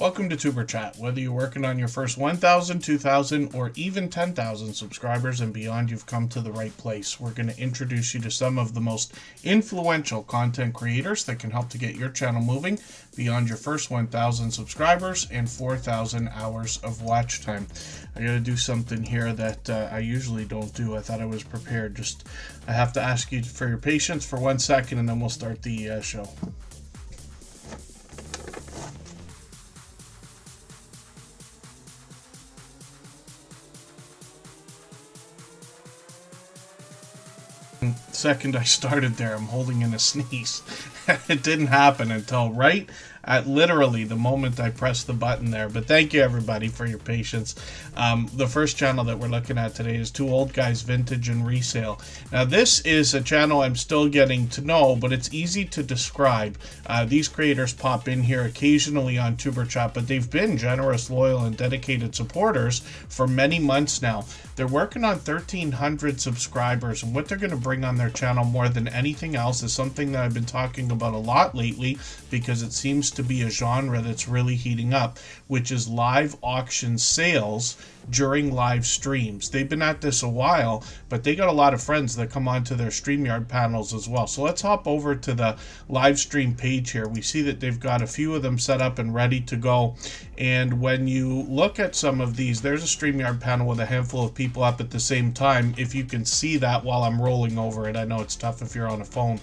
Welcome to Tuber Chat. Whether you're working on your first 1,000, 2,000, or even 10,000 subscribers and beyond, you've come to the right place. We're going to introduce you to some of the most influential content creators that can help to get your channel moving beyond your first 1,000 subscribers and 4,000 hours of watch time. I got to do something here that I usually don't do. I thought I was prepared. I have to ask you for your patience for 1 second and then we'll start the show. Second I started there, I'm holding in a sneeze. It didn't happen until right at literally the moment I pressed the button there. But thank you everybody for your patience. The first channel that we're looking at today is Two Old Guys Vintage and Resale. Now this is a channel I'm still getting to know, but it's easy to describe. These creators pop in here occasionally on Tuber Chat, but they've been generous, loyal, and dedicated supporters for many months now. They're working on 1,300 subscribers, and what they're going to bring on their channel more than anything else is something that I've been talking about a lot lately because it seems to be a genre that's really heating up, which is live auction sales during live streams. They've been at this a while, but they got a lot of friends that come onto their StreamYard panels as well. So let's hop over to the live stream page here. We see that they've got a few of them set up and ready to go. And when you look at some of these, there's a StreamYard panel with a handful of people up at the same time. If you can see that while I'm rolling over it, I know it's tough if you're on a phone.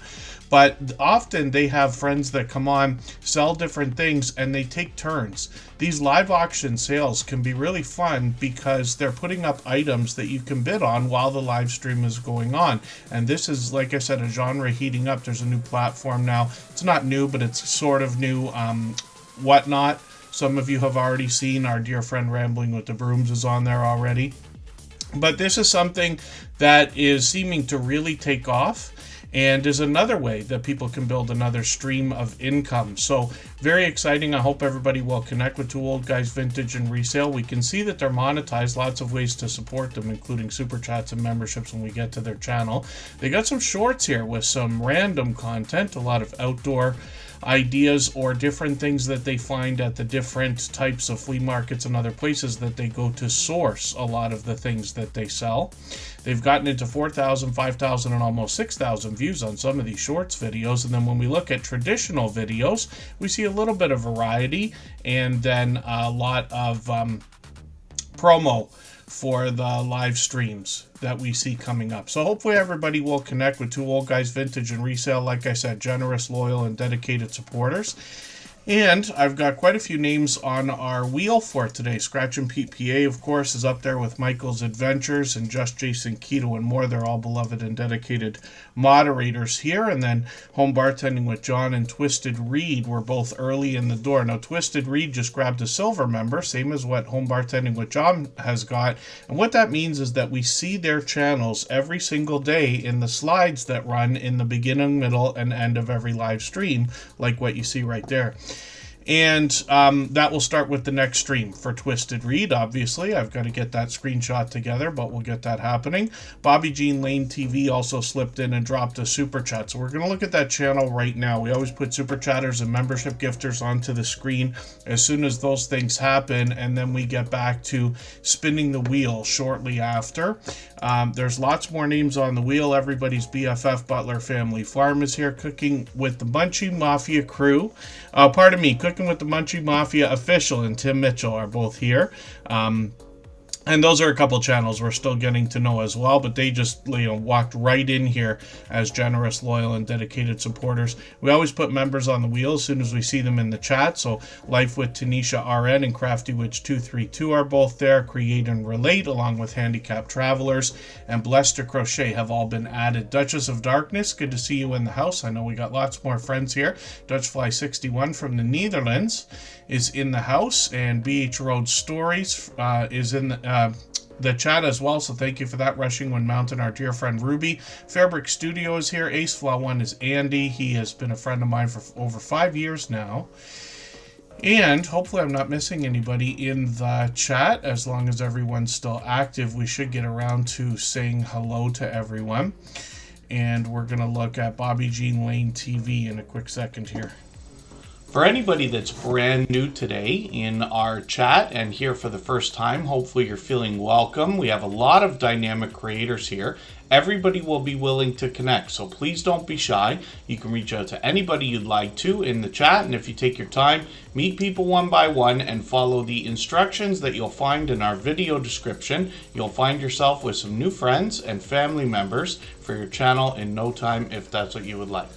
But often they have friends that come on, sell different things, and they take turns. These live auction sales can be really fun because they're putting up items that you can bid on while the live stream is going on. And this is, like I said, a genre heating up. There's a new platform now. It's not new, but it's sort of new. Whatnot. Some of you have already seen. Our dear friend Rambling with the Brooms is on there already. But this is something that is seeming to really take off, and is another way that people can build another stream of income. So very exciting. I hope everybody will connect with Two Old Guys Vintage and Resale. We can see that they're monetized, lots of ways to support them, including super chats and memberships when we get to their channel. They got some shorts here with some random content, a lot of outdoor ideas or different things that they find at the different types of flea markets and other places that they go to source a lot of the things that they sell. They've gotten into 4,000, 5,000, and almost 6,000 views on some of these shorts videos. And then when we look at traditional videos, we see a little bit of variety and then a lot of promo for the live streams that we see coming up. So hopefully everybody will connect with Two Old Guys Vintage and Resale. Like I said, generous, loyal, and dedicated supporters. And I've got quite a few names on our wheel for today. Scratch and Pete PA, of course, is up there with Michael's Adventures and Just Jason Keto and more. They're all beloved and dedicated moderators here. And then Home Bartending with John and Twisted Reed were both early in the door. Now, Twisted Reed just grabbed a silver member, same as what Home Bartending with John has got. And what that means is that we see their channels every single day in the slides that run in the beginning, middle, and end of every live stream, like what you see right there. And that will start with the next stream for Twisted Reed. Obviously, I've got to get that screenshot together, but we'll get that happening. Bobby Jean Lane TV also slipped in and dropped a super chat. So we're going to look at that channel right now. We always put super chatters and membership gifters onto the screen as soon as those things happen, and then we get back to spinning the wheel shortly after. There's lots more names on the wheel. Everybody's BFF Butler Family Farm is here, cooking with the Munchie Mafia crew. Pardon me, Cooking with the Munchie Mafia official and Tim Mitchell are both here. And those are a couple channels we're still getting to know as well, but they just, walked right in here as generous, loyal, and dedicated supporters. We always put members on the wheel as soon as we see them in the chat. So Life with Tanisha RN and Crafty Witch 232 are both there. Create and Relate, along with Handicapped Travelers and Blessed to Crochet, have all been added. Duchess of Darkness, good to see you in the house. I know we got lots more friends here. Dutchfly61 from the Netherlands is in the house, and BH Road Stories is in the chat as well, so thank you for that. Rushing When Mountain, our dear friend Ruby. Fairbrick Studio is here. Ace Flaw 1 is Andy. He has been a friend of mine for over 5 years now. And hopefully I'm not missing anybody in the chat. As long as everyone's still active, we should get around to saying hello to everyone. And we're going to look at Bobby Jean Lane TV in a quick second here. For anybody that's brand new today in our chat and here for the first time, hopefully you're feeling welcome. We have a lot of dynamic creators here. Everybody will be willing to connect, so please don't be shy. You can reach out to anybody you'd like to in the chat, and if you take your time, meet people one by one and follow the instructions that you'll find in our video description. You'll find yourself with some new friends and family members for your channel in no time if that's what you would like.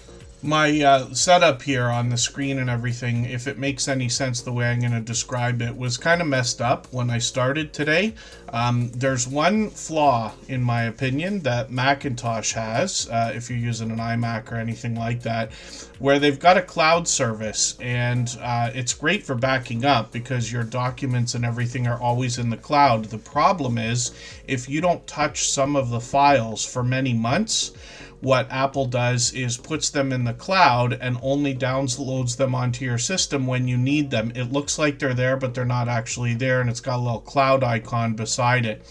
My setup here on the screen and everything, if it makes any sense the way I'm going to describe it, was kind of messed up when I started today. There's one flaw, in my opinion, that Macintosh has, if you're using an iMac or anything like that, where they've got a cloud service, and it's great for backing up because your documents and everything are always in the cloud. The problem is, if you don't touch some of the files for many months, what Apple does is puts them in the cloud and only downloads them onto your system when you need them. It looks like they're there, but they're not actually there, and it's got a little cloud icon beside it.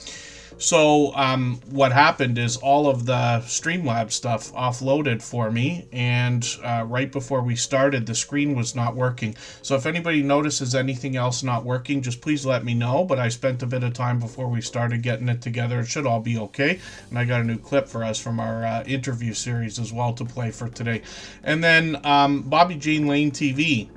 So what happened is all of the Streamlabs stuff offloaded for me, and right before we started, the screen was not working. So if anybody notices anything else not working, just please let me know. But I spent a bit of time before we started getting it together. It should all be okay. And I got a new clip for us from our interview series as well to play for today. And then Bobby Jean Lane TV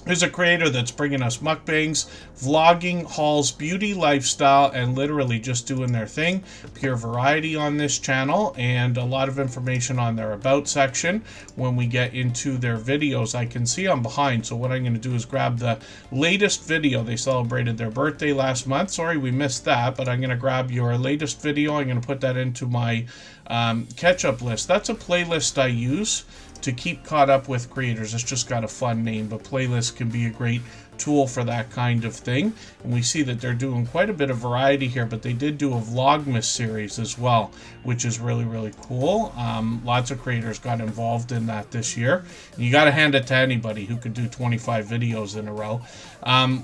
is a creator that's bringing us mukbangs, vlogging, hauls, beauty, lifestyle, and literally just doing their thing. Pure variety on this channel, and a lot of information on their about section. When we get into their videos, I can see I'm behind, so what I'm going to do is grab the latest video. They celebrated their birthday last month. Sorry we missed that, but I'm going to grab your latest video. I'm going to put that into my catch-up list. That's a playlist I use to keep caught up with creators. It's just got a fun name, but playlists can be a great tool for that kind of thing. And we see that they're doing quite a bit of variety here, but they did do a Vlogmas series as well, which is really, really cool. Lots of creators got involved in that this year. And you got to hand it to anybody who could do 25 videos in a row.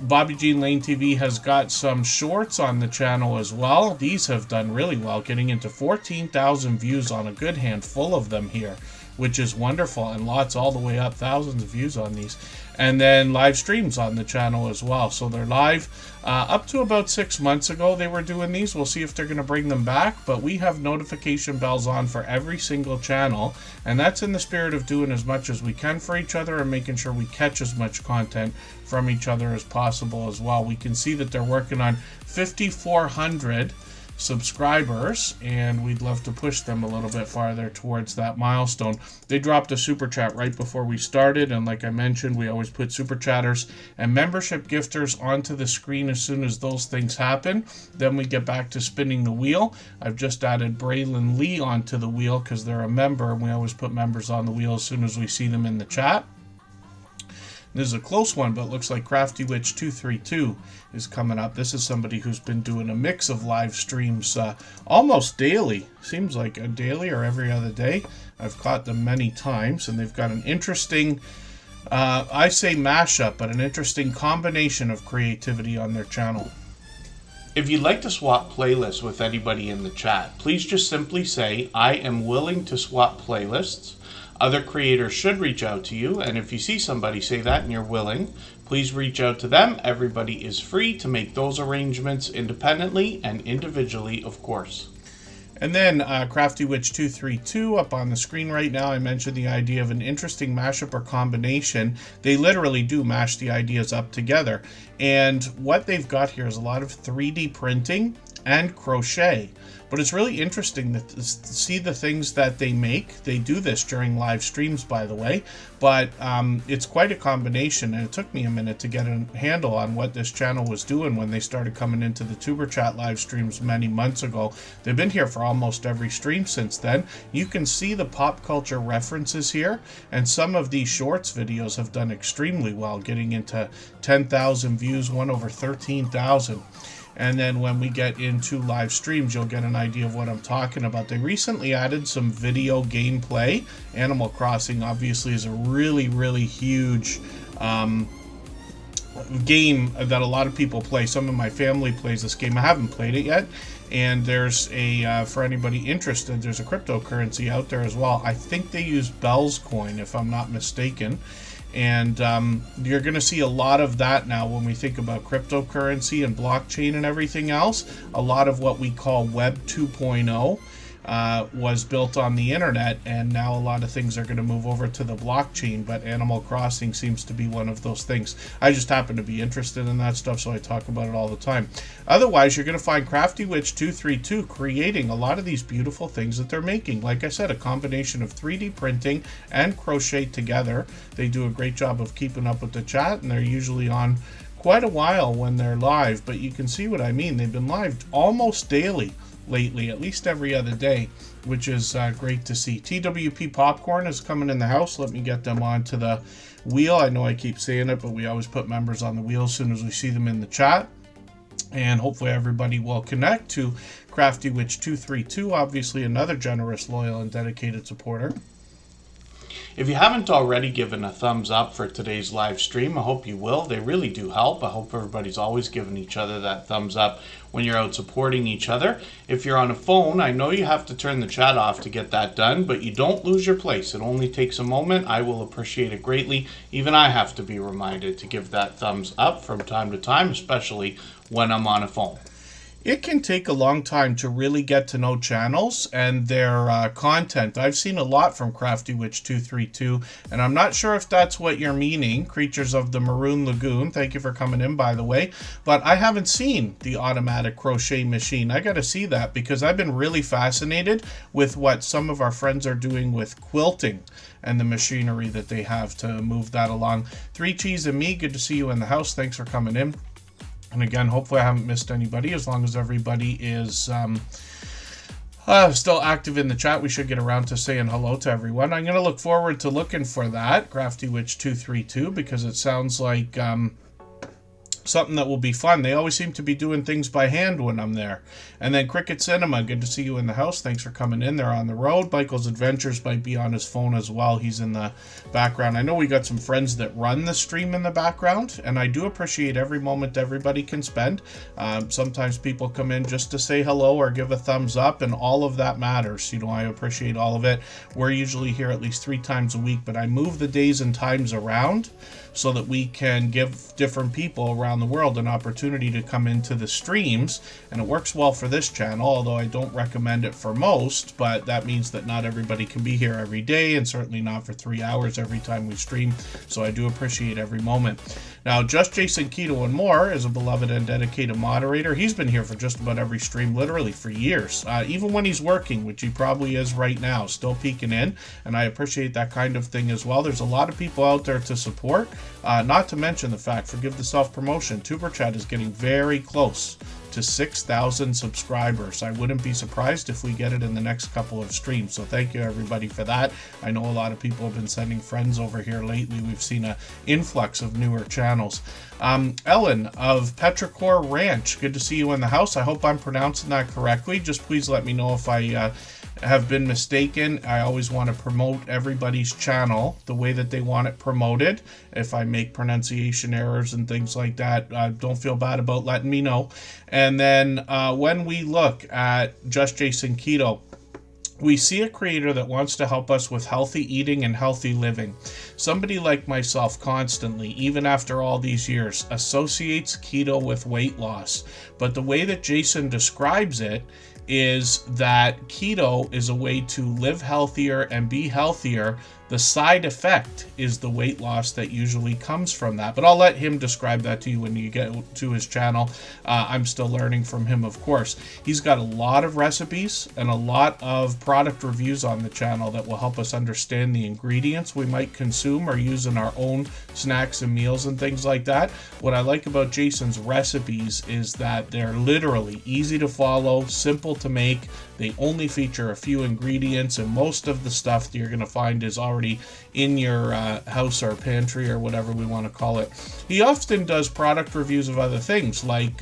Bobby Jean Lane TV has got some shorts on the channel as well. These have done really well, getting into 14,000 views on a good handful of them here, which is wonderful, and lots all the way up, thousands of views on these. And then live streams on the channel as well. So they're live. Up to about 6 months ago they were doing these. We'll see if they're going to bring them back, but we have notification bells on for every single channel, and that's in the spirit of doing as much as we can for each other and making sure we catch as much content from each other as possible as well. We can see that they're working on 5,400 subscribers, and we'd love to push them a little bit farther towards that milestone. They dropped a super chat right before we started, and like I mentioned, we always put super chatters and membership gifters onto the screen as soon as those things happen. Then we get back to spinning the wheel. I've just added Braylon Lee onto the wheel because they're a member, and we always put members on the wheel as soon as we see them in the chat. This is a close one, but it looks like Crafty Witch 232 is coming up. This is somebody who's been doing a mix of live streams almost daily. Seems like a daily or every other day. I've caught them many times, and they've got an interesting, I say mashup, but an interesting combination of creativity on their channel. If you'd like to swap playlists with anybody in the chat, please just simply say, I am willing to swap playlists. Other creators should reach out to you, and if you see somebody say that and you're willing, please reach out to them. Everybody is free to make those arrangements independently and individually, of course. And then Crafty Witch 232 up on the screen right now. I mentioned the idea of an interesting mashup or combination. They literally do mash the ideas up together. And what they've got here is a lot of 3D printing and crochet. But it's really interesting to see the things that they make. They do this during live streams, by the way, but it's quite a combination, and it took me a minute to get a handle on what this channel was doing when they started coming into the Superchat live streams many months ago. They've been here for almost every stream since then. You can see the pop culture references here, and some of these shorts videos have done extremely well, getting into 10,000 views, one over 13,000. And then when we get into live streams, you'll get an idea of what I'm talking about. They recently added some video gameplay. Animal Crossing obviously is a really, really huge game that a lot of people play. Some of my family plays this game. I haven't played it yet. And there's a, for anybody interested, there's a cryptocurrency out there as well. I think they use Bell's coin, if I'm not mistaken. And you're going to see a lot of that now when we think about cryptocurrency and blockchain and everything else. A lot of what we call Web 2.0 was built on the internet, and now a lot of things are going to move over to the blockchain, but Animal Crossing seems to be one of those things. I just happen to be interested in that stuff, so I talk about it all the time. Otherwise, you're going to find Crafty Witch 232 creating a lot of these beautiful things that they're making. Like I said, a combination of 3D printing and crochet together. They do a great job of keeping up with the chat, and they're usually on quite a while when they're live, but you can see what I mean. They've been live almost daily lately, at least every other day, which is great to see. TWP Popcorn is coming in the house. Let me get them onto the wheel. I know I keep saying it, but we always put members on the wheel as soon as we see them in the chat. And hopefully everybody will connect to Crafty Witch 232, obviously another generous, loyal, and dedicated supporter. If you haven't already given a thumbs up for today's live stream, I hope you will. They really do help. I hope everybody's always giving each other that thumbs up when you're out supporting each other. If you're on a phone, I know you have to turn the chat off to get that done, but you don't lose your place. It only takes a moment. I will appreciate it greatly. Even I have to be reminded to give that thumbs up from time to time, especially when I'm on a phone. It can take a long time to really get to know channels and their content. I've seen a lot from Crafty Witch 232, and I'm not sure if that's what you're meaning. Creatures of the Maroon Lagoon, thank you for coming in, by the way. But I haven't seen the automatic crochet machine. I got to see that because I've been really fascinated with what some of our friends are doing with quilting and the machinery that they have to move that along. 3 Cheese and Me, good to see you in the house. Thanks for coming in. And again, hopefully I haven't missed anybody. As long as everybody is still active in the chat, we should get around to saying hello to everyone. I'm going to look forward to looking for that, Crafty Witch 232, because it sounds like something that will be fun. They always seem to be doing things by hand when I'm there. And then Cricket Cinema, good to see you in the house. Thanks for coming in. They're on the road. Michael's Adventures might be on his phone as well. He's in the background. I know we got some friends that run the stream in the background, and I do appreciate every moment everybody can spend. Sometimes people come in just to say hello or give a thumbs up, and all of that matters. You know, I appreciate all of it. We're usually here at least 3 times a week, but I move the days and times around so that we can give different people around the world an opportunity to come into the streams, and it works well for this channel, although I don't recommend it for most, but that means that not everybody can be here every day, and certainly not for 3 hours every time we stream, so I do appreciate every moment. Now, Just Jason Keto and More is a beloved and dedicated moderator. He's been here for just about every stream, literally for years, even when he's working, which he probably is right now, still peeking in, and I appreciate that kind of thing as well. There's a lot of people out there to support. Not to mention the fact, forgive the self-promotion, Superchat is getting very close to 6,000 subscribers. I wouldn't be surprised if we get it in the next couple of streams. So thank you everybody for that. I know a lot of people have been sending friends over here lately. We've seen an influx of newer channels. Ellen of Petrichor Ranch, good to see you in the house. I hope I'm pronouncing that correctly. Just please let me know if I have been mistaken. I always want to promote everybody's channel the way that they want it promoted. If I make pronunciation errors and things like that, don't feel bad about letting me know. And then when we look at Just Jason Keto, we see a creator that wants to help us with healthy eating and healthy living. Somebody like myself constantly, even after all these years, associates keto with weight loss. But the way that Jason describes it is that keto is a way to live healthier and be healthier. The side effect is the weight loss that usually comes from that. But I'll let him describe that to you when you get to his channel. I'm still learning from him, of course. He's got a lot of recipes and a lot of product reviews on the channel that will help us understand the ingredients we might consume or use in our own snacks and meals and things like that. What I like about Jason's recipes is that they're literally easy to follow, simple to make. They only feature a few ingredients, and most of the stuff that you're going to find is already in your house or pantry or whatever we want to call it. He often does product reviews of other things, like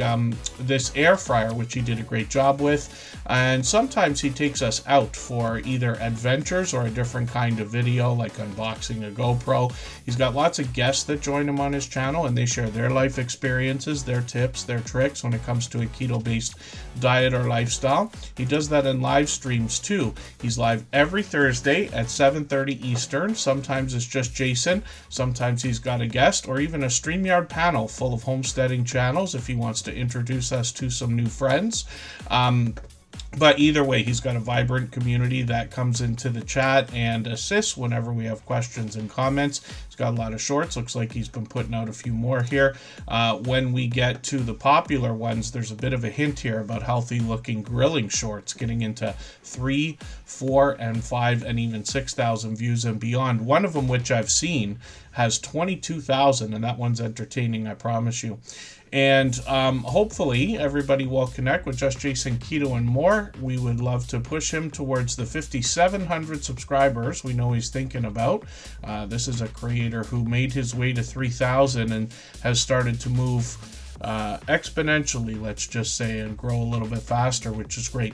this air fryer, which he did a great job with, and sometimes he takes us out for either adventures or a different kind of video, like unboxing a GoPro. He's got lots of guests that join him on his channel, and they share their life experiences, their tips, their tricks when it comes to a keto-based diet or lifestyle. He does that in live streams too. He's live every Thursday at 7:30 Eastern Eastern. Sometimes it's just Jason. Sometimes he's got a guest or even a StreamYard panel full of homesteading channels if he wants to introduce us to some new friends. But either way, he's got a vibrant community that comes into the chat and assists whenever we have questions and comments. He's got a lot of shorts. Looks like he's been putting out a few more here. When we get to the popular ones, there's a bit of a hint here about healthy-looking grilling shorts, getting into 3, 4, and 5, and even 6,000 views and beyond. One of them, which I've seen, has 22,000, and that one's entertaining, I promise you. And hopefully everybody will connect with Just Jason Keto and more. We would love to push him towards the 5,700 subscribers we know he's thinking about. This is a creator who made his way to 3,000 and has started to move exponentially, let's just say, and grow a little bit faster, which is great.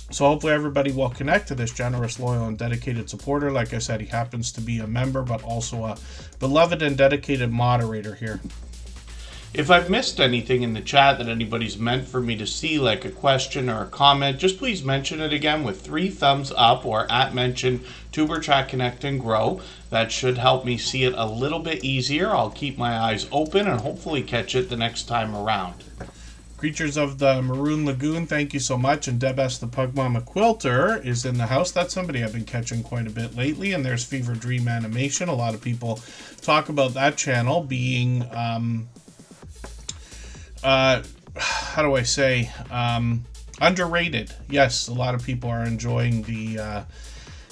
So hopefully everybody will connect to this generous, loyal, and dedicated supporter. Like I said, he happens to be a member, but also a beloved and dedicated moderator here. If I've missed anything in the chat that anybody's meant for me to see, like a question or a comment, just please mention it again with 3 thumbs up or @mention Superchat Connect and Grow. That should help me see it a little bit easier. I'll keep my eyes open and hopefully catch it the next time around. Creatures of the Maroon Lagoon, thank you so much. And Debs the Pug Mama Quilter is in the house. That's somebody I've been catching quite a bit lately. And there's Fever Dream Animation. A lot of people talk about that channel being... how do I say, underrated. Yes, a lot of people are enjoying the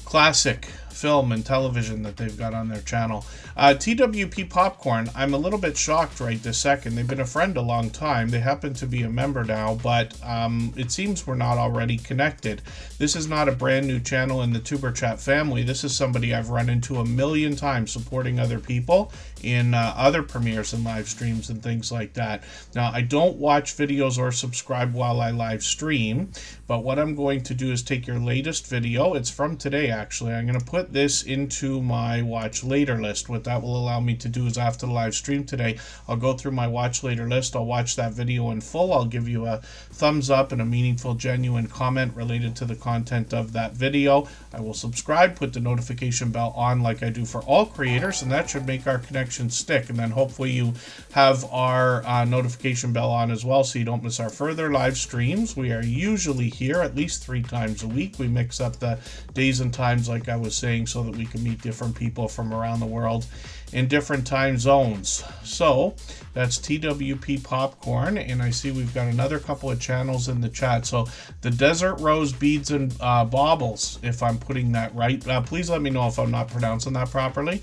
classic film and television that they've got on their channel. TWP Popcorn, I'm a little bit shocked right this second. They've been a friend a long time. They happen to be a member now, but it seems we're not already connected. This is not a brand new channel in the Superchat family. This is somebody I've run into a million times supporting other people in other premieres and live streams and things like that. Now, I don't watch videos or subscribe while I live stream, but what I'm going to do is take your latest video. It's from today, actually. I'm going to put this into my watch later list. What that will allow me to do is after the live stream today, I'll go through my watch later list. I'll watch that video in full. I'll give you a thumbs up and a meaningful, genuine comment related to the content of that video. I will subscribe, put the notification bell on like I do for all creators, and that should make our connection stick. And then hopefully you have our notification bell on as well so you don't miss our further live streams. We are usually here at least 3 times a week. We mix up the days and times, like I was saying, so that we can meet different people from around the world in different time zones. So that's TWP Popcorn, and I see we've got another couple of channels in the chat. So the Desert Rose Beads and Baubles, if I'm putting that right, please let me know if I'm not pronouncing that properly.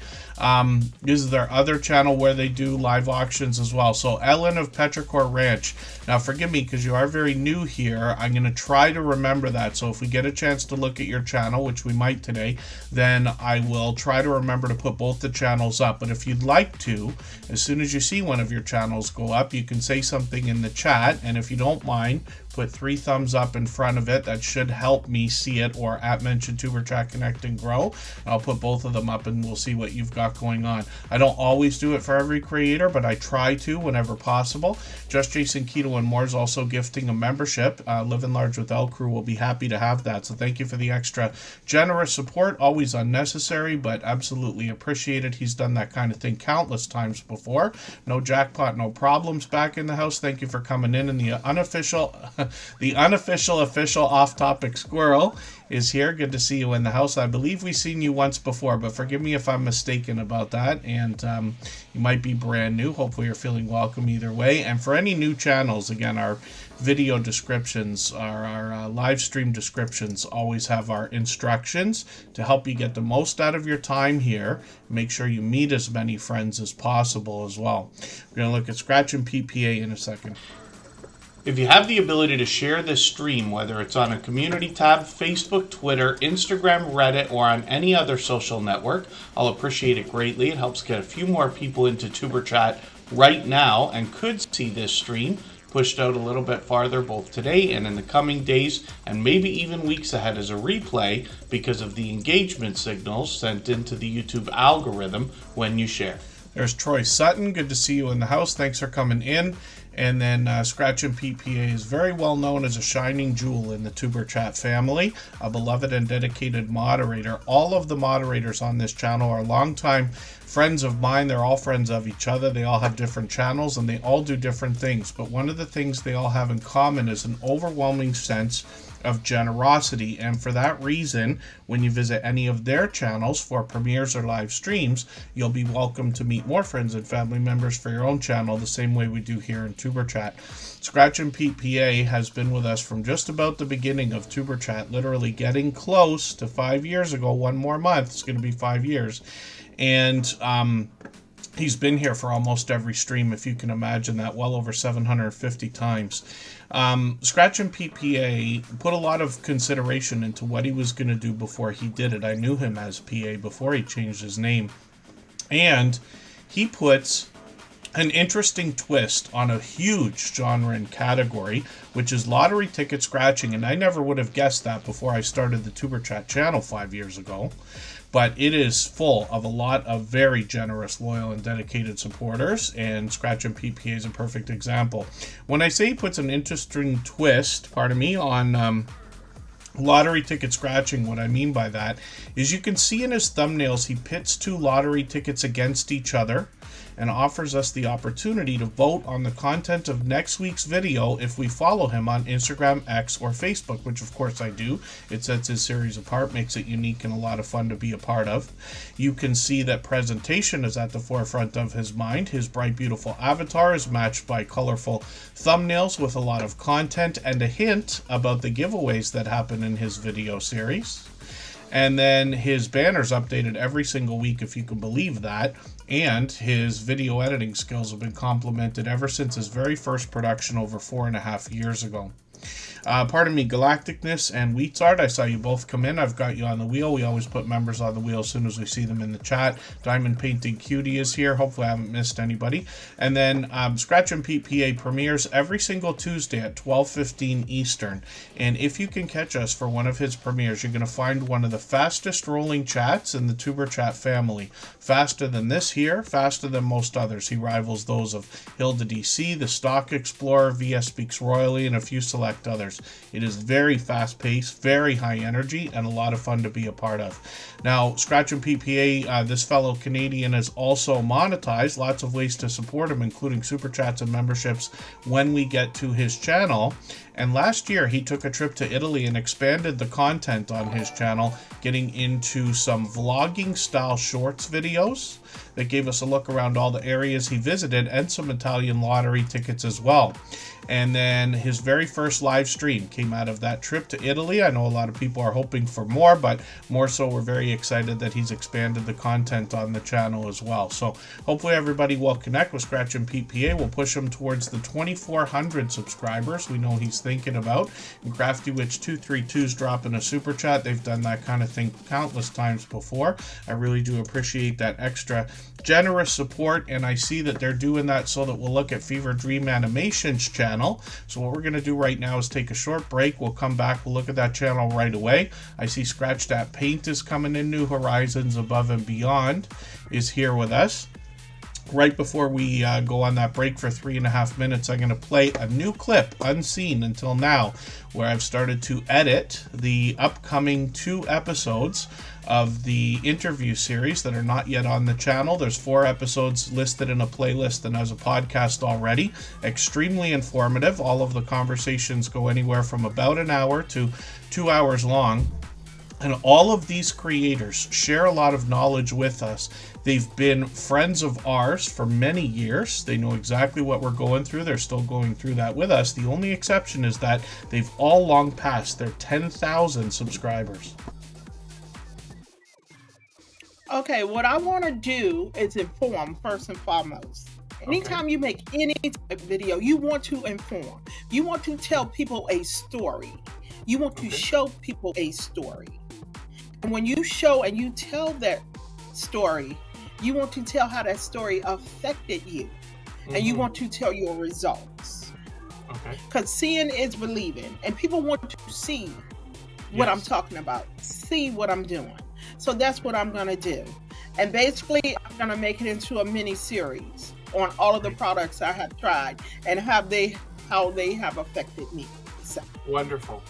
This is their other channel where they do live auctions as well. So Ellen of Petrichor Ranch. Now forgive me because you are very new here. I'm going to try to remember that. So if we get a chance to look at your channel, which we might today, then I will try to remember to put both the channels up. But if you'd like to, as soon as you see one of your channels go up, you can say something in the chat, and if you don't mind, put 3 thumbs up in front of it. That should help me see it, or @mention Superchat Connect and Grow. I'll put both of them up and we'll see what you've got going on. I don't always do it for every creator, but I try to whenever possible. Just Jason Keto and more is also gifting a membership. Living Large with L Crew will be happy to have that. So thank you for the extra generous support. Always unnecessary, but absolutely appreciated. He's done that kind of thing countless times before. No jackpot, no problems back in the house. Thank you for coming in. And the unofficial official off-topic squirrel is here. Good to see you in the house. I believe we've seen you once before, but forgive me if I'm mistaken about that. And you might be brand new. Hopefully you're feeling welcome either way. And for any new channels, again, our video descriptions, our live stream descriptions always have our instructions to help you get the most out of your time here. Make sure you meet as many friends as possible as well. We're going to look at Scratch and PPA in a second. If you have the ability to share this stream, whether it's on a community tab, Facebook, Twitter, Instagram, Reddit, or on any other social network, I'll appreciate it greatly. It helps get a few more people into TuberChat right now and could see this stream pushed out a little bit farther both today and in the coming days and maybe even weeks ahead as a replay because of the engagement signals sent into the YouTube algorithm when you share. There's Troy Sutton. Good to see you in the house. Thanks for coming in. And then Scratch and PPA is very well known as a shining jewel in the Tuber Chat family, a beloved and dedicated moderator. All of the moderators on this channel are longtime friends of mine. They're all friends of each other. They all have different channels and they all do different things. But one of the things they all have in common is an overwhelming sense of generosity, and for that reason, when you visit any of their channels for premieres or live streams, you'll be welcome to meet more friends and family members for your own channel, the same way we do here in Tuber Chat. Scratch and PPA has been with us from just about the beginning of Tuber Chat, literally getting close to 5 years ago. One more month, it's going to be 5 years, and he's been here for almost every stream, if you can imagine that, well over 750 times. Scratch and PPA put a lot of consideration into what he was going to do before he did it. I knew him as PA before he changed his name. And he puts an interesting twist on a huge genre and category, which is lottery ticket scratching. And I never would have guessed that before I started the Tuber Chat channel 5 years ago. But it is full of a lot of very generous, loyal, and dedicated supporters, and Scratch and PPA is a perfect example. When I say he puts an interesting twist, on lottery ticket scratching, what I mean by that is you can see in his thumbnails he pits two lottery tickets against each other and offers us the opportunity to vote on the content of next week's video if we follow him on Instagram, X, or Facebook, which of course I do. It sets his series apart, makes it unique and a lot of fun to be a part of. You can see that presentation is at the forefront of his mind. His bright, beautiful avatar is matched by colorful thumbnails with a lot of content and a hint about the giveaways that happen in his video series. And then his banner's updated every single week, if you can believe that. And his video editing skills have been complimented ever since his very first production over 4.5 years ago. Pardon me, Galacticness and Wheatsart, I saw you both come in. I've got you on the wheel. We always put members on the wheel as soon as we see them in the chat. Diamond Painting Cutie is here. Hopefully I haven't missed anybody. And then Scratch and PPA premieres every single Tuesday at 12:15 Eastern. And if you can catch us for one of his premieres, you're going to find one of the fastest rolling chats in the Tuber Chat family. Faster than this here, faster than most others. He rivals those of Hilda DC, the Stock Explorer, VS Speaks Royally, and a few select others. It is very fast-paced, very high energy, and a lot of fun to be a part of. Now, Scratch and PPA, this fellow Canadian, is also monetized. Lots of ways to support him, including super chats and memberships when we get to his channel. And last year, he took a trip to Italy and expanded the content on his channel, getting into some vlogging-style shorts videos that gave us a look around all the areas he visited and some Italian lottery tickets as well. And then his very first live stream came out of that trip to Italy. I know a lot of people are hoping for more, but more so we're very excited that he's expanded the content on the channel as well. So hopefully everybody will connect with Scratch and PPA. We'll push him towards the 2,400 subscribers we know he's thinking about. And Crafty Witch 232's dropping a super chat. They've done that kind of thing countless times before. I really do appreciate that extra generous support, and I see that they're doing that so that we'll look at Fever Dream Animation's channel. So what we're going to do right now is take a short break. We'll come back, we'll look at that channel right away. I see Scratch That Paint is coming in. New Horizons Above and Beyond is here with us. Right before we go on that break for 3.5 minutes, I'm going to play a new clip, unseen until now, where I've started to edit the upcoming 2 episodes of the interview series that are not yet on the channel. There's 4 episodes listed in a playlist and as a podcast already. Extremely informative. All of the conversations go anywhere from about an hour to 2 hours long. And all of these creators share a lot of knowledge with us. They've been friends of ours for many years. They know exactly what we're going through. They're still going through that with us. The only exception is that they've all long passed their 10,000 subscribers. Okay, what I want to do is inform first and foremost. Anytime you make any type of video, you want to inform. You want to tell people a story. You want to show people a story. And when you show and you tell that story, you want to tell how that story affected you. And you want to tell your results. Because seeing is believing. And people want to see what I'm talking about. See what I'm doing. So that's what I'm going to do. And basically, I'm going to make it into a mini series. on all of the Right. products I have tried and how they have affected me. So, Wonderful.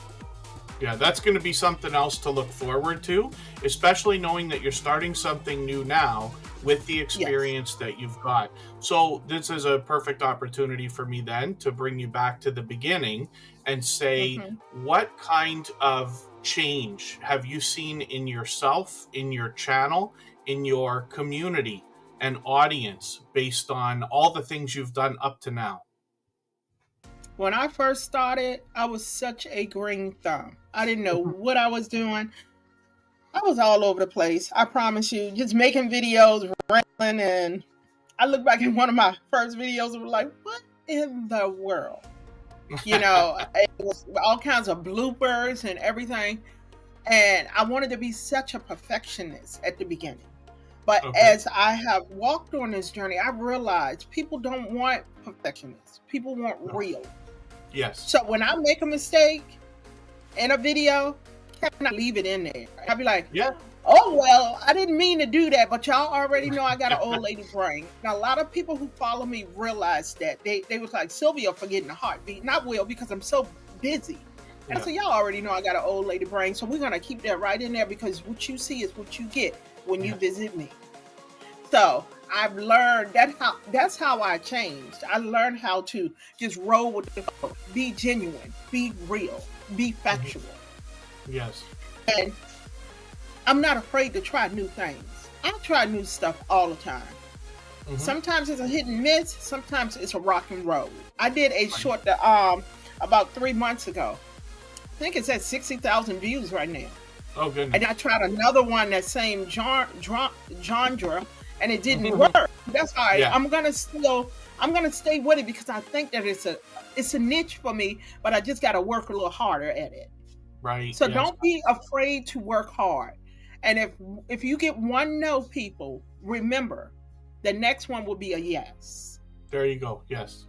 Yeah, that's going to be something else to look forward to, especially knowing that you're starting something new now with the yes. experience that you've got. So, this is a perfect opportunity for me then to bring you back to the beginning and say, Hmm. what kind of change have you seen in yourself, in your channel, in your community and audience based on all the things you've done up to now? When I first started, I was such a green thumb. I didn't know what I was doing. I was all over the place. I promise you, just making videos, rambling, and I look back at one of my first videos and was like, "What in the world?" It was all kinds of bloopers and everything. And I wanted to be such a perfectionist at the beginning. But Okay. as I have walked on this journey, I realized people don't want perfectionists. People want No. real. Yes. So when I make a mistake in a video, can I leave it in there? I'll be like, Yeah. oh, well, I didn't mean to do that, but y'all already know I got an old lady brain. Now, a lot of people who follow me realize that. They was like, Sylvia forgetting the heartbeat. Not Will, because I'm so busy. And Yeah. so y'all already know I got an old lady brain. So we're going to keep that right in there because what you see is what you get when you Yeah. visit me. So I've learned that's how I changed. I learned how to just roll with the flow, be genuine, be real, be Mhm. factual. Yes. And I'm not afraid to try new things. I try new stuff all the time. Hmm. Sometimes it's a hit and miss, sometimes it's a rock and roll. I did a Right. short that about 3 months ago. I think it's at 60,000 views right now. Oh goodness. And I tried another one that same genre, and it didn't work. That's all right. Yeah. I'm gonna stay with it because I think that it's a niche for me, but I just gotta work a little harder at it. Right. So Yes. don't be afraid to work hard. And if you get one no, people, remember the next one will be a yes. There you go. Yes.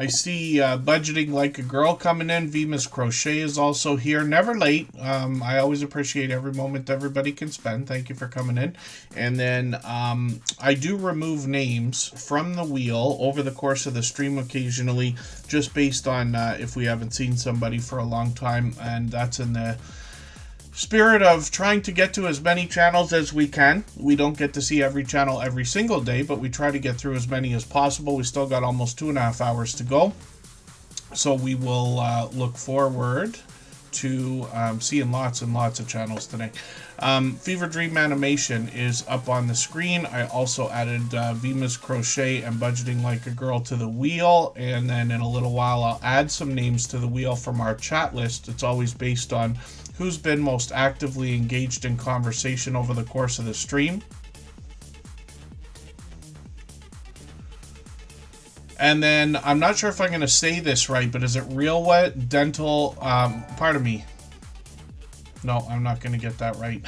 I see Budgeting Like a Girl coming in. Vima's Crochet is also here. Never late. I always appreciate every moment everybody can spend. Thank you for coming in. And then I do remove names from the wheel over the course of the stream occasionally, just based on if we haven't seen somebody for a long time. And that's in the spirit of trying to get to as many channels as we can. We don't get to see every channel every single day, but we try to get through as many as possible. We still got almost 2.5 hours to go, so we will look forward to seeing lots and lots of channels today. Fever Dream Animation is up on the screen. I also added Vima's Crochet and Budgeting Like a Girl to the wheel, and then in a little while I'll add some names to the wheel from our chat list. It's always based on who's been most actively engaged in conversation over the course of the stream. And then, I'm not sure if I'm going to say this right, but is it Real Wet Dental, pardon me. No, I'm not going to get that right.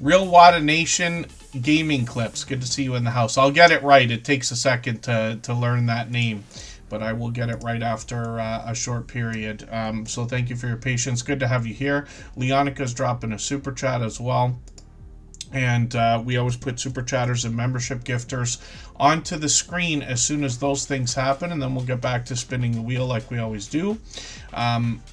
Real Wada Nation Gaming Clips. Good to see you in the house. I'll get it right. It takes a second to learn that name, but I will get it right after a short period. So thank you for your patience. Good to have you here. Leonica's dropping a super chat as well. And we always put super chatters and membership gifters onto the screen as soon as those things happen, and then we'll get back to spinning the wheel like we always do.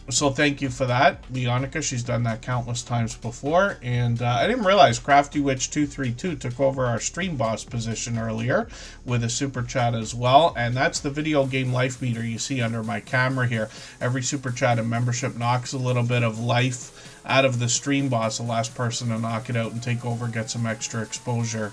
So thank you for that, Leonica. She's done that countless times before. And I didn't realize Crafty Witch 232 took over our stream boss position earlier with a super chat as well. And that's the video game life meter you see under my camera here. Every super chat and membership knocks a little bit of life out of the stream boss. The last person to knock it out and take over gets some extra exposure,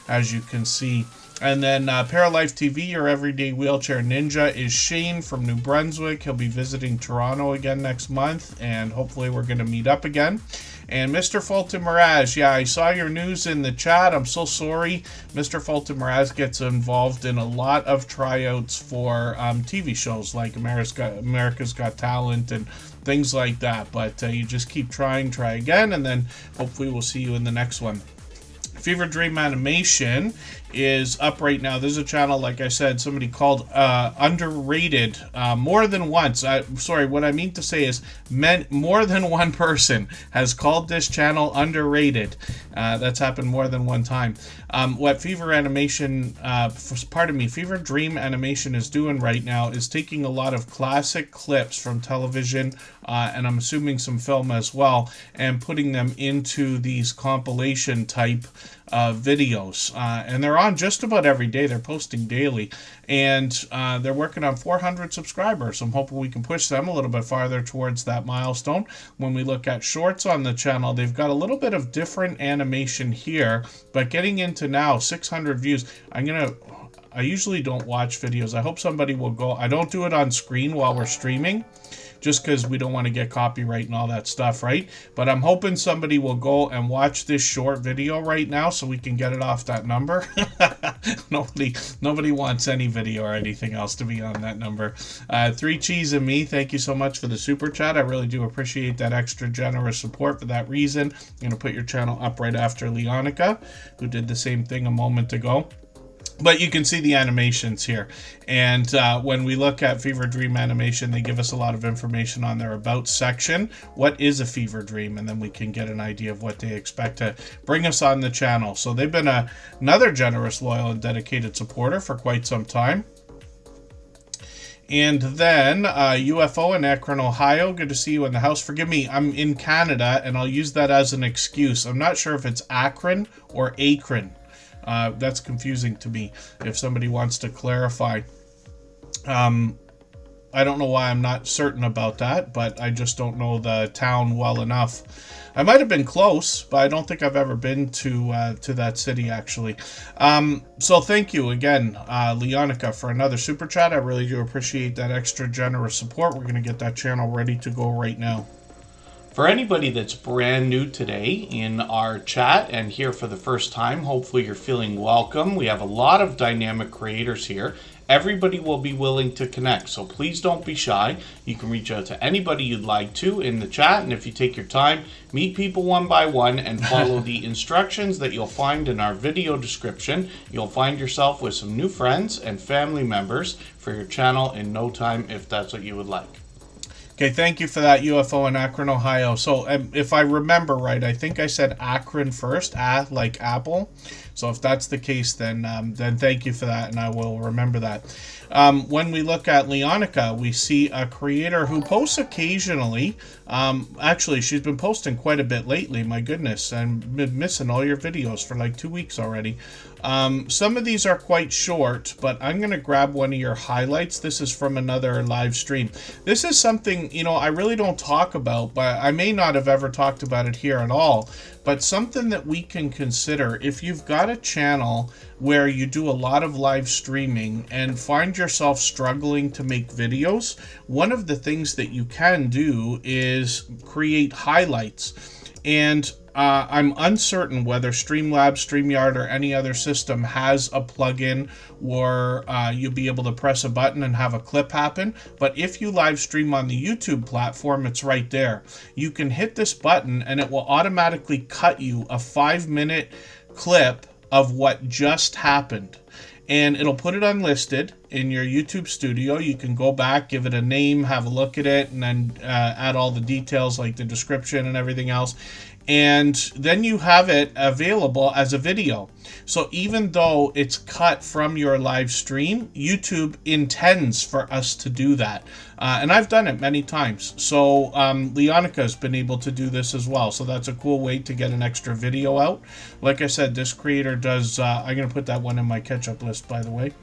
as you can see. And then Paralife TV, your everyday wheelchair ninja, is Shane from New Brunswick. He'll be visiting Toronto again next month, and hopefully we're going to meet up again. And Mr. Fulton Miraz, yeah, I saw your news in the chat. I'm so sorry. Mr. Fulton Miraz gets involved in a lot of tryouts for TV shows like America's Got Talent and things like that. But you just keep trying, try again, and then hopefully we'll see you in the next one. Fever Dream Animation is up right now. There's a channel, like I said, somebody called Underrated more than once. Sorry, what I mean to say is more than one person has called this channel Underrated. That's happened more than one time. What Fever Dream Animation is doing right now is taking a lot of classic clips from television, and I'm assuming some film as well, and putting them into these compilation type videos. And they're on just about every day. They're posting daily, and they're working on 400 subscribers. I'm hoping we can push them a little bit farther towards that milestone. When we look at shorts on the channel, they've got a little bit of different animation here, but getting into now 600 views. I usually don't watch videos. I hope somebody will go. I don't do it on screen while we're streaming, just because we don't want to get copyright and all that stuff, right? But I'm hoping somebody will go and watch this short video right now so we can get it off that number. Nobody wants any video or anything else to be on that number. 3 Cheese and Me, thank you so much for the super chat. I really do appreciate that extra generous support for that reason. I'm going to put your channel up right after Leonica, who did the same thing a moment ago. But you can see the animations here. And when we look at Fever Dream Animation, they give us a lot of information on their About section. What is a fever dream? And then we can get an idea of what they expect to bring us on the channel. So they've been another generous, loyal, and dedicated supporter for quite some time. And then UFO in Akron, Ohio. Good to see you in the house. Forgive me, I'm in Canada, and I'll use that as an excuse. I'm not sure if it's Akron or Akron. That's confusing to me. If somebody wants to clarify, I don't know why I'm not certain about that, but I just don't know the town well enough. I might have been close, but I don't think I've ever been to that city, actually. So thank you again, Leonica, for another super chat. I really do appreciate that extra generous support. We're going to get that channel ready to go right now. For anybody that's brand new today in our chat and here for the first time, hopefully you're feeling welcome. We have a lot of dynamic creators here, Everybody will be willing to connect, so please don't be shy. You can reach out to anybody you'd like to in the chat, and if you take your time, meet people one by one and follow the instructions that you'll find in our video description, you'll find yourself with some new friends and family members for your channel in no time, if that's what you would like. Okay, thank you for that, UFO in Akron, Ohio. So if I remember right, I think I said Akron first, like Apple. So if that's the case, then thank you for that, and I will remember that. When we look at Leonica, we see a creator who posts occasionally. Actually, she's been posting quite a bit lately, my goodness. I've been missing all your videos for like 2 weeks already. Some of these are quite short, but I'm going to grab one of your highlights. This is from another live stream. This is something, you know, I really don't talk about, but I may not have ever talked about it here at all. But something that we can consider, if you've got a channel where you do a lot of live streaming and find yourself struggling to make videos, one of the things that you can do is create highlights. And I'm uncertain whether Streamlabs, StreamYard, or any other system has a plugin where you'll be able to press a button and have a clip happen. But if you live stream on the YouTube platform, it's right there. You can hit this button and it will automatically cut you a 5-minute clip of what just happened. And it'll put it unlisted in your YouTube studio. You can go back, give it a name, have a look at it, and then add all the details like the description and everything else. And then you have it available as a video. So even though it's cut from your live stream, YouTube intends for us to do that. And I've done it many times. So Leonica has been able to do this as well. So that's a cool way to get an extra video out. Like I said, this creator does, I'm going to put that one in my catch-up list, by the way.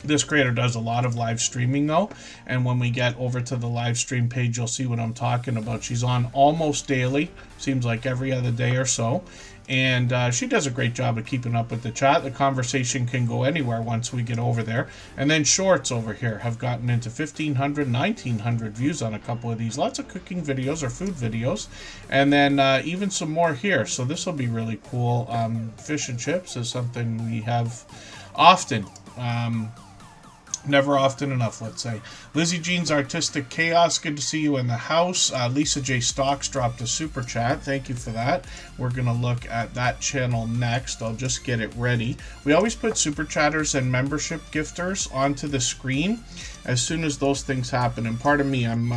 This creator does a lot of live streaming though, and when we get over to the live stream page, you'll see what I'm talking about. She's on almost daily, seems like every other day or so, and she does a great job of keeping up with the chat. The conversation can go anywhere once we get over there. And then shorts over here have gotten into 1,500, 1,900 views on a couple of these. Lots of cooking videos or food videos, and then even some more here. So this will be really cool. Fish and chips is something we have often. Never often enough, let's say. Lizzie Jean's Artistic Chaos, good to see you in the house. Lisa J. Stocks dropped a super chat. Thank you for that. We're going to look at that channel next. I'll just get it ready. We always put super chatters and membership gifters onto the screen as soon as those things happen. And pardon me, I'm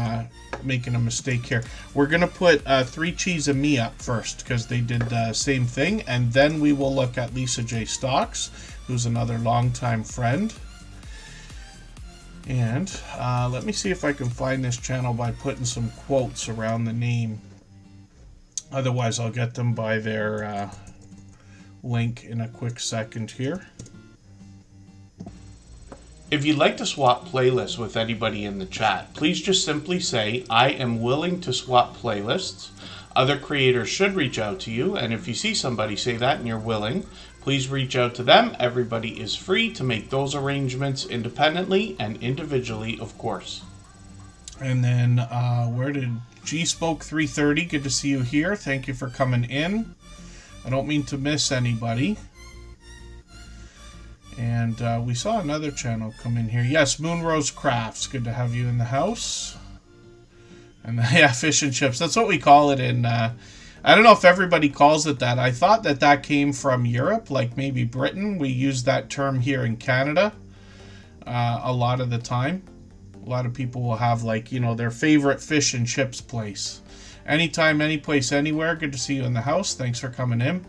making a mistake here. We're going to put 3 Cheese and Me up first because they did the same thing. And then we will look at Lisa J. Stocks, who's another longtime friend. And let me see if I can find this channel by putting some quotes around the name. Otherwise, I'll get them by their link in a quick second here. If you'd like to swap playlists with anybody in the chat, please just simply say, I am willing to swap playlists. Other creators should reach out to you, and if you see somebody say that and you're willing, please reach out to them. Everybody is free to make those arrangements independently and individually, of course. And then, where did G-Spoke 330? Good to see you here. Thank you for coming in. I don't mean to miss anybody. And we saw another channel come in here. Yes, Moonrose Crafts. Good to have you in the house. And yeah, fish and chips. That's what we call it in... I don't know if everybody calls it that. I thought that that came from Europe, like maybe Britain. We use that term here in Canada a lot of the time. A lot of people will have, like, you know, their favorite fish and chips place. Anytime, any place, anywhere. Good to see you in the house. Thanks for coming in.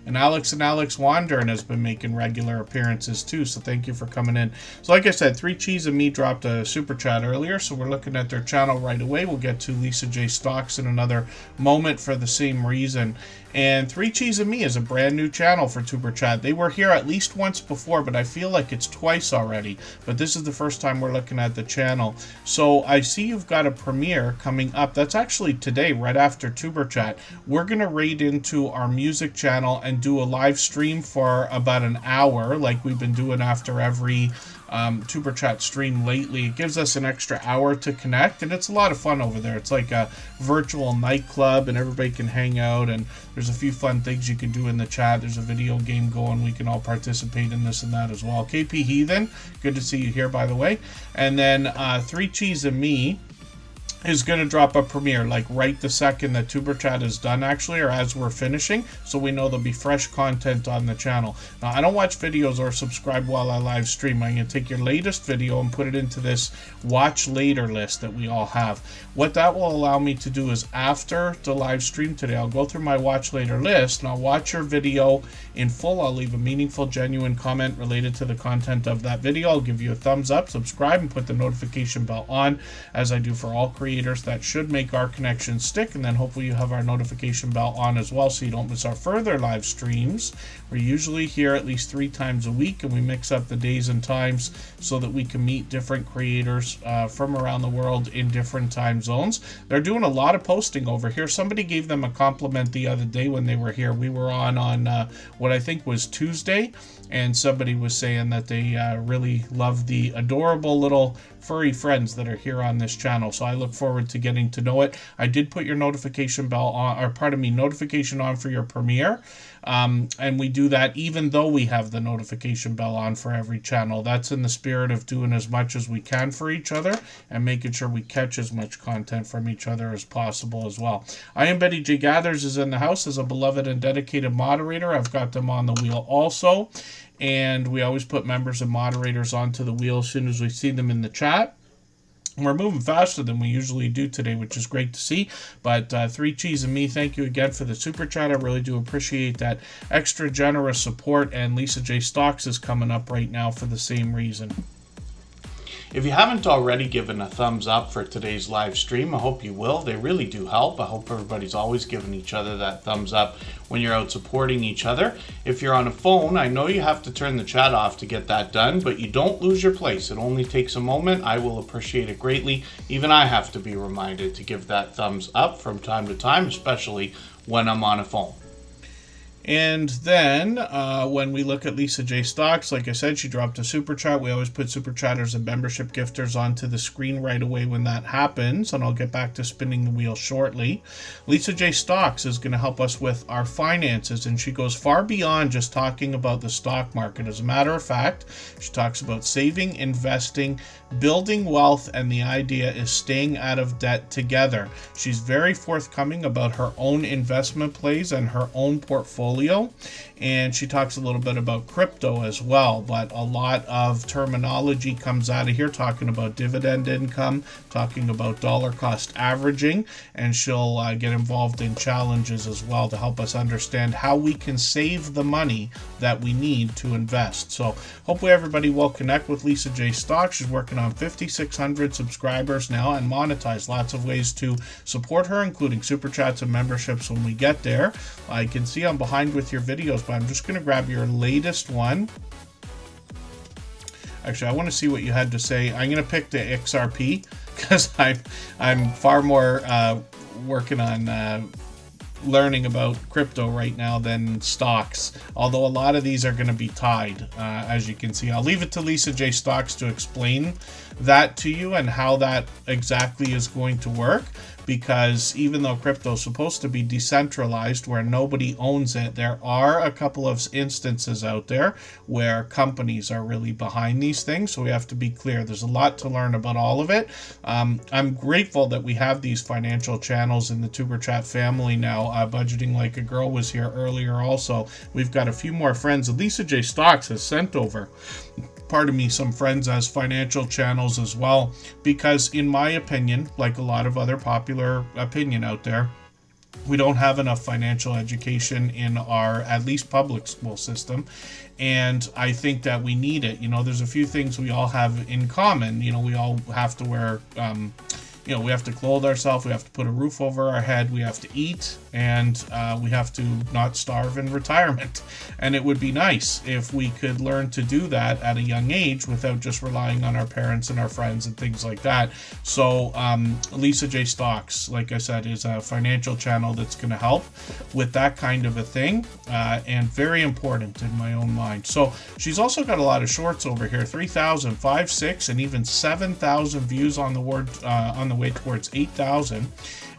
And Alex Wandern has been making regular appearances too, so thank you for coming in. So like I said, 3 Cheese and Me dropped a super chat earlier, so we're looking at their channel right away. We'll get to Lisa J. Stocks in another moment for the same reason. And 3 Cheese and Me is a brand new channel for Tuber Chat. They were here at least once before, but I feel like it's twice already. But this is the first time we're looking at the channel. So I see you've got a premiere coming up. That's actually today, right after Tuber Chat. We're going to raid into our music channel and do a live stream for about an hour, like we've been doing after every Tuber Chat stream lately. It gives us an extra hour to connect, and it's a lot of fun over there. It's like a virtual nightclub, and everybody can hang out, and there's a few fun things you can do in the chat. There's a video game going. We can all participate in this and that as well. KP Heathen, good to see you here, by the way. And then 3 Cheese and Me is going to drop a premiere like right the second that Tuber Chat is done, actually, or as we're finishing, so we know there'll be fresh content on the channel. Now, I don't watch videos or subscribe while I live stream. I'm going to take your latest video and put it into this watch later list that we all have. What that will allow me to do is after the live stream today, I'll go through my watch later list and I'll watch your video in full. I'll leave a meaningful, genuine comment related to the content of that video. I'll give you a thumbs up, subscribe, and put the notification bell on, as I do for all creators. That should make our connection stick, and then hopefully you have our notification bell on as well so you don't miss our further live streams. We're usually here at least 3 times a week, and we mix up the days and times so that we can meet different creators from around the world in different time zones. They're doing a lot of posting over here. Somebody gave them a compliment the other day when they were here. We were on what I think was Tuesday, and somebody was saying that they really love the adorable little furry friends that are here on this channel. So I look forward to getting to know it. I did put your notification bell on, or pardon me, notification on for your premiere. And we do that even though we have the notification bell on for every channel. That's in the spirit of doing as much as we can for each other and making sure we catch as much content from each other as possible as well. I am Betty J. Gathers is in the house as a beloved and dedicated moderator. I've got them on the wheel also. And we always put members and moderators onto the wheel as soon as we see them in the chat. We're moving faster than we usually do today, which is great to see. But 3 Cheese and Me, thank you again for the super chat. I really do appreciate that extra generous support. And Lisa J. Stocks is coming up right now for the same reason. If you haven't already given a thumbs up for today's live stream, I hope you will. They really do help. I hope everybody's always giving each other that thumbs up when you're out supporting each other. If you're on a phone, I know you have to turn the chat off to get that done, but you don't lose your place. It only takes a moment. I will appreciate it greatly. Even I have to be reminded to give that thumbs up from time to time, especially when I'm on a phone. And then when we look at Lisa J. Stocks, like I said, she dropped a super chat. We always put super chatters and membership gifters onto the screen right away when that happens, and I'll get back to spinning the wheel shortly. Lisa J. Stocks is going to help us with our finances, and she goes far beyond just talking about the stock market. As a matter of fact, she talks about saving, investing, building wealth, and the idea is staying out of debt together. She's very forthcoming about her own investment plays and her own portfolio. And she talks a little bit about crypto as well, but a lot of terminology comes out of here talking about dividend income, talking about dollar cost averaging, and she'll get involved in challenges as well to help us understand how we can save the money that we need to invest. So hopefully everybody will connect with Lisa J. Stock. She's working on 5,600 subscribers now and monetize. Lots of ways to support her, including super chats and memberships when we get there. I can see I'm behind with your videos, but I'm just going to grab your latest one. Actually, I want to see what you had to say. I'm going to pick the XRP because I'm far more working on learning about crypto right now than stocks, although a lot of these are going to be tied, as you can see. I'll leave it to Lisa J. Stocks to explain that to you and how that exactly is going to work, because even though crypto is supposed to be decentralized where nobody owns it, there are a couple of instances out there where companies are really behind these things, so we have to be clear. There's a lot to learn about all of it. I'm grateful that we have these financial channels in the Tuber Chat family now. Budgeting Like a Girl was here earlier also. We've got a few more friends. Lisa J. Stocks has sent over, pardon me, some friends as financial channels as well, because in my opinion, like a lot of other popular opinion out there, we don't have enough financial education in our, at least public school system, and I think that we need it. You know, there's a few things we all have in common. You know, we all have to wear we have to clothe ourselves, we have to put a roof over our head, we have to eat, and we have to not starve in retirement. And it would be nice if we could learn to do that at a young age without just relying on our parents and our friends and things like that. So Lisa J. Stocks, like I said, is a financial channel that's going to help with that kind of a thing, and very important in my own mind. So she's also got a lot of shorts over here, 3,000, 5, 6, and even 7,000 views on the way towards 8,000,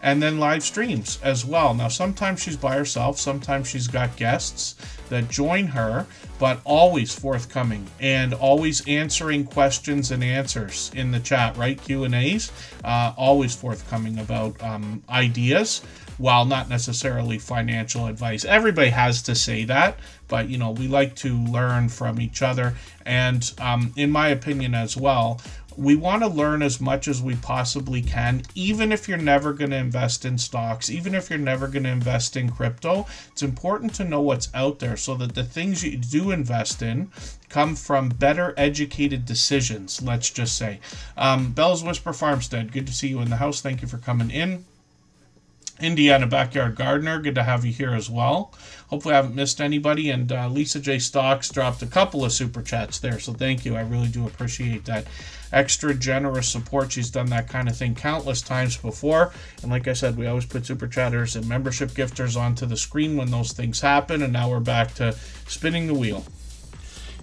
and then live streams as well. Now, sometimes she's by herself, sometimes she's got guests that join her, but always forthcoming and always answering questions and answers in the chat, right? Q&As, always forthcoming about ideas, while not necessarily financial advice. Everybody has to say that, but we like to learn from each other. And in my opinion as well, we want to learn as much as we possibly can, even if you're never going to invest in stocks, even if you're never going to invest in crypto. It's important to know what's out there so that the things you do invest in come from better educated decisions, let's just say. Bell's Whisper Farmstead, good to see you in the house. Thank you for coming in. Indiana Backyard Gardener, good to have you here as well. Hopefully I haven't missed anybody. And Lisa J. Stocks dropped a couple of super chats there, so thank you. I really do appreciate that extra generous support. She's done that kind of thing countless times before. And like I said, we always put super chatters and membership gifters onto the screen when those things happen. And now we're back to spinning the wheel.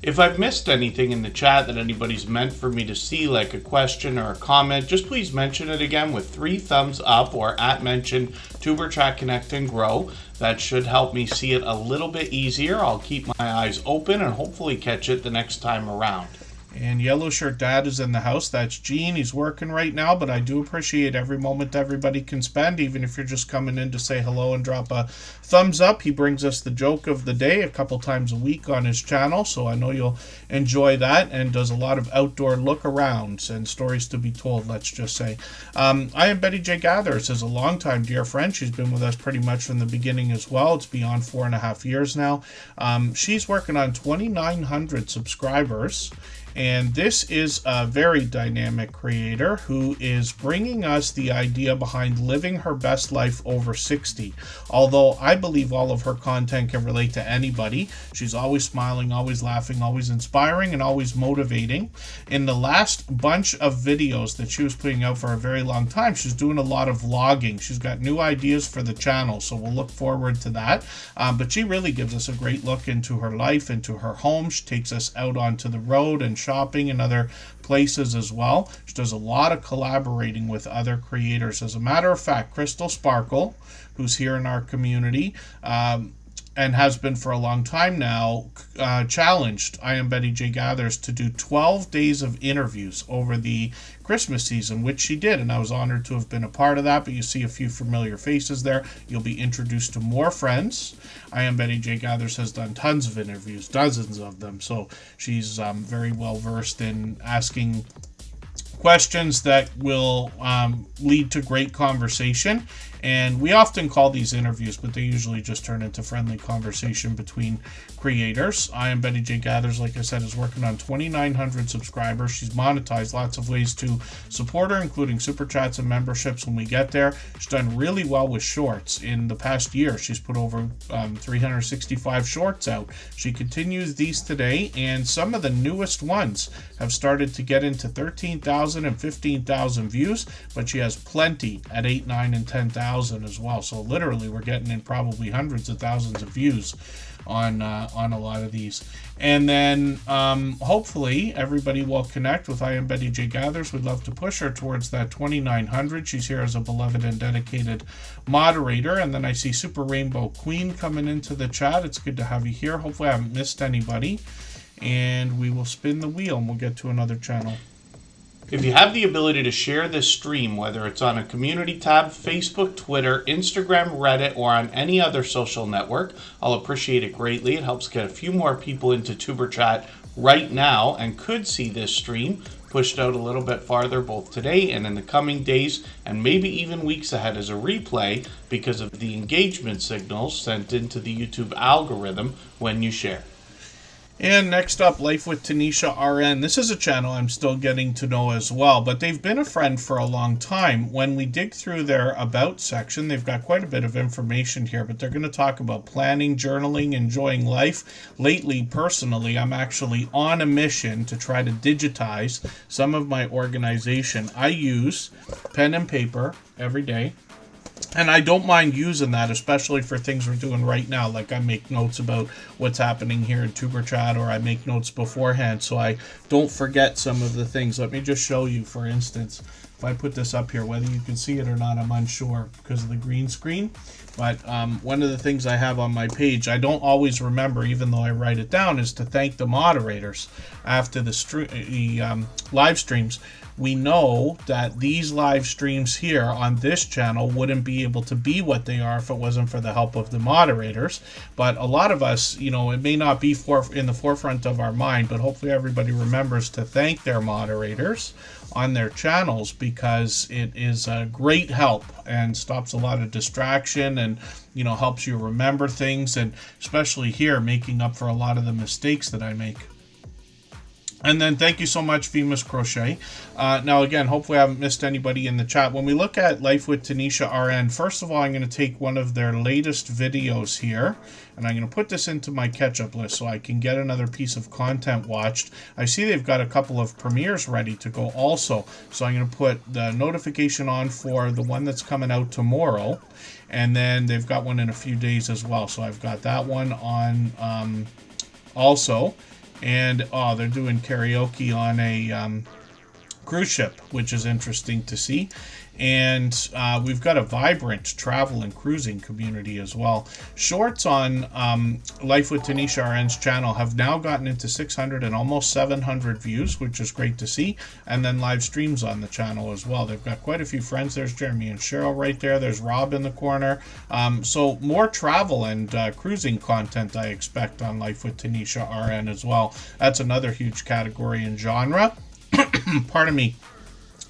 If I've missed anything in the chat that anybody's meant for me to see, like a question or a comment, just please mention it again with 3 thumbs up or @mention Superchat Connect and Grow. That should help me see it a little bit easier. I'll keep my eyes open and hopefully catch it the next time around. And Yellow Shirt Dad is in the house. That's Gene. He's working right now, but I do appreciate every moment everybody can spend, even if you're just coming in to say hello and drop a thumbs up. He brings us the joke of the day a couple times a week on his channel, so I know you'll enjoy that, and does a lot of outdoor look-arounds and stories to be told, let's just say. I am Betty J. Gathers, is a longtime dear friend. She's been with us pretty much from the beginning as well. It's beyond 4.5 years now. She's working on 2,900 subscribers. And this is a very dynamic creator who is bringing us the idea behind living her best life over 60. Although I believe all of her content can relate to anybody. She's always smiling, always laughing, always inspiring, and always motivating. In the last bunch of videos that she was putting out for a very long time, she's doing a lot of vlogging. She's got new ideas for the channel, so we'll look forward to that. But she really gives us a great look into her life, into her home. She takes us out onto the road and shopping in other places as well. She does a lot of collaborating with other creators. As a matter of fact, Crystal Sparkle, who's here in our community, and has been for a long time now, challenged I Am Betty J. Gathers to do 12 days of interviews over the Christmas season, which she did, and I was honored to have been a part of that. But you see a few familiar faces there. You'll be introduced to more friends. I Am Betty J. Gathers has done tons of interviews, dozens of them, so she's very well versed in asking questions that will lead to great conversation. And we often call these interviews, but they usually just turn into friendly conversation between creators. I Am Betty J. Gathers, like I said, is working on 2,900 subscribers. She's monetized, lots of ways to support her, including super chats and memberships when we get there. She's done really well with shorts. In the past year, she's put over 365 shorts out. She continues these today, and some of the newest ones have started to get into 13,000 and 15,000 views, but she has plenty at 8, 9, and 10,000 as well. So literally we're getting in probably hundreds of thousands of views on a lot of these. And then hopefully everybody will connect with I Am Betty J. Gathers. We'd love to push her towards that 2,900. She's here as a beloved and dedicated moderator. And then I see Super Rainbow Queen coming into the chat. It's good to have you here. Hopefully I haven't missed anybody. And we will spin the wheel and we'll get to another channel. If you have the ability to share this stream, whether it's on a community tab, Facebook, Twitter, Instagram, Reddit, or on any other social network, I'll appreciate it greatly. It helps get a few more people into Tuber Chat right now and could see this stream pushed out a little bit farther both today and in the coming days and maybe even weeks ahead as a replay because of the engagement signals sent into the YouTube algorithm when you share. And next up, Life with Tanisha RN. This is a channel I'm still getting to know as well, but they've been a friend for a long time. When we dig through their About section, they've got quite a bit of information here, but they're going to talk about planning, journaling, enjoying life. Lately, personally, I'm actually on a mission to try to digitize some of my organization. I use pen and paper every day. And I don't mind using that, especially for things we're doing right now. Like I make notes about what's happening here in Superchat, or I make notes beforehand so I don't forget some of the things. Let me just show you, for instance, if I put this up here, whether you can see it or not, I'm unsure because of the green screen. But one of the things I have on my page, I don't always remember, even though I write it down, is to thank the moderators after the live streams. We know that these live streams here on this channel wouldn't be able to be what they are if it wasn't for the help of the moderators. But a lot of us, you know, it may not be in the forefront of our mind, but hopefully everybody remembers to thank their moderators on their channels, because it is a great help and stops a lot of distraction and, you know, helps you remember things, and especially here, making up for a lot of the mistakes that I make. And then thank you so much, Famous Crochet. Now, again, hopefully I haven't missed anybody in the chat. When we look at Life with Tanisha RN, first of all, I'm going to take one of their latest videos here, and I'm going to put this into my catch-up list so I can get another piece of content watched. I see they've got a couple of premieres ready to go also, so I'm going to put the notification on for the one that's coming out tomorrow, and then they've got one in a few days as well, so I've got that one on also. And they're doing karaoke on a cruise ship, which is interesting to see. And we've got a vibrant travel and cruising community as well. Shorts on Life with Tanisha RN's channel have now gotten into 600 and almost 700 views, which is great to see. And then live streams on the channel as well. They've got quite a few friends. There's Jeremy and Cheryl right there. There's Rob in the corner. So more travel and cruising content I expect on Life with Tanisha RN as well. That's another huge category and genre. Pardon me.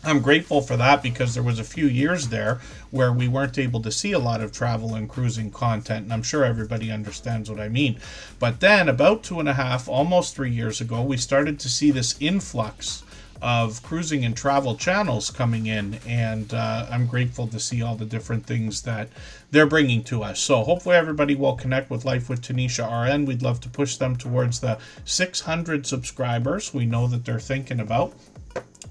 I'm grateful for that, because there was a few years there where we weren't able to see a lot of travel and cruising content, and I'm sure everybody understands what I mean. But then about 2.5, almost 3 years ago, we started to see this influx of cruising and travel channels coming in, and I'm grateful to see all the different things that they're bringing to us. So hopefully everybody will connect with Life with Tanisha RN. We'd love to push them towards the 600 subscribers we know that they're thinking about.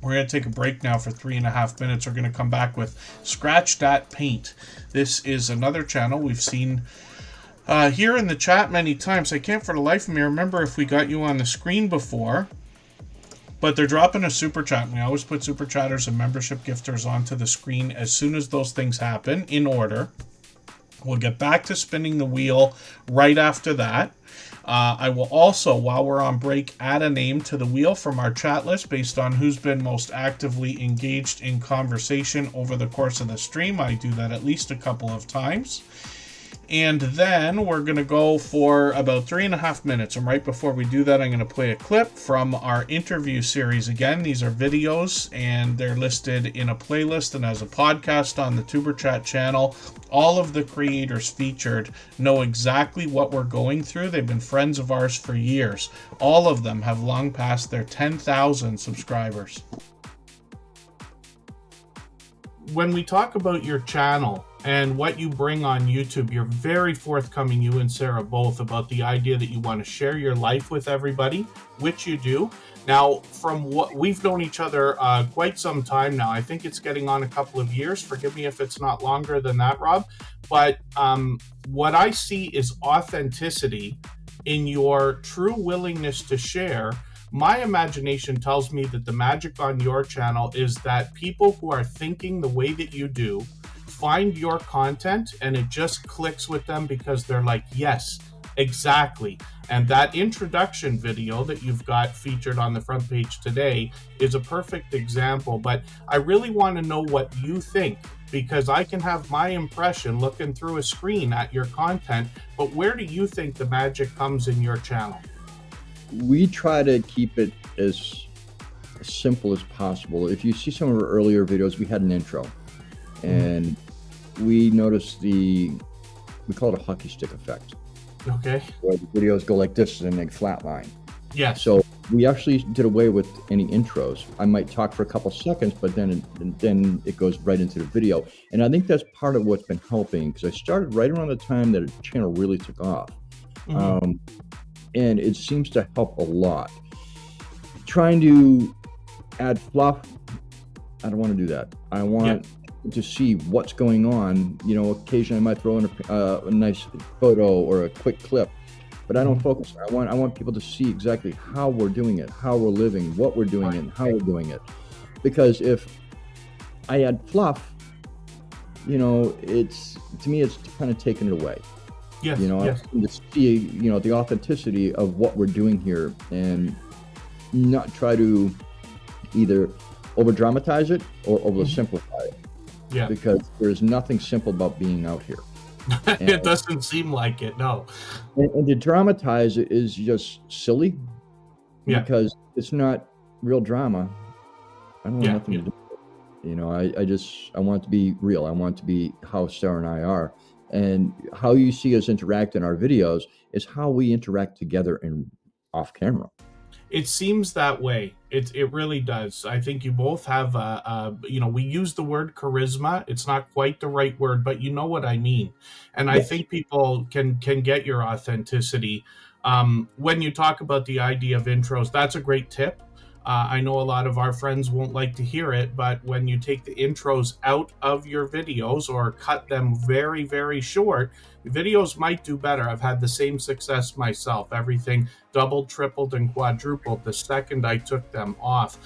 We're going to take a break now for 3.5 minutes. We're going to come back with Scratch That Paint. This is another channel we've seen here in the chat many times. I can't for the life of me remember if we got you on the screen before, but they're dropping a super chat. We always put super chatters and membership gifters onto the screen as soon as those things happen, in order. We'll get back to spinning the wheel right after that. I will also, while we're on break, add a name to the wheel from our chat list based on who's been most actively engaged in conversation over the course of the stream. I do that at least a couple of times. And then we're going to go for about 3.5 minutes. And right before we do that, I'm going to play a clip from our interview series again. These are videos, and they're listed in a playlist and as a podcast on the Superchat channel. All of the creators featured know exactly what we're going through. They've been friends of ours for years. All of them have long passed their 10,000 subscribers. When we talk about your channel and what you bring on YouTube, you're very forthcoming, you and Sarah both, about the idea that you want to share your life with everybody, which you do. Now, from what we've known each other quite some time now, I think it's getting on a couple of years. Forgive me if it's not longer than that, Rob. But what I see is authenticity in your true willingness to share. My imagination tells me that the magic on your channel is that people who are thinking the way that you do find your content and it just clicks with them, because they're like, yes, exactly. And that introduction video that you've got featured on the front page today is a perfect example. But I really want to know what you think, because I can have my impression looking through a screen at your content, but where do you think the magic comes in your channel? We try to keep it as simple as possible. If you see some of our earlier videos, we had an intro, and we noticed we call it a hockey stick effect. Okay. Where the videos go like this and then they flatline. Yes. So we actually did away with any intros. I might talk for a couple seconds, but then it goes right into the video. And I think that's part of what's been helping, because I started right around the time that the channel really took off. Mhm. And it seems to help a lot. Trying to add fluff, I don't want to do that. I want to see what's going on. You know, occasionally I might throw in a nice photo or a quick clip, but I don't focus. I want people to see exactly how we're doing it, how we're living, what we're doing, and how we're doing it. Because if I add fluff, you know, to me it's kind of taking it away. Yes. You know, Yes. to see, you know, the authenticity of what we're doing here, and not try to either over dramatize it or over simplify it. Yeah. Because there's nothing simple about being out here. It doesn't seem like it. No. And to dramatize it is just silly. Yeah. Because it's not real drama. I don't want nothing to do with it. You know, I want it to be real. I want it to be how Sarah and I are. And how you see us interact in our videos is how we interact together and off camera. It seems that way. It really does. I think you both have you know, we use the word charisma. It's not quite the right word, but you know what I mean. And I think people can get your authenticity. When you talk about the idea of intros, that's a great tip. I know a lot of our friends won't like to hear it, but when you take the intros out of your videos or cut them very, very short, videos might do better. I've had the same success myself. Everything doubled, tripled, and quadrupled the second I took them off.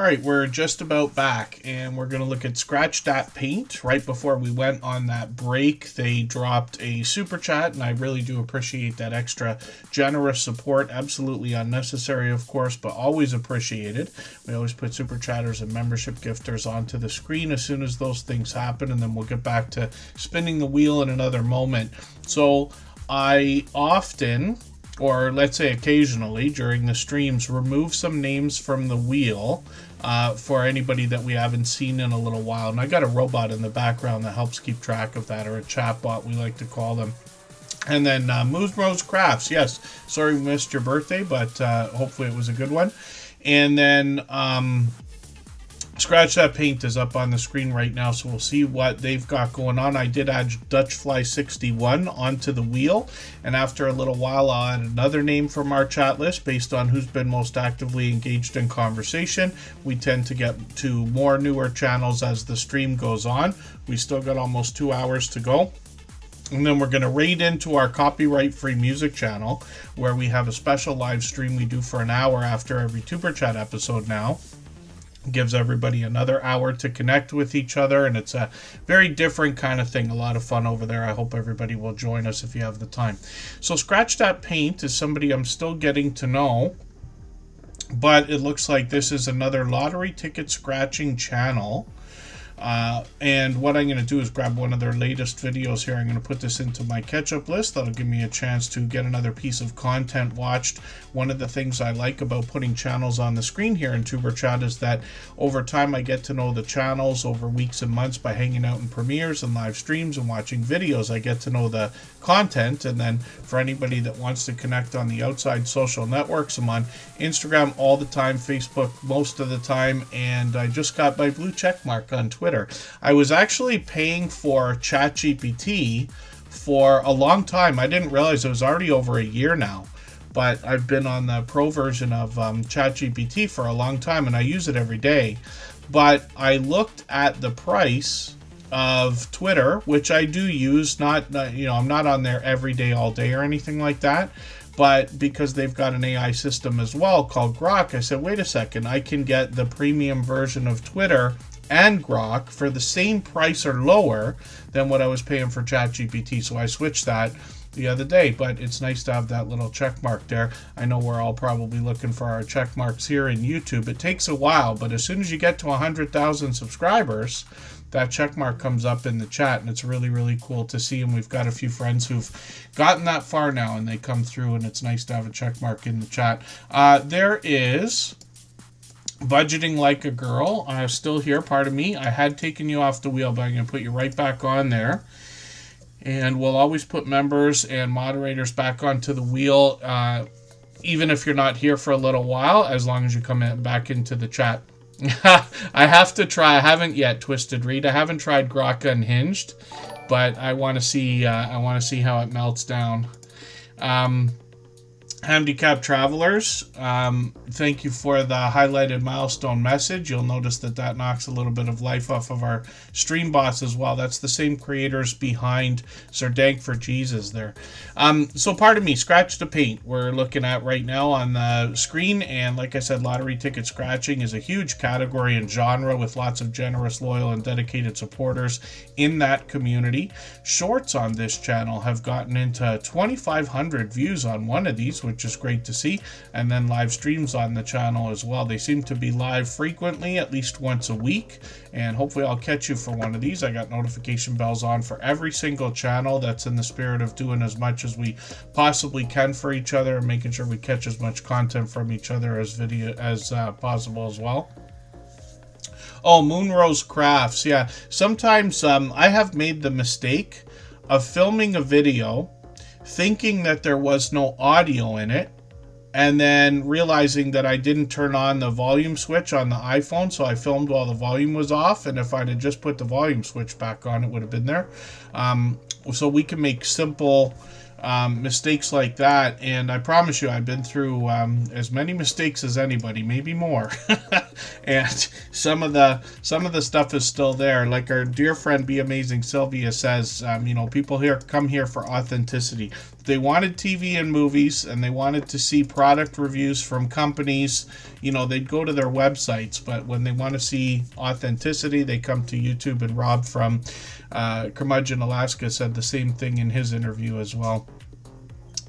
right, we're just about back, and we're going to look at Scratch That Paint. Right before we went on that break, they dropped a super chat, and I really do appreciate that extra generous support. Absolutely unnecessary, of course, but always appreciated. We always put super chatters and membership gifters onto the screen as soon as those things happen, and then we'll get back to spinning the wheel in another moment. So I often, or let's say occasionally during the streams, remove some names from the wheel for anybody that we haven't seen in a little while. And I got a robot in the background that helps keep track of that, or a chatbot we like to call them. And then Moose Rose Crafts, yes, sorry we missed your birthday, but hopefully it was a good one. And then Scratch That Paint is up on the screen right now, so we'll see what they've got going on. I did add Dutchfly61 onto the wheel, and after a little while I'll add another name from our chat list based on who's been most actively engaged in conversation. We tend to get to more newer channels as the stream goes on. We still got almost 2 hours to go. And then we're going to raid into our copyright-free music channel, where we have a special live stream we do for an hour after every Tuber Chat episode now. Gives everybody another hour to connect with each other, and it's a very different kind of thing. A lot of fun over there. I hope everybody will join us if you have the time. So Scratch That Paint is somebody I'm still getting to know, but it looks like this is another lottery ticket scratching channel. And what I'm going to do is grab one of their latest videos here. I'm going to put this into my catch-up list. That'll give me a chance to get another piece of content watched. One of the things I like about putting channels on the screen here in Tuber Chat is that over time I get to know the channels over weeks and months by hanging out in premieres and live streams and watching videos. I get to know the content, and then for anybody that wants to connect on the outside social networks, I'm on Instagram all the time, Facebook most of the time, and I just got my blue check mark on Twitter. I was actually paying for ChatGPT for a long time. I didn't realize it was already over a year now, but I've been on the pro version of ChatGPT for a long time, and I use it every day. But I looked at the price of Twitter, which I do use, not I'm not on there every day, all day or anything like that, but because they've got an AI system as well called Grok, I said, wait a second, I can get the premium version of Twitter and Grok for the same price or lower than what I was paying for ChatGPT. So I switched that the other day, but it's nice to have that little check mark there. I know we're all probably looking for our check marks here in YouTube. It takes a while, but as soon as you get to 100,000 subscribers, that check mark comes up in the chat, and it's really, really cool to see. And we've got a few friends who've gotten that far now, and they come through, and it's nice to have a check mark in the chat. There is Budgeting Like a Girl. Still here, pardon me. I had taken you off the wheel, but I'm going to put you right back on there. And we'll always put members and moderators back onto the wheel, even if you're not here for a little while, as long as you come back into the chat. I have to try. I haven't yet, Twisted Reed. I haven't tried Grok Unhinged, but I want to see how it melts down. Handicapped Travelers, thank you for the highlighted milestone message. You'll notice that knocks a little bit of life off of our stream bots as well. That's the same creators behind Sir Dank for Jesus there. So pardon me, Scratch the Paint we're looking at right now on the screen, and like I said, lottery ticket scratching is a huge category and genre with lots of generous, loyal, and dedicated supporters in that community. Shorts on this channel have gotten into 2,500 views on one of these, which is great to see, and then live streams on the channel as well. They seem to be live frequently, at least once a week, and hopefully I'll catch you for one of these. I got notification bells on for every single channel. That's in the spirit of doing as much as we possibly can for each other and making sure we catch as much content from each other as possible as well. Oh, Moonrose Crafts. Yeah, sometimes I have made the mistake of filming a video thinking that there was no audio in it, and then realizing that I didn't turn on the volume switch on the iPhone, so I filmed while the volume was off, and if I'd have just put the volume switch back on, it would have been there. So we can make simple mistakes like that, and I promise you I've been through as many mistakes as anybody, maybe more. And some of the stuff is still there. Like our dear friend Be Amazing Sylvia says, people here come here for authenticity. they wanted TV and movies, and they wanted to see product reviews from companies, they'd go to their websites. But when they want to see authenticity, they come to YouTube. And Rob from Curmudgeon, Alaska said the same thing in his interview as well.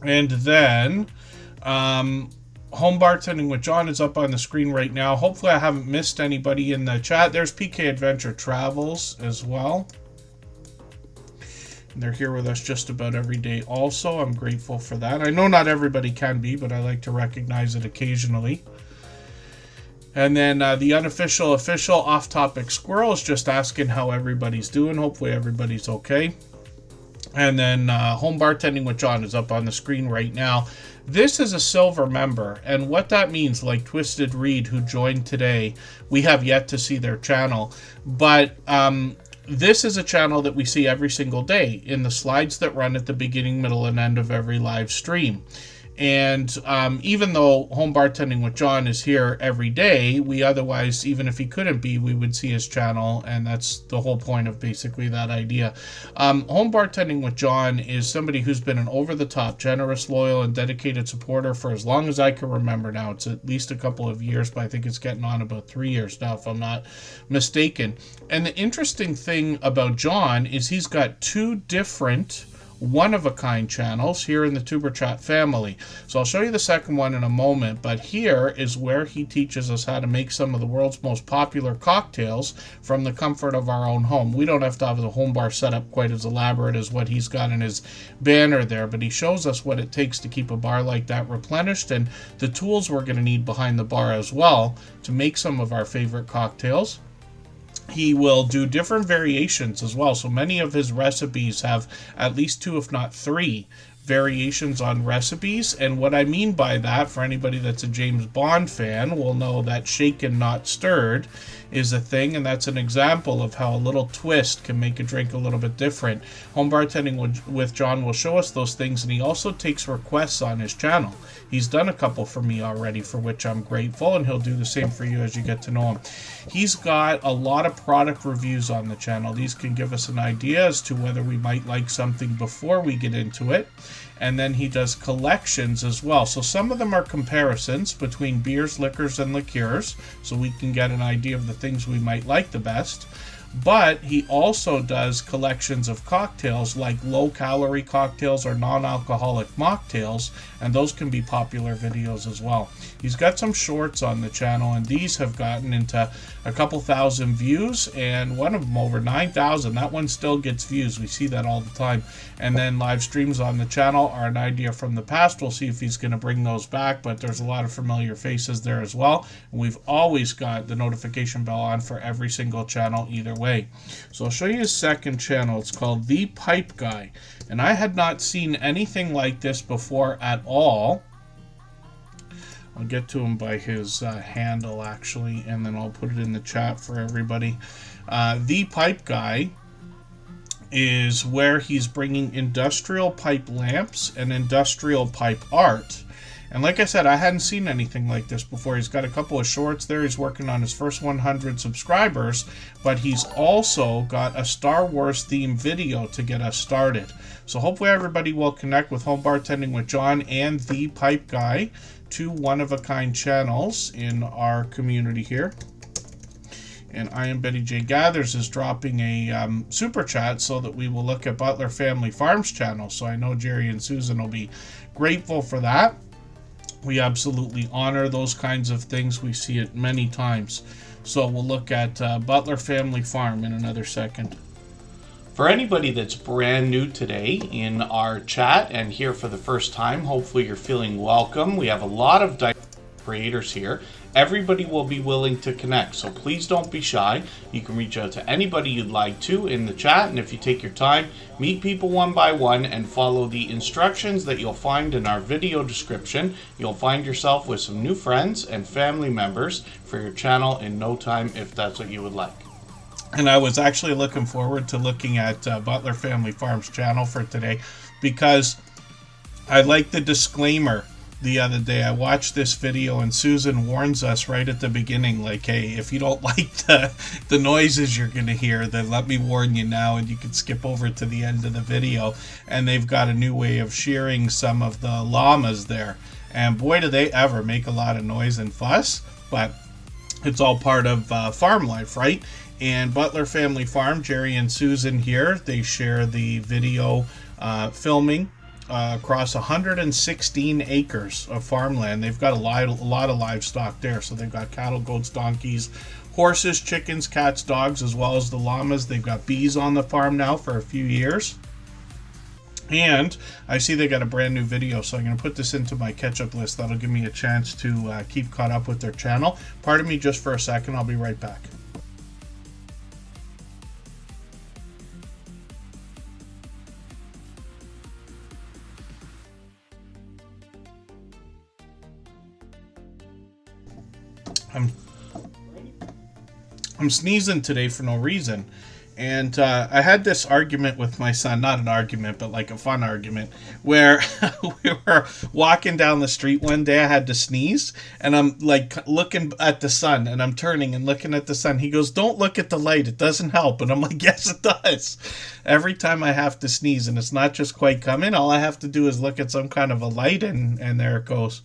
And then Home Bartending with John is up on the screen right now. Hopefully I haven't missed anybody in the chat. There's PK Adventure Travels as well. They're here with us just about every day also. I'm grateful for that. I know not everybody can be, but I like to recognize it occasionally. And then the unofficial, official off-topic squirrel is just asking how everybody's doing. Hopefully everybody's okay. And then Home Bartending with John is up on the screen right now. This is a silver member, and what that means, like Twisted Reed, who joined today, we have yet to see their channel, but this is a channel that we see every single day in the slides that run at the beginning, middle, and end of every live stream. And even though Home Bartending with John is here every day, we otherwise, even if he couldn't be, we would see his channel, and that's the whole point of basically that idea. Home Bartending with John is somebody who's been an over-the-top, generous, loyal, and dedicated supporter for as long as I can remember now. It's at least a couple of years, but I think it's getting on about 3 years now, if I'm not mistaken. And the interesting thing about John is he's got two different one-of-a-kind channels here in the Superchat family. So I'll show you the second one in a moment, but here is where he teaches us how to make some of the world's most popular cocktails from the comfort of our own home. We don't have to have the home bar set up quite as elaborate as what he's got in his banner there, but he shows us what it takes to keep a bar like that replenished and the tools we're going to need behind the bar as well to make some of our favorite cocktails. He will do different variations as well. So many of his recipes have at least 2, if not 3, variations on recipes. And what I mean by that, for anybody that's a James Bond fan, will know that shaken not stirred is a thing, and that's an example of how a little twist can make a drink a little bit different. Home Bartending with John will show us those things, and he also takes requests on his channel. He's done a couple for me already, for which I'm grateful, and he'll do the same for you as you get to know him. He's got a lot of product reviews on the channel. These can give us an idea as to whether we might like something before we get into it. And then he does collections as well. So some of them are comparisons between beers, liquors, and liqueurs, so we can get an idea of the things we might like the best. But he also does collections of cocktails, like low-calorie cocktails or non-alcoholic mocktails, and those can be popular videos as well. He's got some shorts on the channel, and these have gotten into a couple thousand views, and one of them over 9,000. That one still gets views. We see that all the time. And then live streams on the channel are an idea from the past. We'll see if he's going to bring those back, but there's a lot of familiar faces there as well. And we've always got the notification bell on for every single channel either way. So I'll show you his second channel. It's called The Pipe Guy, and I had not seen anything like this before at all. I'll get to him by his handle actually, and then I'll put it in the chat for everybody. The Pipe Guy is where he's bringing industrial pipe lamps and industrial pipe art. And like I said, I hadn't seen anything like this before. He's got a couple of shorts there. He's working on his first 100 subscribers, but he's also got a Star Wars themed video to get us started. So hopefully everybody will connect with Home Bartending with John and The Pipe Guy, two one-of-a-kind channels in our community here. And I Am Betty J Gathers is dropping a super chat so that we will look at Butler Family Farms channel. So I know Jerry and Susan will be grateful for that. We absolutely honor those kinds of things. We see it many times. So we'll look at Butler Family Farm in another second. For anybody that's brand new today in our chat and here for the first time, hopefully you're feeling welcome. We have a lot of creators here. Everybody will be willing to connect, so please don't be shy. You can reach out to anybody you'd like to in the chat, and if you take your time, meet people one by one and follow the instructions that you'll find in our video description. You'll find yourself with some new friends and family members for your channel in no time, if that's what you would like. And I was actually looking forward to looking at Butler Family Farms channel for today, because I like the disclaimer the other day. I watched this video and Susan warns us right at the beginning, like, hey, if you don't like the noises you're going to hear, then let me warn you now, and you can skip over to the end of the video. And they've got a new way of shearing some of the llamas there. And boy, do they ever make a lot of noise and fuss, but it's all part of farm life, right? And Butler Family Farm, Jerry and Susan here, they share the video filming across 116 acres of farmland. They've got a lot of livestock there. So they've got cattle, goats, donkeys, horses, chickens, cats, dogs, as well as the llamas. They've got bees on the farm now for a few years. And I see they got a brand new video, so I'm going to put this into my catch-up list. That'll give me a chance to keep caught up with their channel. Pardon me just for a second. I'll be right back. I'm sneezing today for no reason. And I had this argument with my son, not an argument, but like a fun argument, where we were walking down the street one day. I had to sneeze, and I'm like looking at the sun, and I'm turning and looking at the sun. He goes, "Don't look at the light, it doesn't help." And I'm like, yes, it does. Every time I have to sneeze, and it's not just quite coming, all I have to do is look at some kind of a light, and there it goes.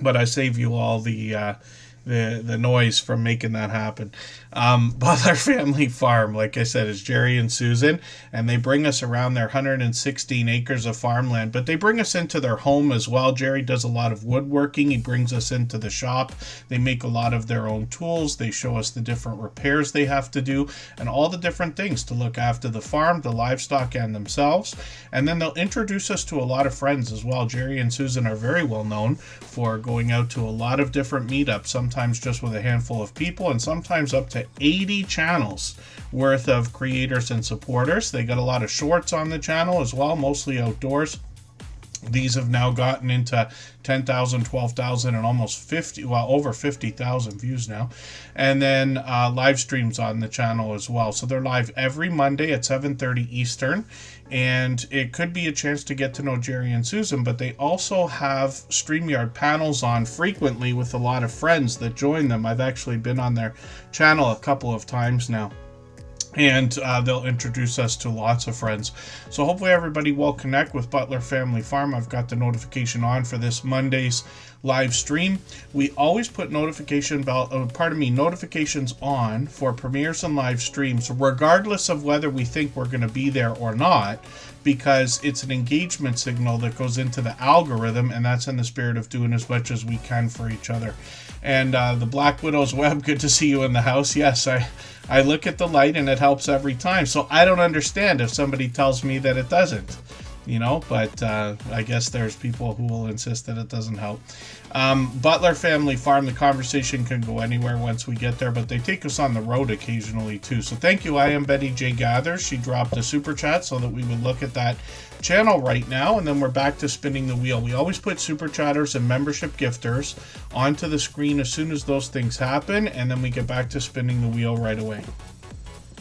But I save you all the noise from making that happen. Butler Family Farm, like I said, is Jerry and Susan, and they bring us around their 116 acres of farmland, but they bring us into their home as well. Jerry does a lot of woodworking. He brings us into the shop. They make a lot of their own tools. They show us the different repairs they have to do and all the different things to look after the farm, the livestock, and themselves. And then they'll introduce us to a lot of friends as well. Jerry and Susan are very well known for going out to a lot of different meetups, sometimes just with a handful of people, and sometimes up to 80 channels worth of creators and supporters. They got a lot of shorts on the channel as well, mostly outdoors. These have now gotten into 10,000, 12,000, and almost 50, well, over 50,000 views now. And then live streams on the channel as well. So they're live every Monday at 7:30 Eastern. And it could be a chance to get to know Jerry and Susan, but they also have StreamYard panels on frequently with a lot of friends that join them. I've actually been on their channel a couple of times now. And they'll introduce us to lots of friends. So hopefully everybody will connect with Butler Family Farm. I've got the notification on for this Monday's live stream. We always put notifications on for premieres and live streams, regardless of whether we think we're going to be there or not, because it's an engagement signal that goes into the algorithm, and that's in the spirit of doing as much as we can for each other. And the Black Widow's Web, good to see you in the house. Yes, I look at the light and it helps every time. So I don't understand if somebody tells me that it doesn't, but I guess there's people who will insist that it doesn't help. Butler Family Farm, the conversation can go anywhere once we get there, but they take us on the road occasionally too. So thank you. I am Betty J. Gathers. She dropped a super chat so that we would look at that channel right now, and then we're back to spinning the wheel. We always put super chatters and membership gifters onto the screen as soon as those things happen, and then we get back to spinning the wheel right away.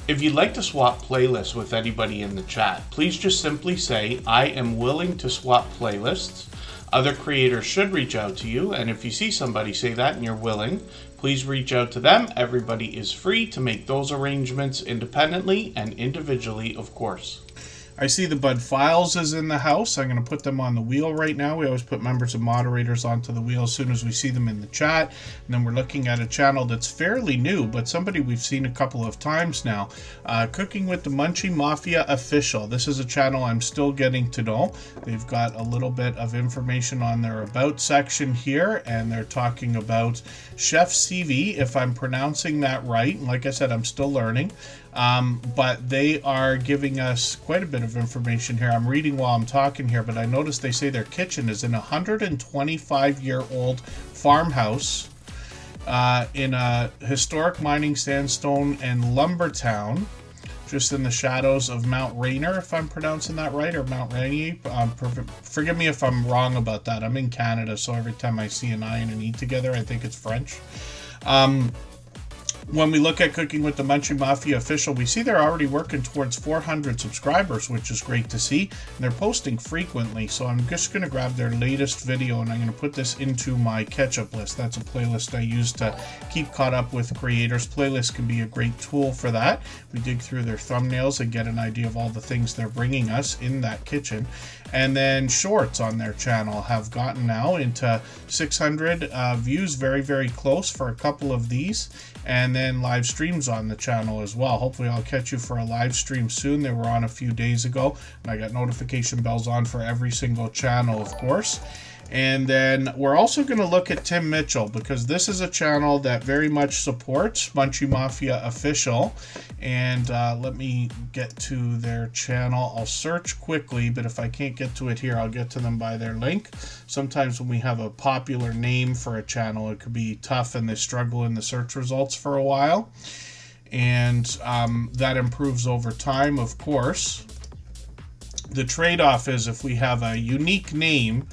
If you'd like to swap playlists with anybody in the chat, please just simply say, "I am willing to swap playlists." Other creators should reach out to you, and if you see somebody say that and you're willing, please reach out to them. Everybody is free to make those arrangements independently and individually, of course. I see the Bud Files is in the house. I'm going to put them on the wheel right now. We always put members and moderators onto the wheel as soon as we see them in the chat. And then we're looking at a channel that's fairly new, but somebody we've seen a couple of times now. Cooking with the Munchie Mafia Official. This is a channel I'm still getting to know. They've got a little bit of information on their About section here, and they're talking about Chef CV, if I'm pronouncing that right. And like I said, I'm still learning. But they are giving us quite a bit of information here. I'm reading while I'm talking here, but I noticed they say their kitchen is in a 125-year-old farmhouse in a historic mining sandstone and lumber town, just in the shadows of Mount Rainier, if I'm pronouncing that right, or Mount Rainier. Forgive me if I'm wrong about that. I'm in Canada, so every time I see an I and an E together, I think it's French. when we look at Cooking with the Munchie Mafia official, we see they're already working towards 400 subscribers, which is great to see. And they're posting frequently, so I'm just going to grab their latest video and I'm going to put this into my catch-up list. That's a playlist I use to keep caught up with creators. Playlists can be a great tool for that. We dig through their thumbnails and get an idea of all the things they're bringing us in that kitchen. And then shorts on their channel have gotten now into 600 views, very, very close for a couple of these. And then live streams on the channel as well. Hopefully I'll catch you for a live stream soon. They were on a few days ago, and I got notification bells on for every single channel, of course. And then we're also going to look at Tim Mitchell, because this is a channel that very much supports Munchie Mafia Official. And let me get to their channel. I'll search quickly, but if I can't get to it here, I'll get to them by their link. Sometimes when we have a popular name for a channel, it could be tough and they struggle in the search results for a while. And that improves over time, of course. The trade-off is if we have a unique name,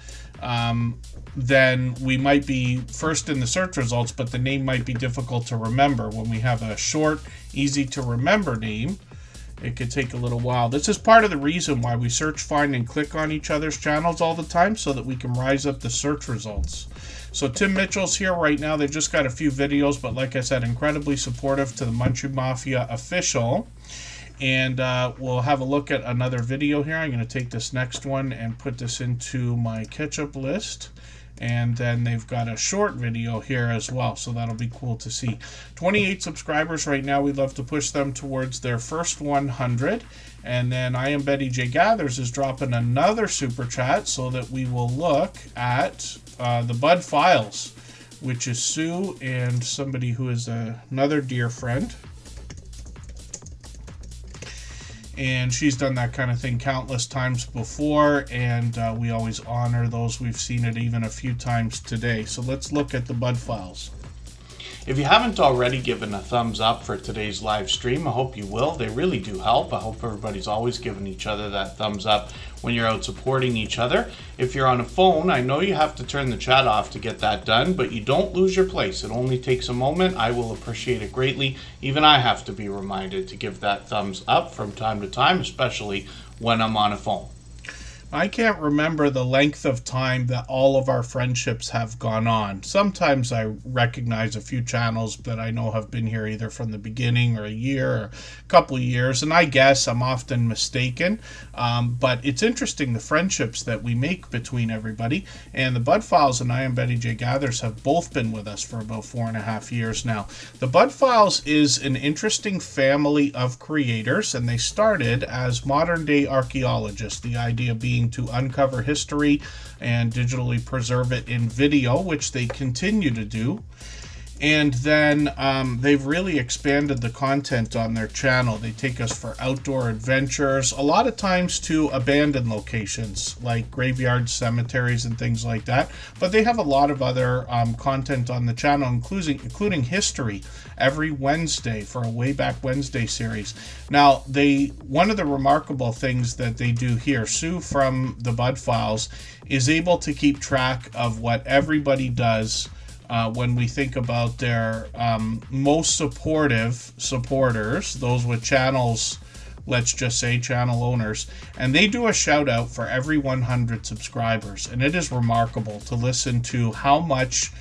then we might be first in the search results, but the name might be difficult to remember. When we have a short, easy to remember name, it could take a little while. This is part of the reason why we search, find, and click on each other's channels all the time, so that we can rise up the search results. So Tim Mitchell's here right now. They've just got a few videos, but like I said, incredibly supportive to the Munchie Mafia Official. And we'll have a look at another video here. I'm going to take this next one and put this into my catch-up list. And then they've got a short video here as well, so that'll be cool to see. 28 subscribers right now. We'd love to push them towards their first 100. And then I Am Betty J Gathers is dropping another super chat, so that we will look at the Bud Files, which is Sue and somebody who is another dear friend. And she's done that kind of thing countless times before, and we always honor those. We've seen it even a few times today. So let's look at the Bud Files. If you haven't already given a thumbs up for today's live stream, I hope you will. They really do help. I hope everybody's always giving each other that thumbs up when you're out supporting each other. If you're on a phone, I know you have to turn the chat off to get that done, but you don't lose your place. It only takes a moment. I will appreciate it greatly. Even I have to be reminded to give that thumbs up from time to time, especially when I'm on a phone. I can't remember the length of time that all of our friendships have gone on. Sometimes I recognize a few channels that I know have been here either from the beginning or a year or a couple of years, and I guess I'm often mistaken. But it's interesting the friendships that we make between everybody. And the Bud Files and I Am Betty J Gathers have both been with us for about 4.5 years now. The Bud Files is an interesting family of creators, and they started as modern-day archaeologists. The idea being to uncover history and digitally preserve it in video, which they continue to do. And then they've really expanded the content on their channel. They take us for outdoor adventures, a lot of times to abandoned locations like graveyards, cemeteries, and things like that. But they have a lot of other content on the channel, including history every Wednesday for a Way Back Wednesday series. Now, one of the remarkable things that they do here, Sue from the Bud Files, is able to keep track of what everybody does when we think about their most supportive supporters, those with channels, let's just say channel owners, and they do a shout out for every 100 subscribers. And it is remarkable to listen to how much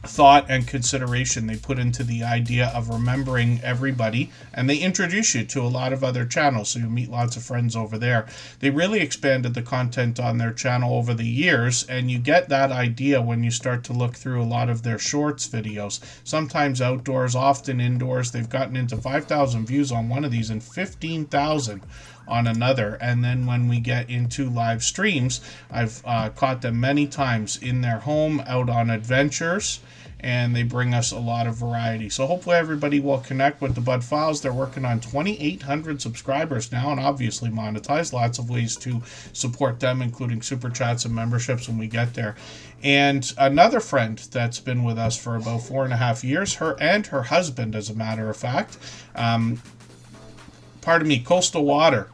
thought and consideration they put into the idea of remembering everybody, and they introduce you to a lot of other channels, so you'll meet lots of friends over there. They really expanded the content on their channel over the years, and you get that idea when you start to look through a lot of their shorts videos, sometimes outdoors, often indoors. They've gotten into 5,000 views on one of these and 15,000 on another. And then when we get into live streams, I've caught them many times in their home, out on adventures, and they bring us a lot of variety. So hopefully everybody will connect with the Bud Files. They're working on 2,800 subscribers now, and obviously monetize. Lots of ways to support them, including super chats and memberships when we get there. And another friend that's been with us for about 4.5 years, her and her husband, as a matter of fact, Coastal Water.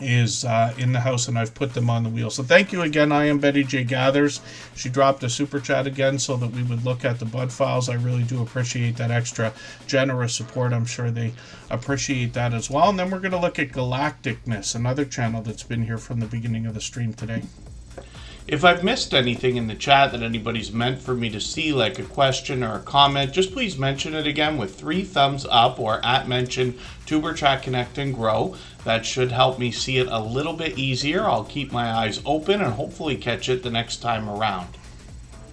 is in the house, and I've put them on the wheel. So thank you again. I am Betty J. Gathers. She dropped a super chat again so that we would look at the bud files. I really do appreciate that extra generous support. I'm sure they appreciate that as well. And then we're going to look at Galacticness, another channel that's been here from the beginning of the stream today. If I've missed anything in the chat that anybody's meant for me to see, like a question or a comment, just please mention it again with 3 thumbs up or @mention TuberChat Connect and Grow. That should help me see it a little bit easier. I'll keep my eyes open and hopefully catch it the next time around.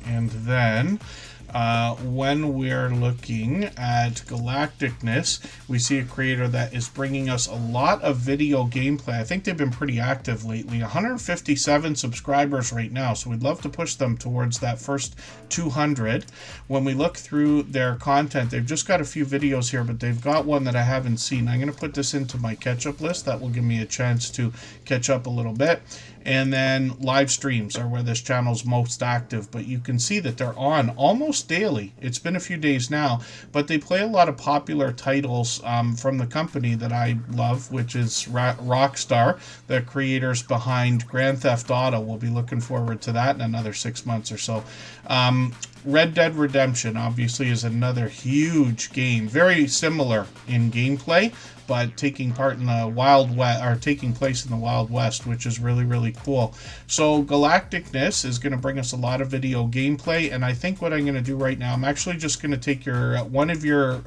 And then when we're looking at Galacticness, we see a creator that is bringing us a lot of video gameplay. I think they've been pretty active lately. 157 subscribers right now, so we'd love to push them towards that first 200. When we look through their content, they've just got a few videos here, but they've got one that I haven't seen. I'm going to put this into my catch-up list. That will give me a chance to catch up a little bit. And then live streams are where this channel's most active, but you can see that they're on almost daily. It's been a few days now, but they play a lot of popular titles from the company that I love, which is Rockstar, the creators behind Grand Theft Auto. We'll be looking forward to that in another 6 months or so. Red Dead Redemption obviously is another huge game, very similar in gameplay, but taking part in the Wild West, or taking place in the Wild West, which is really, really cool. So Galacticness is going to bring us a lot of video gameplay, and I think what I'm going to do right now, I'm actually just going to take your one of your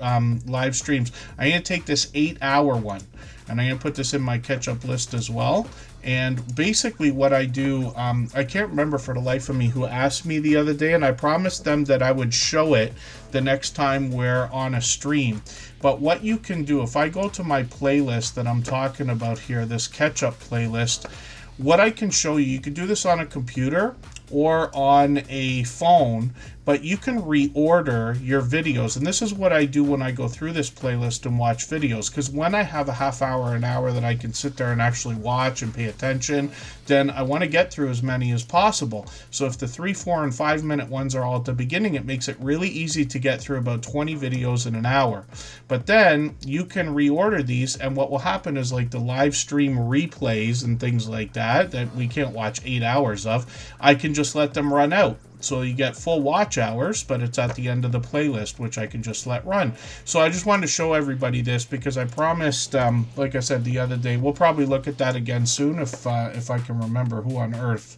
live streams. I'm going to take this 8-hour one, and I'm going to put this in my catch-up list as well. And basically what I do, I can't remember for the life of me who asked me the other day, and I promised them that I would show it the next time we're on a stream. But what you can do, if I go to my playlist that I'm talking about here, this catch-up playlist, what I can show you, you can do this on a computer or on a phone, but you can reorder your videos. And this is what I do when I go through this playlist and watch videos, because when I have a half hour, an hour that I can sit there and actually watch and pay attention, then I want to get through as many as possible. So if the 3, 4, and 5 minute ones are all at the beginning, it makes it really easy to get through about 20 videos in an hour. But then you can reorder these, and what will happen is, like the live stream replays and things like that we can't watch 8 hours of, I can just let them run out. So you get full watch hours, but it's at the end of the playlist, which I can just let run. So I just wanted to show everybody this because I promised, like I said the other day, we'll probably look at that again soon if I can remember who on earth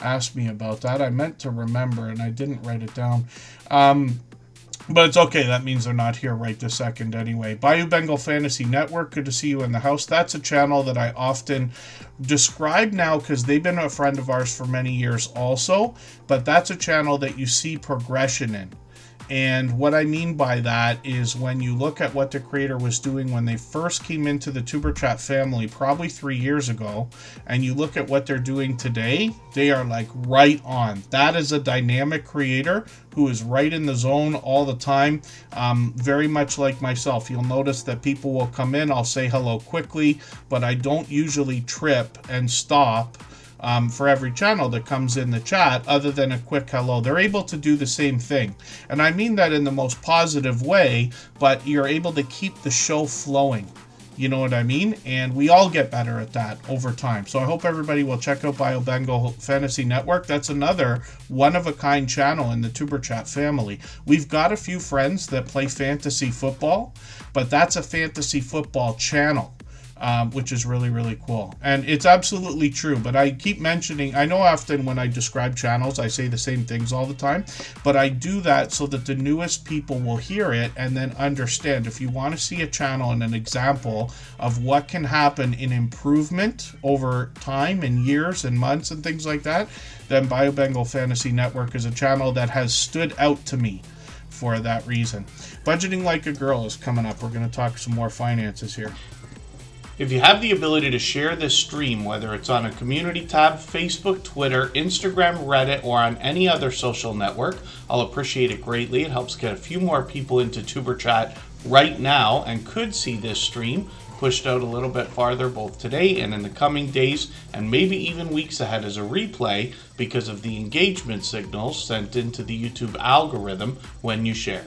asked me about that. I meant to remember and I didn't write it down. But it's okay. That means they're not here right this second anyway. Bayou Bengal Fantasy Network, good to see you in the house. That's a channel that I often describe now because they've been a friend of ours for many years also. But that's a channel that you see progression in. And what I mean by that is when you look at what the creator was doing when they first came into the TuberChat family, probably 3 years ago, and you look at what they're doing today, they are like right on. That is a dynamic creator who is right in the zone all the time, very much like myself. You'll notice that people will come in, I'll say hello quickly, but I don't usually trip and stop for every channel that comes in the chat other than a quick hello. They're able to do the same thing. And I mean that in the most positive way, but you're able to keep the show flowing. You know what I mean? And we all get better at that over time. So I hope everybody will check out Bayou Bengal Fantasy Network. That's another one-of-a-kind channel in the TuberChat family. We've got a few friends that play fantasy football, but that's a fantasy football channel. Which is really, really cool. And it's absolutely true, but I keep mentioning, I know often when I describe channels, I say the same things all the time, but I do that so that the newest people will hear it and then understand. If you want to see a channel and an example of what can happen in improvement over time and years and months and things like that, then Bayou Bengal Fantasy Network is a channel that has stood out to me for that reason. Budgeting Like a Girl is coming up. We're going to talk some more finances here. If you have the ability to share this stream, whether it's on a community tab, Facebook, Twitter, Instagram, Reddit, or on any other social network, I'll appreciate it greatly. It helps get a few more people into TuberChat right now and could see this stream pushed out a little bit farther both today and in the coming days and maybe even weeks ahead as a replay because of the engagement signals sent into the YouTube algorithm when you share.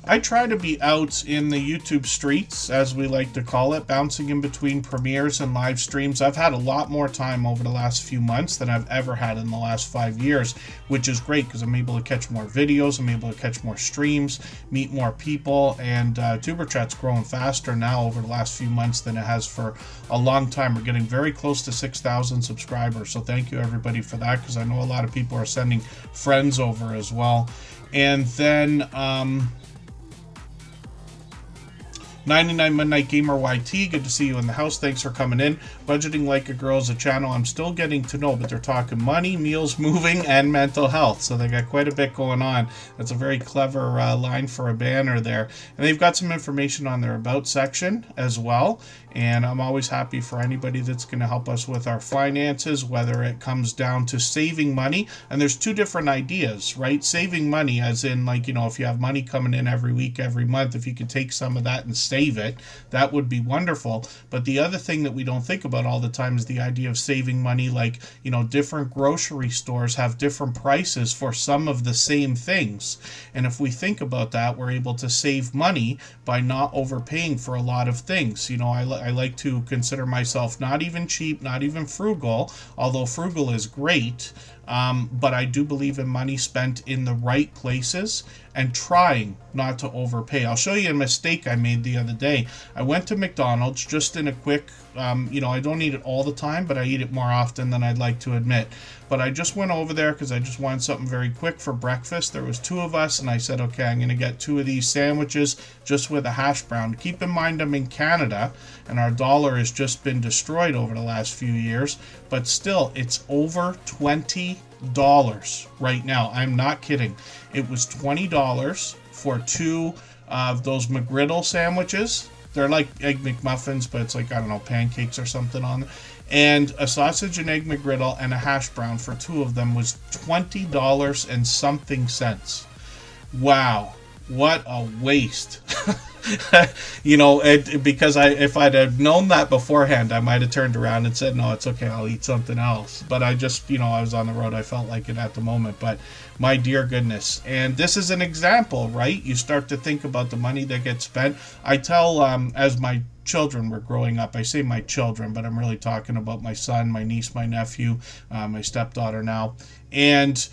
I try to be out in the YouTube streets, as we like to call it, bouncing in between premieres and live streams. I've had a lot more time over the last few months than I've ever had in the last 5 years, which is great because I'm able to catch more videos, I'm able to catch more streams, meet more people, and Superchat's growing faster now over the last few months than it has for a long time. We're getting very close to 6,000 subscribers, so thank you everybody for that, because I know a lot of people are sending friends over as well. And then 99 Midnight Gamer YT, good to see you in the house. Thanks for coming in. Budgeting Like a Girl is a channel I'm still getting to know, but they're talking money, meals, moving, and mental health. So they got quite a bit going on. That's a very clever line for a banner there. And they've got some information on their About section as well. And I'm always happy for anybody that's going to help us with our finances, whether it comes down to saving money. And there's two different ideas, right? Saving money as in, like, you know, if you have money coming in every week, every month, if you could take some of that and save it, that would be wonderful. But the other thing that we don't think about all the time is the idea of saving money. Like, you know, different grocery stores have different prices for some of the same things. And if we think about that, we're able to save money by not overpaying for a lot of things. You know, I like to consider myself not even cheap, not even frugal, although frugal is great. But I do believe in money spent in the right places and trying not to overpay. I'll show you a mistake I made the other day. I went to McDonald's just in a quick, you know, I don't eat it all the time, but I eat it more often than I'd like to admit. But I just went over there because I just wanted something very quick for breakfast. There was two of us, and I said, okay, I'm going to get two of these sandwiches just with a hash brown. Keep in mind I'm in Canada, and our dollar has just been destroyed over the last few years. But still, it's over $20 right now. I'm not kidding. It was $20 for two of those McGriddle sandwiches. They're like Egg McMuffins, but it's like, I don't know, pancakes or something on them. And a sausage and egg McGriddle and a hash brown for two of them was $20 and something cents. Wow, what a waste. You know, because if I'd have known that beforehand, I might have turned around and said, no, it's okay, I'll eat something else. But I just, you know, I was on the road, I felt like it at the moment. But my dear goodness. And this is an example, right? You start to think about the money that gets spent. I tell, as my children were growing up, I say my children, but I'm really talking about my son, my niece, my nephew, my stepdaughter now. And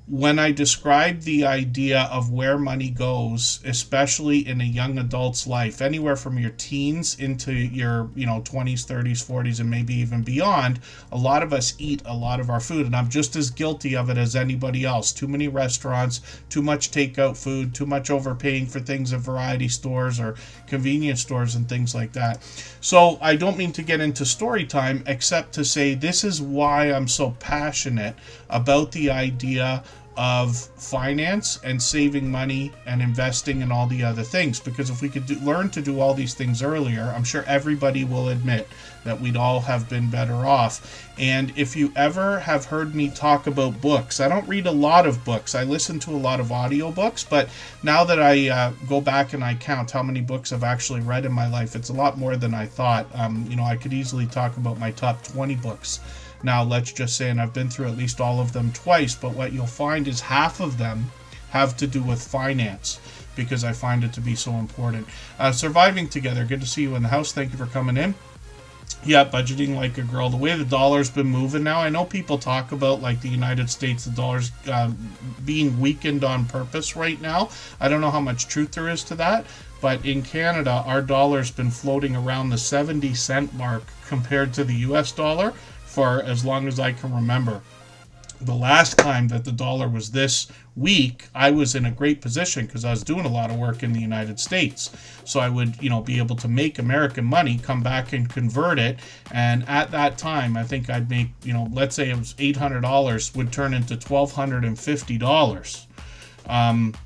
when I describe the idea of where money goes, especially in a young adult's life, anywhere from your teens into your, you know, 20s, 30s, 40s, and maybe even beyond, a lot of us eat a lot of our food, and I'm just as guilty of it as anybody else. Too many restaurants, too much takeout food, too much overpaying for things at variety stores or convenience stores and things like that. So I don't mean to get into story time, except to say this is why I'm so passionate about the idea of finance and saving money and investing and all the other things. Because if we could learn to do all these things earlier, I'm sure everybody will admit that we'd all have been better off. And if you ever have heard me talk about books, I don't read a lot of books. I listen to a lot of audiobooks, but now that I go back and I count how many books I've actually read in my life, it's a lot more than I thought. You know, I could easily talk about my top 20 books. Now, let's just say, and I've been through at least all of them twice, but what you'll find is half of them have to do with finance, because I find it to be so important. Surviving Together, good to see you in the house. Thank you for coming in. Yeah, budgeting like a girl. The way the dollar's been moving now, I know people talk about, like, the United States, the dollar's being weakened on purpose right now. I don't know how much truth there is to that, but in Canada, our dollar's been floating around the 70-cent mark compared to the US dollar for as long as I can remember. The last time that the dollar was this weak, I was in a great position because I was doing a lot of work in the United States. So I would, you know, be able to make American money, come back and convert it. And at that time, I think I'd make, you know, let's say it was $800 would turn into $1,250.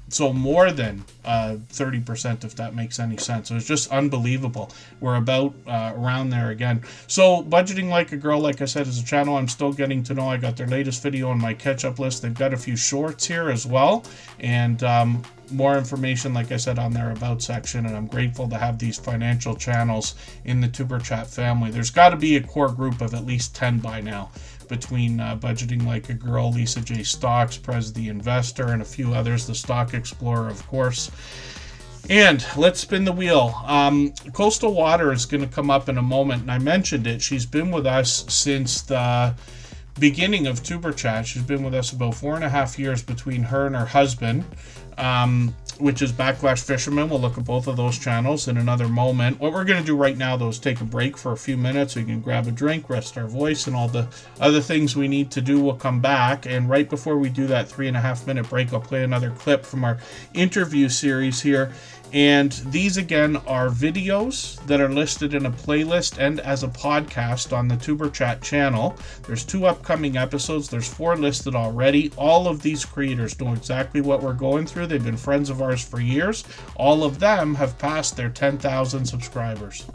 So more than 30%, if that makes any sense. It was just unbelievable. We're about around there again. So Budgeting Like a Girl, like I said, is a channel I'm still getting to know. I got their latest video on my catch-up list. They've got a few shorts here as well, and more information, like I said, on their About section. And I'm grateful to have these financial channels in the Superchat family. There's got to be a core group of at least 10 by now, between Budgeting Like a Girl, Lisa J. Stocks, Prez the Investor, and a few others, the Stock Explorer, of course. And let's spin the wheel. Coastal Water is going to come up in a moment, and I mentioned it. She's been with us since the beginning of Tuber Chat. She's been with us about 4.5 years between her and her husband, which is Backlash Fisherman. We'll look at both of those channels in another moment. What we're going to do right now, though, is take a break for a few minutes. We can grab a drink, rest our voice, and all the other things we need to do. We'll come back, and right before we do that 3.5-minute break, I'll play another clip from our interview series here. And these, again, are videos that are listed in a playlist and as a podcast on the Tuber Chat channel. There's 2 upcoming episodes. There's 4 listed already. All of these creators know exactly what we're going through. They've been friends of ours for years. All of them have passed their 10,000 subscribers.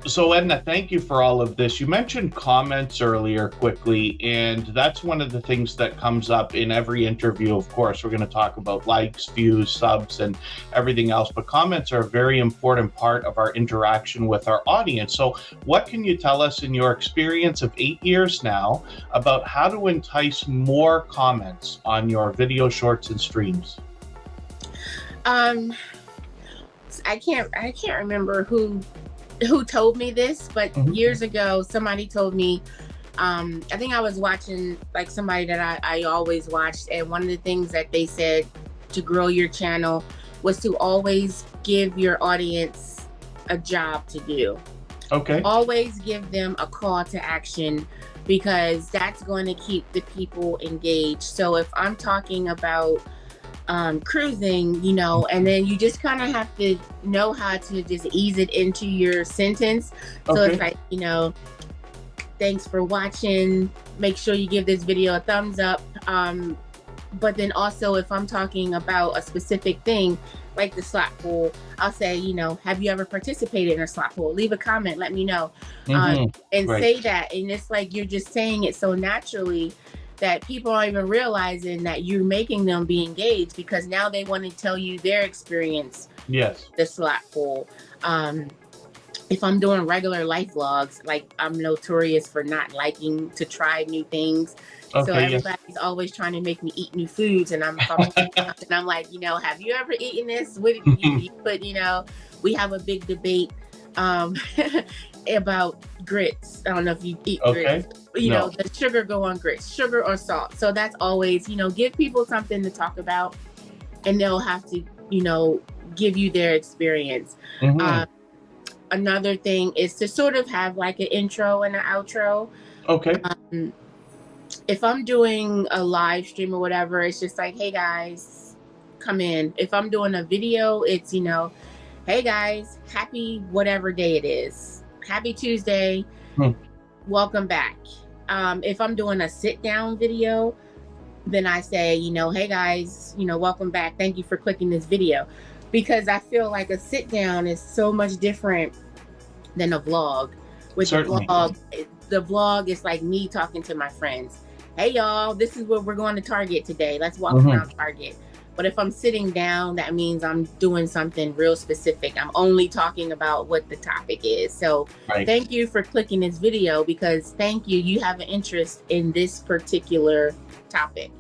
So Edna, thank you for all of this. You mentioned comments earlier quickly, and that's one of the things that comes up in every interview. Of course, we're going to talk about likes, views, subs, and everything else, but comments are a very important part of our interaction with our audience. So what can you tell us in your experience of 8 years now about how to entice more comments on your video shorts and streams? I can't remember who told me this, but years ago somebody told me, I think I was watching like somebody that I always watched, and one of the things that they said to grow your channel was to always give your audience a job to do. Okay. Always give them a call to action, because that's going to keep the people engaged. So if I'm talking about cruising, you know, and then you just kind of have to know how to just ease it into your sentence. So it's like, you know, thanks for watching, make sure you give this video a thumbs up. But then also, if I'm talking about a specific thing like the slot pool, I'll say, you know, have you ever participated in a slot pool? Leave a comment, let me know. And say that. And it's like you're just saying it so naturally that people aren't even realizing that you're making them be engaged, because now they want to tell you their experience. Yes. The slot pool. If I'm doing regular life vlogs, like I'm notorious for not liking to try new things. So everybody's always trying to make me eat new foods, and I'm like, you know, have you ever eaten this? What did you put? You know, we have a big debate about grits. I don't know if you eat grits. You know, the sugar go on grits, sugar or salt. So that's always, you know, give people something to talk about, and they'll have to, you know, give you their experience. Another thing is to sort of have like an intro and an outro. If I'm doing a live stream or whatever, it's just like, hey guys, come in. If I'm doing a video, it's, you know, hey guys, happy whatever day it is. Happy Tuesday. Welcome back. If I'm doing a sit down video, then I say, you know, hey guys, you know, welcome back. Thank you for clicking this video. Because I feel like a sit down is so much different than a vlog. With the vlog is like me talking to my friends. Hey y'all, this is where we're going to Target today. Let's walk around Target. But if I'm sitting down, that means I'm doing something real specific. I'm only talking about what the topic is. So thank you for clicking this video, because thank you, you have an interest in this particular topic.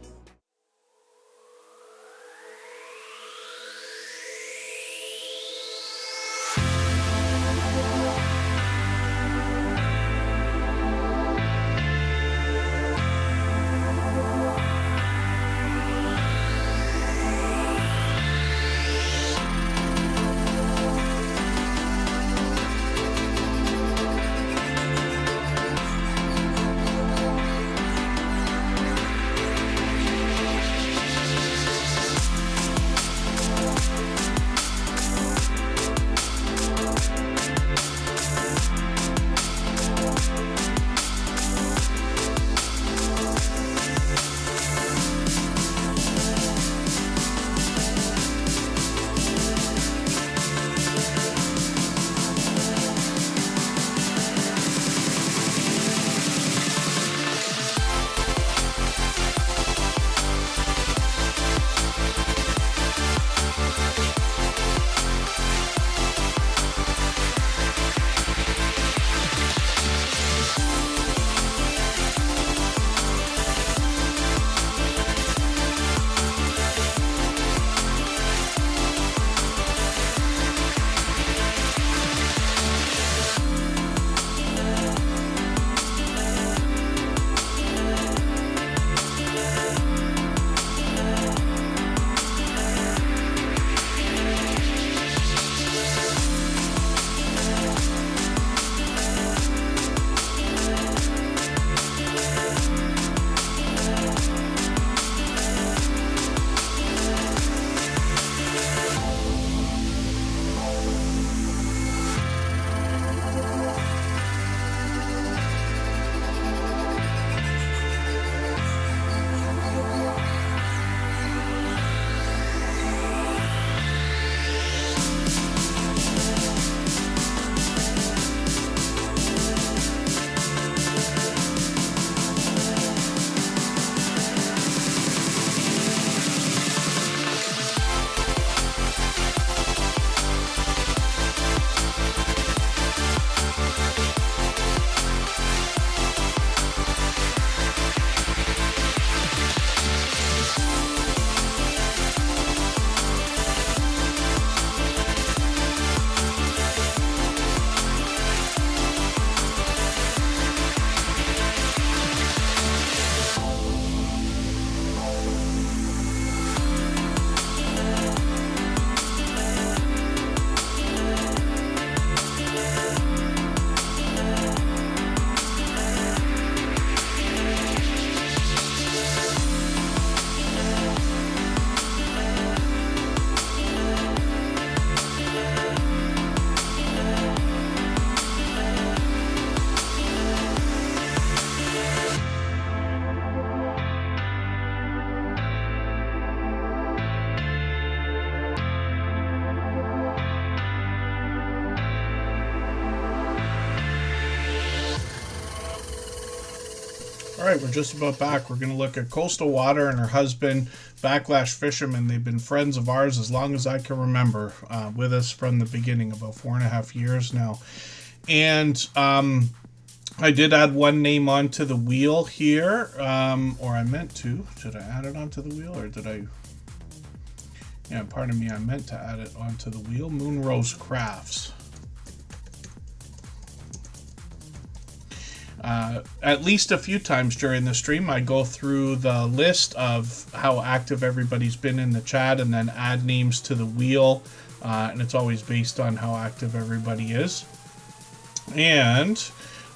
All right, we're just about back. We're going to look at Coastal Water and her husband, Backlash Fisherman. They've been friends of ours as long as I can remember, with us from the beginning, about 4.5 years now. And I did add one name onto the wheel here, or I meant to. Did I add it onto the wheel, or did I? Yeah, pardon me, I meant to add it onto the wheel. Moonrose Crafts. At least a few times during the stream, I go through the list of how active everybody's been in the chat and then add names to the wheel. And it's always based on how active everybody is. And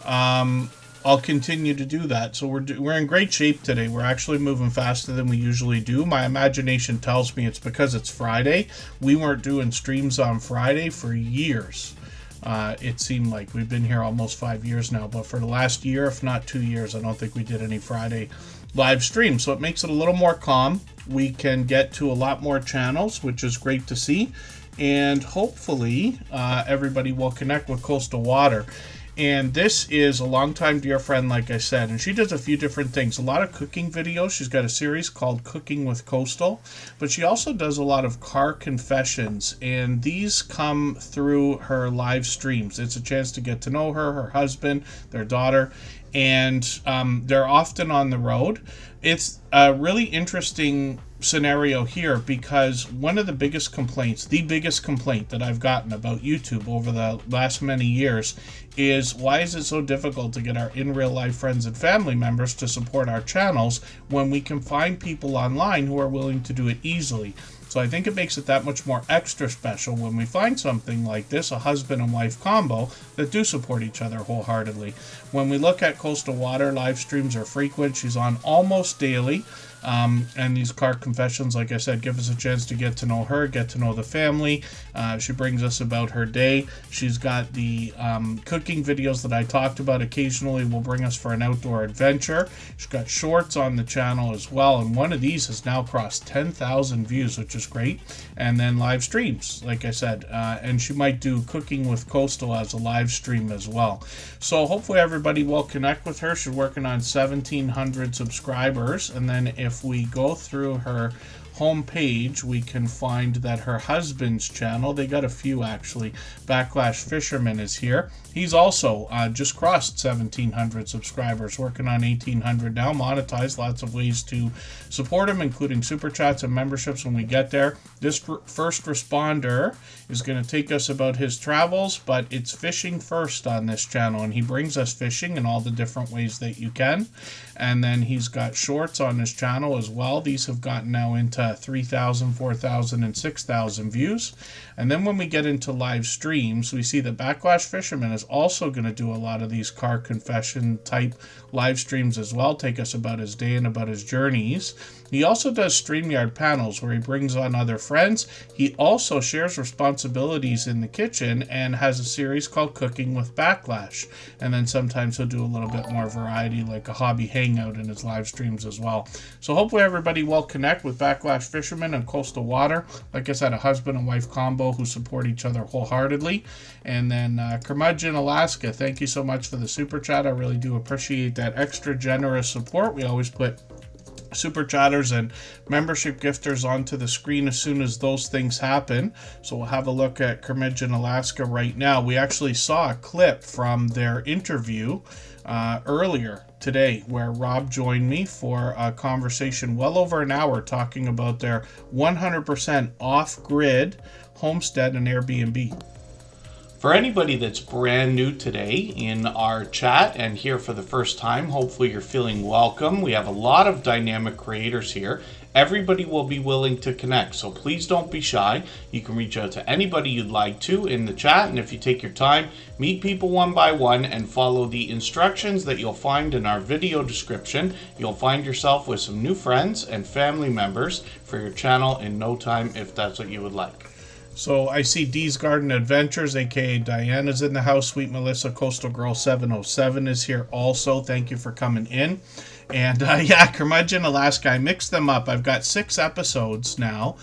I'll continue to do that. So we're in great shape today. We're actually moving faster than we usually do. My imagination tells me it's because it's Friday. We weren't doing streams on Friday for years. It seemed like we've been here almost 5 years now, but for the last year, if not 2 years, I don't think we did any Friday live streams. So it makes it a little more calm. We can get to a lot more channels, which is great to see. And hopefully everybody will connect with Coastal Water. And this is a longtime dear friend, like I said, and she does a few different things. A lot of cooking videos. She's got a series called Cooking with Coastal, but she also does a lot of car confessions, and these come through her live streams. It's a chance to get to know her, her husband, their daughter, and they're often on the road. It's a really interesting scenario here because one of the biggest complaints, the biggest complaint that I've gotten about YouTube over the last many years is, why is it so difficult to get our in real life friends and family members to support our channels when we can find people online who are willing to do it easily? So I think it makes it that much more extra special when we find something like this, a husband and wife combo that do support each other wholeheartedly. When we look at Coastal Water, live streams are frequent. She's on almost daily. And these car confessions, like I said, give us a chance to get to know her, get to know the family. She brings us about her day. She's got the cooking videos that I talked about. Occasionally will bring us for an outdoor adventure. She's got shorts on the channel as well, and one of these has now crossed 10,000 views, which is great. And then live streams, like I said, and she might do Cooking with Coastal as a live stream as well. So hopefully everybody will connect with her. She's working on 1,700 subscribers, and then if we go through her homepage, we can find that her husband's channel, they got a few actually, Backlash Fisherman is here. He's also just crossed 1,700 subscribers, working on 1,800 now, monetized, lots of ways to support him, including super chats and memberships when we get there. This first responder is going to take us about his travels, but it's fishing first on this channel, and he brings us fishing in all the different ways that you can. And then he's got shorts on his channel as well. These have gotten now into 3,000, 4,000, and 6,000 views. And then when we get into live streams, we see that Backlash Fisherman is also going to do a lot of these car confession type live streams as well, take us about his day and about his journeys. He also does StreamYard panels where he brings on other friends. He also shares responsibilities in the kitchen and has a series called Cooking with Backlash. And then sometimes he'll do a little bit more variety, like a hobby hangout in his live streams as well. So hopefully everybody will connect with Backlash Fisherman and Coastal Water. Like I said, a husband and wife combo who support each other wholeheartedly. And then Curmudgeon Alaska, thank you so much for the super chat. I really do appreciate that extra generous support. We always put super chatters and membership gifters onto the screen as soon as those things happen. So we'll have a look at Curmudgeon Alaska right now. We actually saw a clip from their interview earlier today where Rob joined me for a conversation well over an hour talking about their 100% off-grid homestead and Airbnb. For anybody that's brand new today in our chat and here for the first time, hopefully you're feeling welcome. We have a lot of dynamic creators here. Everybody will be willing to connect, so please don't be shy. You can reach out to anybody you'd like to in the chat, and if you take your time, meet people one by one and follow the instructions that you'll find in our video description. You'll find yourself with some new friends and family members for your channel in no time if that's what you would like. So I see Dee's Garden Adventures, aka Diana's in the house. Sweet Melissa Coastal Girl 707 is here also. Thank you for coming in. And yeah, Curmudgeon Alaska, I mixed them up. I've got 6 episodes now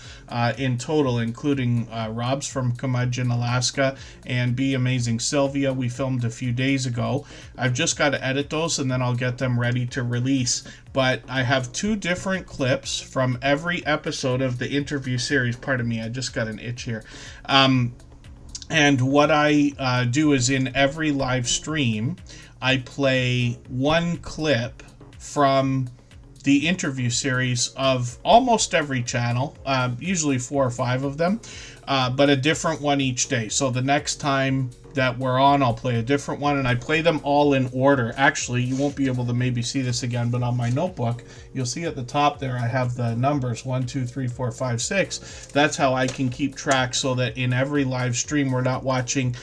in total, including Rob's from Curmudgeon Alaska and Be Amazing Sylvia we filmed a few days ago. I've just got to edit those and then I'll get them ready to release. But I have 2 different clips from every episode of the interview series. Pardon me, I just got an itch here. And what I do is in every live stream, I play one clip from the interview series of almost every channel, usually 4 or 5 of them, but a different one each day. So the next time that we're on, I'll play a different one, and I play them all in order. Actually, you won't be able to maybe see this again, but on my notebook, you'll see at the top there, I have the numbers 1, 2, 3, 4, 5, 6. That's how I can keep track so that in every live stream, we're not watching.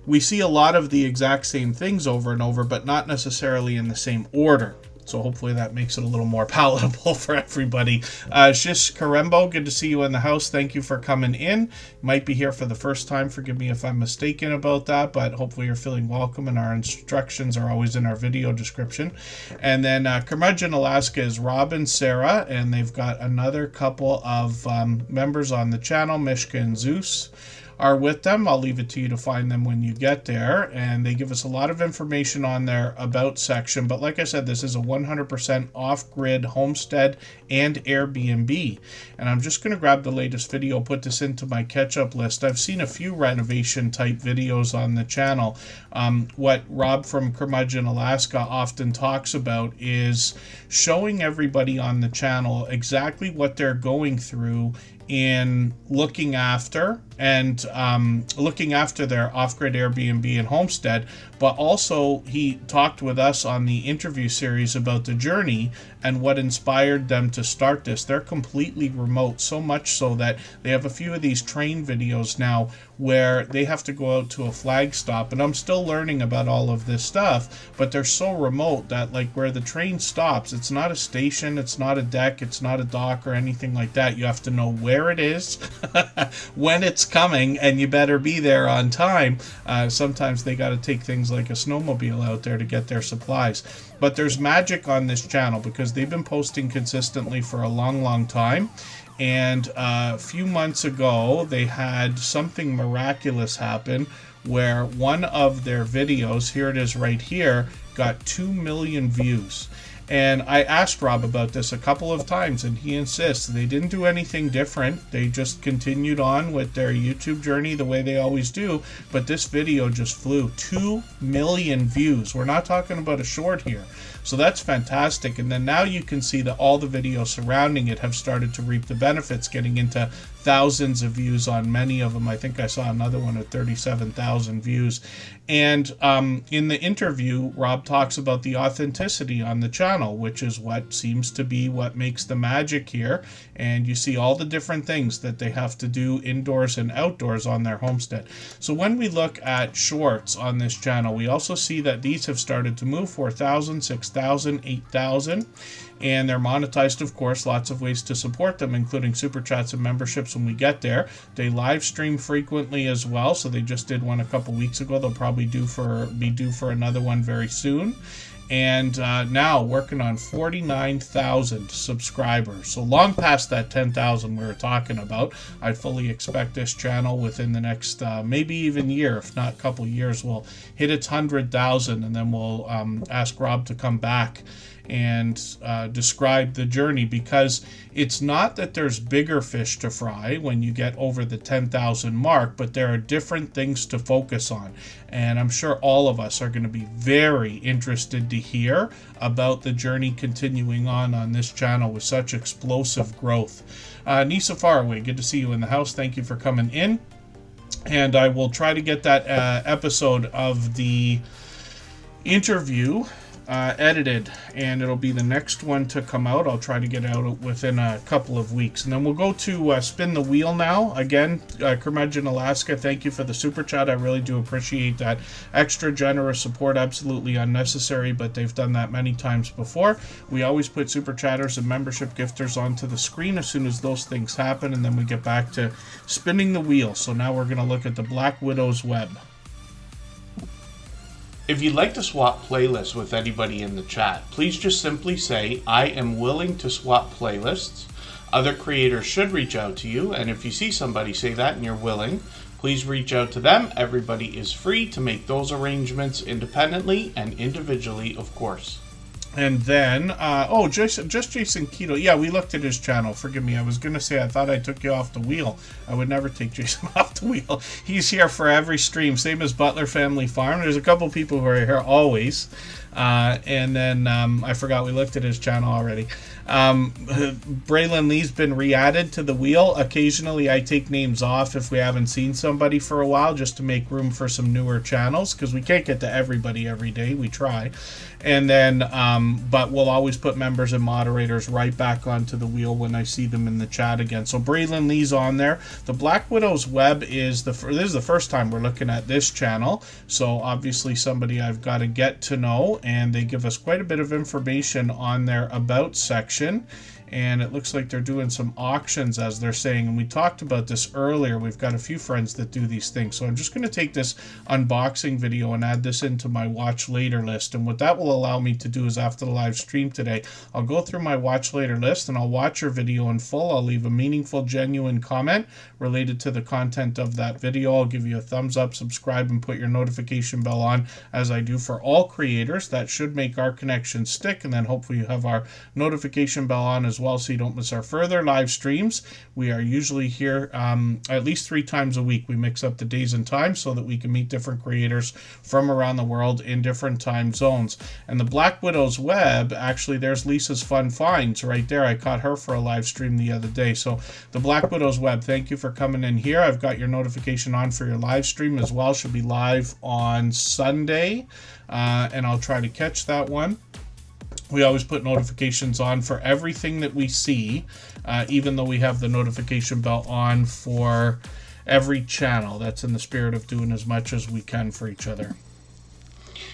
We see a lot of the exact same things over and over, but not necessarily in the same order. So hopefully that makes it a little more palatable for everybody. Shish Karembo, good to see you in the house. Thank you for coming in. You might be here for the first time. Forgive me if I'm mistaken about that, but hopefully you're feeling welcome, and our instructions are always in our video description. And then Curmudgeon Alaska is Rob and Sarah, and they've got another couple of members on the channel, Mishka and Zeus, are with them. I'll leave it to you to find them when you get there, and they give us a lot of information on their About section. But like I said, this is a 100% off-grid homestead and Airbnb, and I'm just going to grab the latest video, put this into my catch-up list. I've seen a few renovation type videos on the channel. What Rob from Curmudgeon Alaska often talks about is showing everybody on the channel exactly what they're going through in looking after their off-grid Airbnb and homestead. But also he talked with us on the interview series about the journey and what inspired them to start this. They're completely remote, so much so that they have a few of these train videos now where they have to go out to a flag stop, and I'm still learning about all of this stuff, but they're so remote that like where the train stops, it's not a station, it's not a deck, it's not a dock or anything like that. You have to know where it is, when it's coming, and you better be there on time. Sometimes they got to take things like a snowmobile out there to get their supplies. But there's magic on this channel because they've been posting consistently for a long time. And a few months ago, they had something miraculous happen where one of their videos, here it is right here, got 2 million views. And I asked Rob about this a couple of times, and he insists they didn't do anything different. They just continued on with their YouTube journey the way they always do. But this video just flew 2 million views. We're not talking about a short here. So that's fantastic. And then now you can see that all the videos surrounding it have started to reap the benefits, getting into thousands of views on many of them. I think I saw another one at 37,000 views. And in the interview, Rob talks about the authenticity on the channel, which is what seems to be what makes the magic here. And you see all the different things that they have to do indoors and outdoors on their homestead. So when we look at shorts on this channel, we also see that these have started to move 4,000, 6,000, 8,000. And they're monetized, of course, lots of ways to support them, including super chats and memberships when we get there. They live stream frequently as well, so they just did one a couple weeks ago. They'll probably be due for another one very soon. And now working on 49,000 subscribers. So long past that 10,000 we were talking about. I fully expect this channel within the next maybe even year, if not a couple years, will hit its 100,000, and then we'll ask Rob to come back and describe the journey, because it's not that there's bigger fish to fry when you get over the 10,000 mark, but there are different things to focus on. And I'm sure all of us are going to be very interested to hear about the journey continuing on this channel with such explosive growth. Nisa Faraway, good to see you in the house. Thank you for coming in. And I will try to get that episode of the interview edited, and it'll be the next one to come out. I'll try to get it out within a couple of weeks, and then we'll go to spin the wheel now. Again, Curmudgeon Alaska, thank you for the super chat. I really do appreciate that extra generous support. Absolutely unnecessary, but they've done that many times before. We always put super chatters and membership gifters onto the screen as soon as those things happen, and then we get back to spinning the wheel. So now we're going to look at the Black Widow's web. If you'd like to swap playlists with anybody in the chat, please just simply say, I am willing to swap playlists. Other creators should reach out to you, and if you see somebody say that and you're willing, please reach out to them. Everybody is free to make those arrangements independently and individually, of course. And then, just Jason Keto. Yeah, we looked at his channel. Forgive me. I was going to say I thought I took you off the wheel. I would never take Jason off the wheel. He's here for every stream, same as Butler Family Farm. There's a couple people who are here always. And then I forgot we looked at his channel already. Braylon Lee's been re-added to the wheel. Occasionally I take names off if we haven't seen somebody for a while, just to make room for some newer channels, because we can't get to everybody every day. We try. And then, but we'll always put members and moderators right back onto the wheel when I see them in the chat again. So Braylon Lee's on there. The Black Widow's Web is this is the first time we're looking at this channel. So obviously somebody I've got to get to know, and they give us quite a bit of information on their About section. And it looks like they're doing some auctions, as they're saying. And we talked about this earlier. We've got a few friends that do these things. So I'm just going to take this unboxing video and add this into my watch later list. And what that will allow me to do is, after the live stream today, I'll go through my watch later list and I'll watch your video in full. I'll leave a meaningful, genuine comment related to the content of that video. I'll give you a thumbs up, subscribe, and put your notification bell on, as I do for all creators. That should make our connection stick. And then hopefully you have our notification bell on as well, so you don't miss our further live streams. We are usually here at least 3 times a week. We mix up the days and times so that we can meet different creators from around the world in different time zones. And the Black Widow's Web, actually, there's Lisa's Fun Finds right there. I caught her for a live stream the other day. So the Black Widow's Web, thank you for coming in here. I've got your notification on for your live stream as well. Should be live on Sunday, and I'll try to catch that one. We always put notifications on for everything that we see, even though we have the notification bell on for every channel. That's in the spirit of doing as much as we can for each other.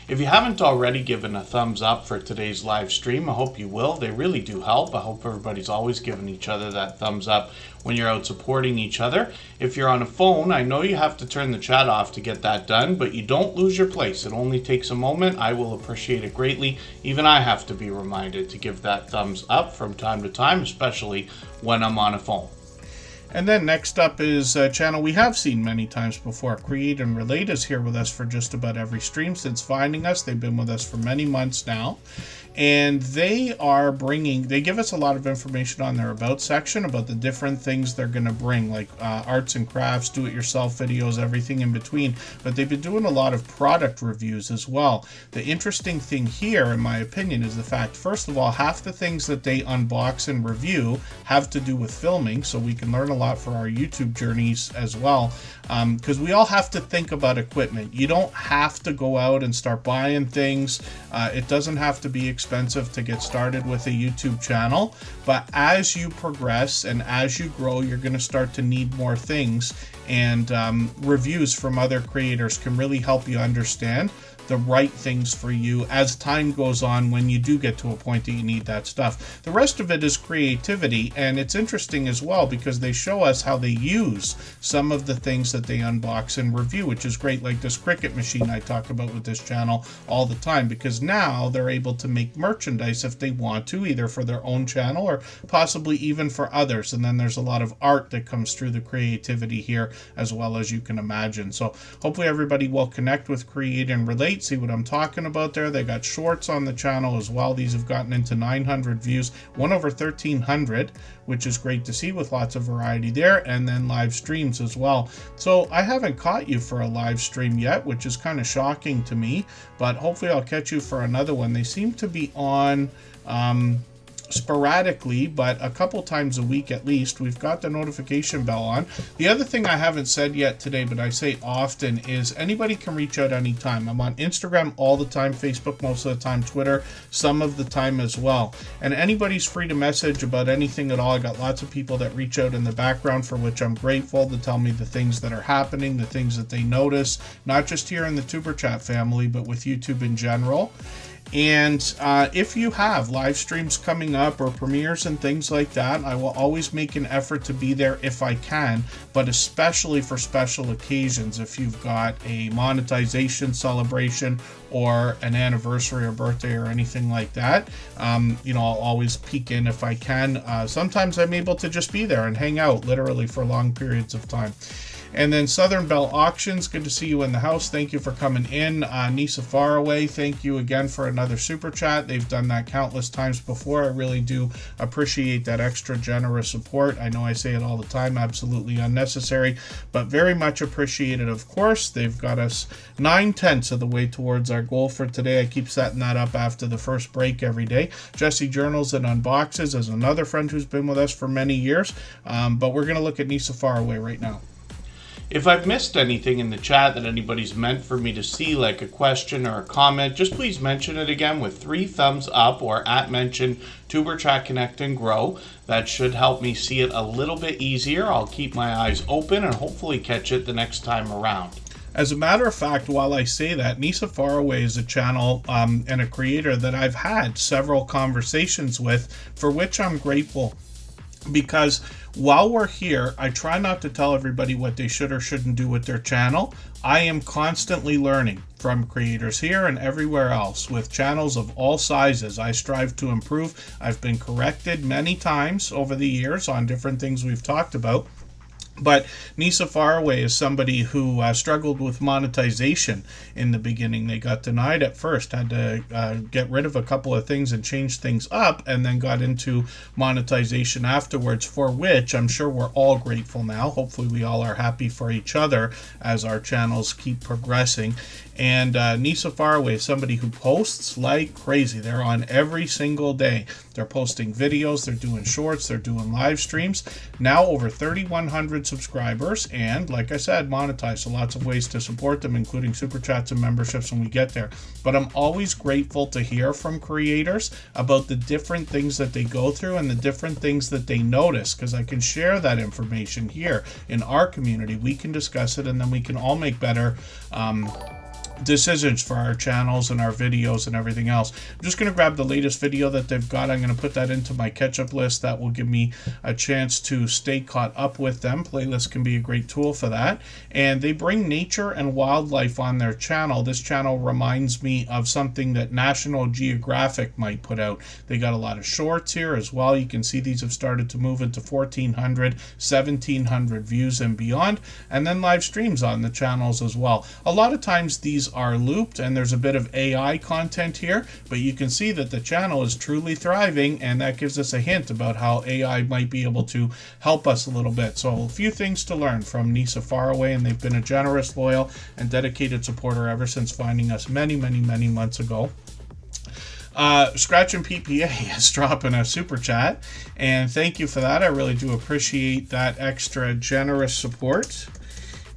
If you haven't already given a thumbs up for today's live stream, I hope you will. They really do help. I hope everybody's always giving each other that thumbs up when you're out supporting each other. If you're on a phone, I know you have to turn the chat off to get that done, but you don't lose your place. It only takes a moment. I will appreciate it greatly. Even I have to be reminded to give that thumbs up from time to time, especially when I'm on a phone. And then next up is a channel we have seen many times before. Create and Relate is here with us for just about every stream since finding us. They've been with us for many months now. And they give us a lot of information on their About section about the different things they're going to bring, like arts and crafts, do-it-yourself videos, everything in between. But they've been doing a lot of product reviews as well. The interesting thing here, in my opinion, is the fact, first of all, half the things that they unbox and review have to do with filming, so we can learn a lot for our YouTube journeys as well. Because we all have to think about equipment. You don't have to go out and start buying things. It doesn't have to be expensive to get started with a YouTube channel, but as you progress and as you grow, you're going to start to need more things, and reviews from other creators can really help you understand the right things for you as time goes on when you do get to a point that you need that stuff. The rest of it is creativity, and it's interesting as well because they show us how they use some of the things that they unbox and review, which is great, like this Cricut machine I talk about with this channel all the time, because now they're able to make merchandise if they want to, either for their own channel or possibly even for others. And then there's a lot of art that comes through the creativity here as well, as you can imagine. So hopefully everybody will connect with Create and Relate, see what I'm talking about there. They got shorts on the channel as well. These have gotten into 900 views, one over 1,300, which is great to see, with lots of variety there, and then live streams as well. So I haven't caught you for a live stream yet, which is kind of shocking to me, but hopefully I'll catch you for another one. They seem to be on sporadically, but a couple times a week at least. We've got the notification bell on. The other thing I haven't said yet today, but I say often, is anybody can reach out anytime. I'm on Instagram all the time, Facebook most of the time, Twitter some of the time as well. And anybody's free to message about anything at all. I got lots of people that reach out in the background, for which I'm grateful, to tell me the things that are happening, the things that they notice, not just here in the Tuber Chat family, but with YouTube in general. And if you have live streams coming up or premieres and things like that, I will always make an effort to be there if I can, but especially for special occasions. If you've got a monetization celebration or an anniversary or birthday or anything like that, I'll always peek in if I can. Sometimes I'm able to just be there and hang out literally for long periods of time. And then Southern Bell Auctions, good to see you in the house. Thank you for coming in. Nisa Faraway, thank you again for another super chat. They've done that countless times before. I really do appreciate that extra generous support. I know I say it all the time, absolutely unnecessary, but very much appreciated, of course. They've got us 9/10 of the way towards our goal for today. I keep setting that up after the first break every day. Jesse Journals and Unboxes is another friend who's been with us for many years, but we're going to look at Nisa Faraway right now. If I've missed anything in the chat that anybody's meant for me to see, like a question or a comment, just please mention it again with 3 thumbs up or @mention TuberChat Connect and Grow. That should help me see it a little bit easier. I'll keep my eyes open and hopefully catch it the next time around. As a matter of fact, while I say that, Nisa Faraway is a channel and a creator that I've had several conversations with, for which I'm grateful. Because while we're here, I try not to tell everybody what they should or shouldn't do with their channel. I am constantly learning from creators here and everywhere else with channels of all sizes. I strive to improve. I've been corrected many times over the years on different things we've talked about. But Nisa Faraway is somebody who struggled with monetization in the beginning. They got denied at first, had to get rid of a couple of things and change things up, and then got into monetization afterwards, for which I'm sure we're all grateful now. Hopefully we all are happy for each other as our channels keep progressing. And Nisa Faraway is somebody who posts like crazy. They're on every single day. They're posting videos, they're doing shorts, they're doing live streams. Now over 3,100 subscribers, and like I said, monetized. So lots of ways to support them, including super chats and memberships when we get there. But I'm always grateful to hear from creators about the different things that they go through and the different things that they notice, because I can share that information here in our community. We can discuss it, and then we can all make better decisions for our channels and our videos and everything else. I'm just going to grab the latest video that they've got. I'm going to put that into my catch-up list. That will give me a chance to stay caught up with them. Playlists can be a great tool for that. And they bring nature and wildlife on their channel. This channel reminds me of something that National Geographic might put out. They got a lot of shorts here as well. You can see these have started to move into 1,400, 1,700 views and beyond. And then live streams on the channels as well. A lot of times these are looped and there's a bit of AI content here, but you can see that the channel is truly thriving, and that gives us a hint about how AI might be able to help us a little bit. So a few things to learn from Nisa Faraway, and they've been a generous, loyal, and dedicated supporter ever since finding us many months ago. Scratch and PPA is dropping a super chat, and thank you for that. I really do appreciate that extra generous support.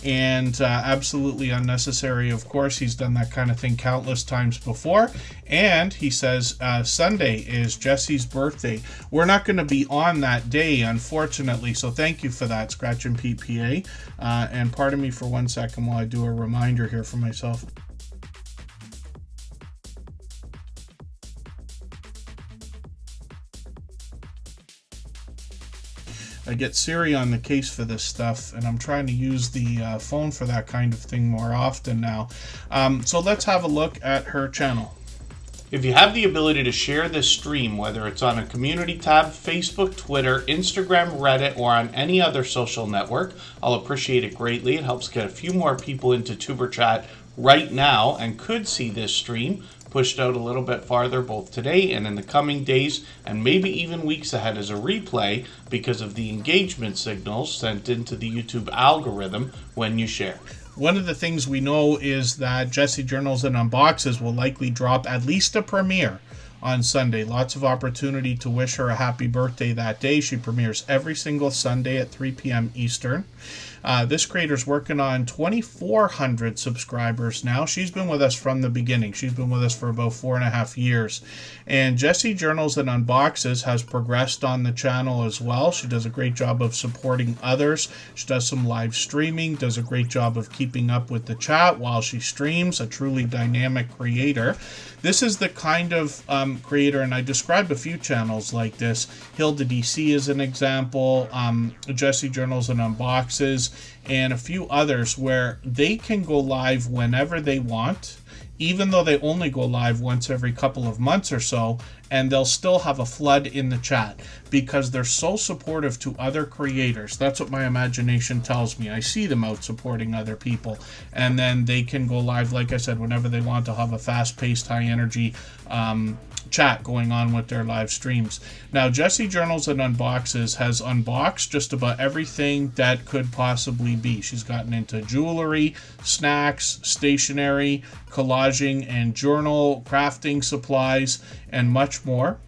And absolutely unnecessary, of course. He's done that kind of thing countless times before. And he says Sunday is Jesse's birthday. We're not going to be on that day, unfortunately, so thank you for that, Scratch and PPA. And pardon me for 1 second while I do a reminder here for myself. I get Siri on the case for this stuff, and I'm trying to use the phone for that kind of thing more often now. So let's have a look at her channel. If you have the ability to share this stream, whether it's on a community tab, Facebook, Twitter, Instagram, Reddit, or on any other social network, I'll appreciate it greatly. It helps get a few more people into TuberChat right now and could see this stream pushed out a little bit farther both today and in the coming days and maybe even weeks ahead as a replay because of the engagement signals sent into the YouTube algorithm when you share. One of the things we know is that Jesse Journals and Unboxes will likely drop at least a premiere on Sunday. Lots of opportunity to wish her a happy birthday that day. She premieres every single Sunday at 3 p.m. Eastern. This creator's working on 2,400 subscribers now. She's been with us from the beginning. She's been with us for about 4.5 years. And Jesse Journals and Unboxes has progressed on the channel as well. She does a great job of supporting others. She does some live streaming, does a great job of keeping up with the chat while she streams, a truly dynamic creator. this is the kind of creator, and I described a few channels like this. Hilda DC is an example, Jesse Journals and Unboxes, and a few others where they can go live whenever they want, even though they only go live once every couple of months or so, and they'll still have a flood in the chat because they're so supportive to other creators. That's what my imagination tells me. I see them out supporting other people, and then they can go live, like I said, whenever they want to have a fast-paced, high-energy chat going on with their live streams. Now, Jesse Journals and Unboxes has unboxed just about everything that could possibly be. She's gotten into jewelry, snacks, stationery, collaging and journal crafting supplies, and much more.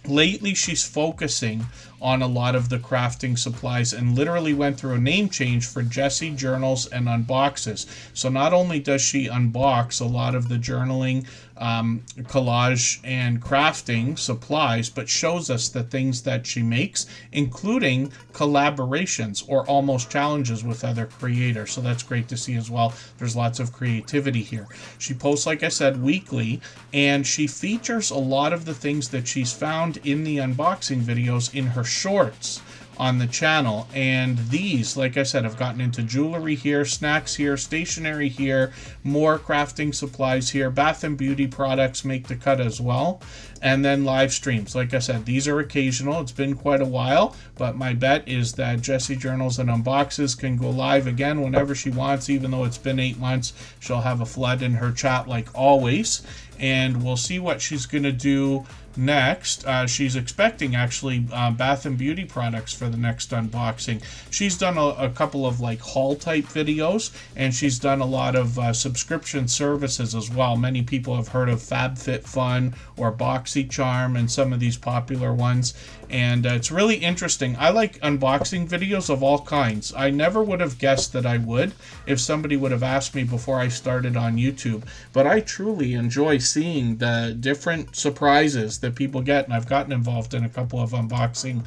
Lately, she's focusing on a lot of the crafting supplies and literally went through a name change for Jesse Journals and Unboxes. So not only does she unbox a lot of the journaling, collage, and crafting supplies, but shows us the things that she makes, including collaborations or almost challenges with other creators. So that's great to see as well. There's lots of creativity here. She posts, like I said, weekly, and she features a lot of the things that she's found in the unboxing videos in her shorts on the channel. And these, like I said, have gotten into jewelry here, snacks here, stationery here, more crafting supplies here, bath and beauty products make the cut as well, and then live streams. Like I said, these are occasional. It's been quite a while, but my bet is that Jesse Journals and Unboxes can go live again whenever she wants. Even though it's been 8 months, she'll have a flood in her chat like always, and we'll see what she's going to do next. She's expecting actually bath and beauty products for the next unboxing. She's done a couple of like haul type videos, and she's done a lot of subscription services as well. Many people have heard of FabFitFun or BoxyCharm and some of these popular ones, and it's really interesting. I like unboxing videos of all kinds. I never would have guessed that I would if somebody would have asked me before I started on YouTube, but I truly enjoy seeing the different surprises that people get, and I've gotten involved in a couple of unboxing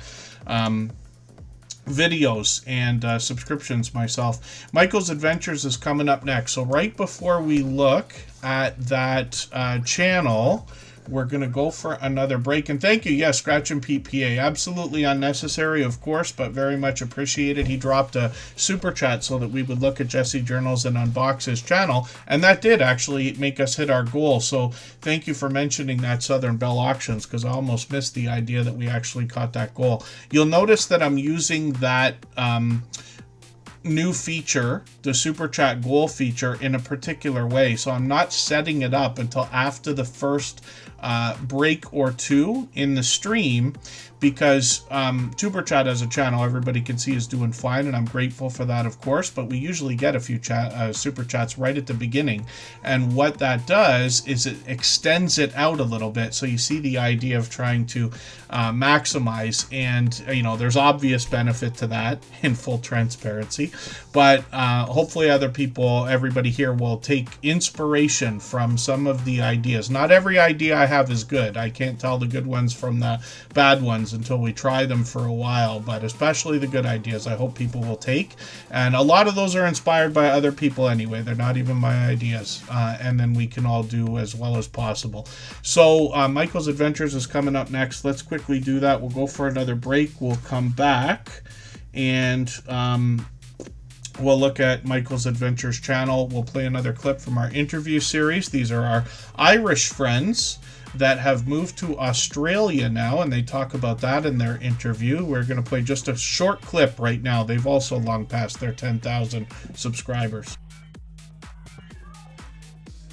videos and subscriptions myself. Michael's Adventures is coming up next, so right before we look at that channel, we're going to go for another break. And thank you, yes, Scratch and Pete PA. Absolutely unnecessary, of course, but very much appreciated. He dropped a super chat so that we would look at Jesse Journals and Unboxes channel, and that did actually make us hit our goal. So thank you for mentioning that, Southern Bell Auctions, because I almost missed the idea that we actually caught that goal. You'll notice that I'm using that new feature, the super chat goal feature, in a particular way. So I'm not setting it up until after the first break or two in the stream, because Superchat as a channel, everybody can see, is doing fine, and I'm grateful for that, of course, but we usually get a few super chats right at the beginning, and what that does is it extends it out a little bit. So you see the idea of trying to maximize, and there's obvious benefit to that in full transparency, but hopefully other people, everybody here, will take inspiration from some of the ideas. Not every idea I have is good. I can't tell the good ones from the bad ones until we try them for a while, but especially the good ideas I hope people will take, and a lot of those are inspired by other people anyway. They're not even my ideas, and then we can all do as well as possible. So Michael's Adventures is coming up next. Let's quickly do that. We'll go for another break. We'll come back and we'll look at Michael's Adventures channel. We'll play another clip from our interview series. These are our Irish friends that have moved to Australia now, and they talk about that in their interview. We're going to play just a short clip right now. They've also long passed their 10,000 subscribers.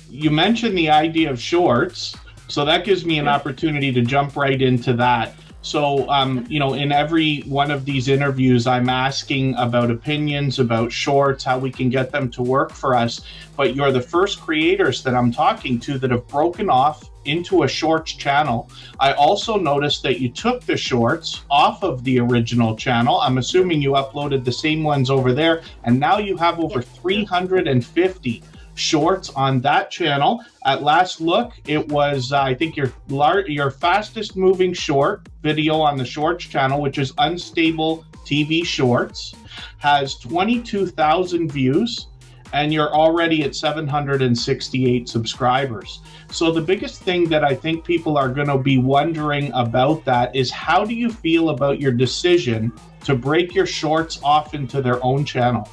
You mentioned the idea of shorts, so that gives me an opportunity to jump right into that. So, in every one of these interviews, I'm asking about opinions, about shorts, how we can get them to work for us. But you're the first creators that I'm talking to that have broken off into a shorts channel. I also noticed that you took the shorts off of the original channel. I'm assuming you uploaded the same ones over there, and now you have over 350 shorts on that channel. At last look, it was I think your fastest moving short video on the shorts channel, which is Unstable TV Shorts, has 22,000 views, and you're already at 768 subscribers. So the biggest thing that I think people are going to be wondering about that is, how do you feel about your decision to break your shorts off into their own channel?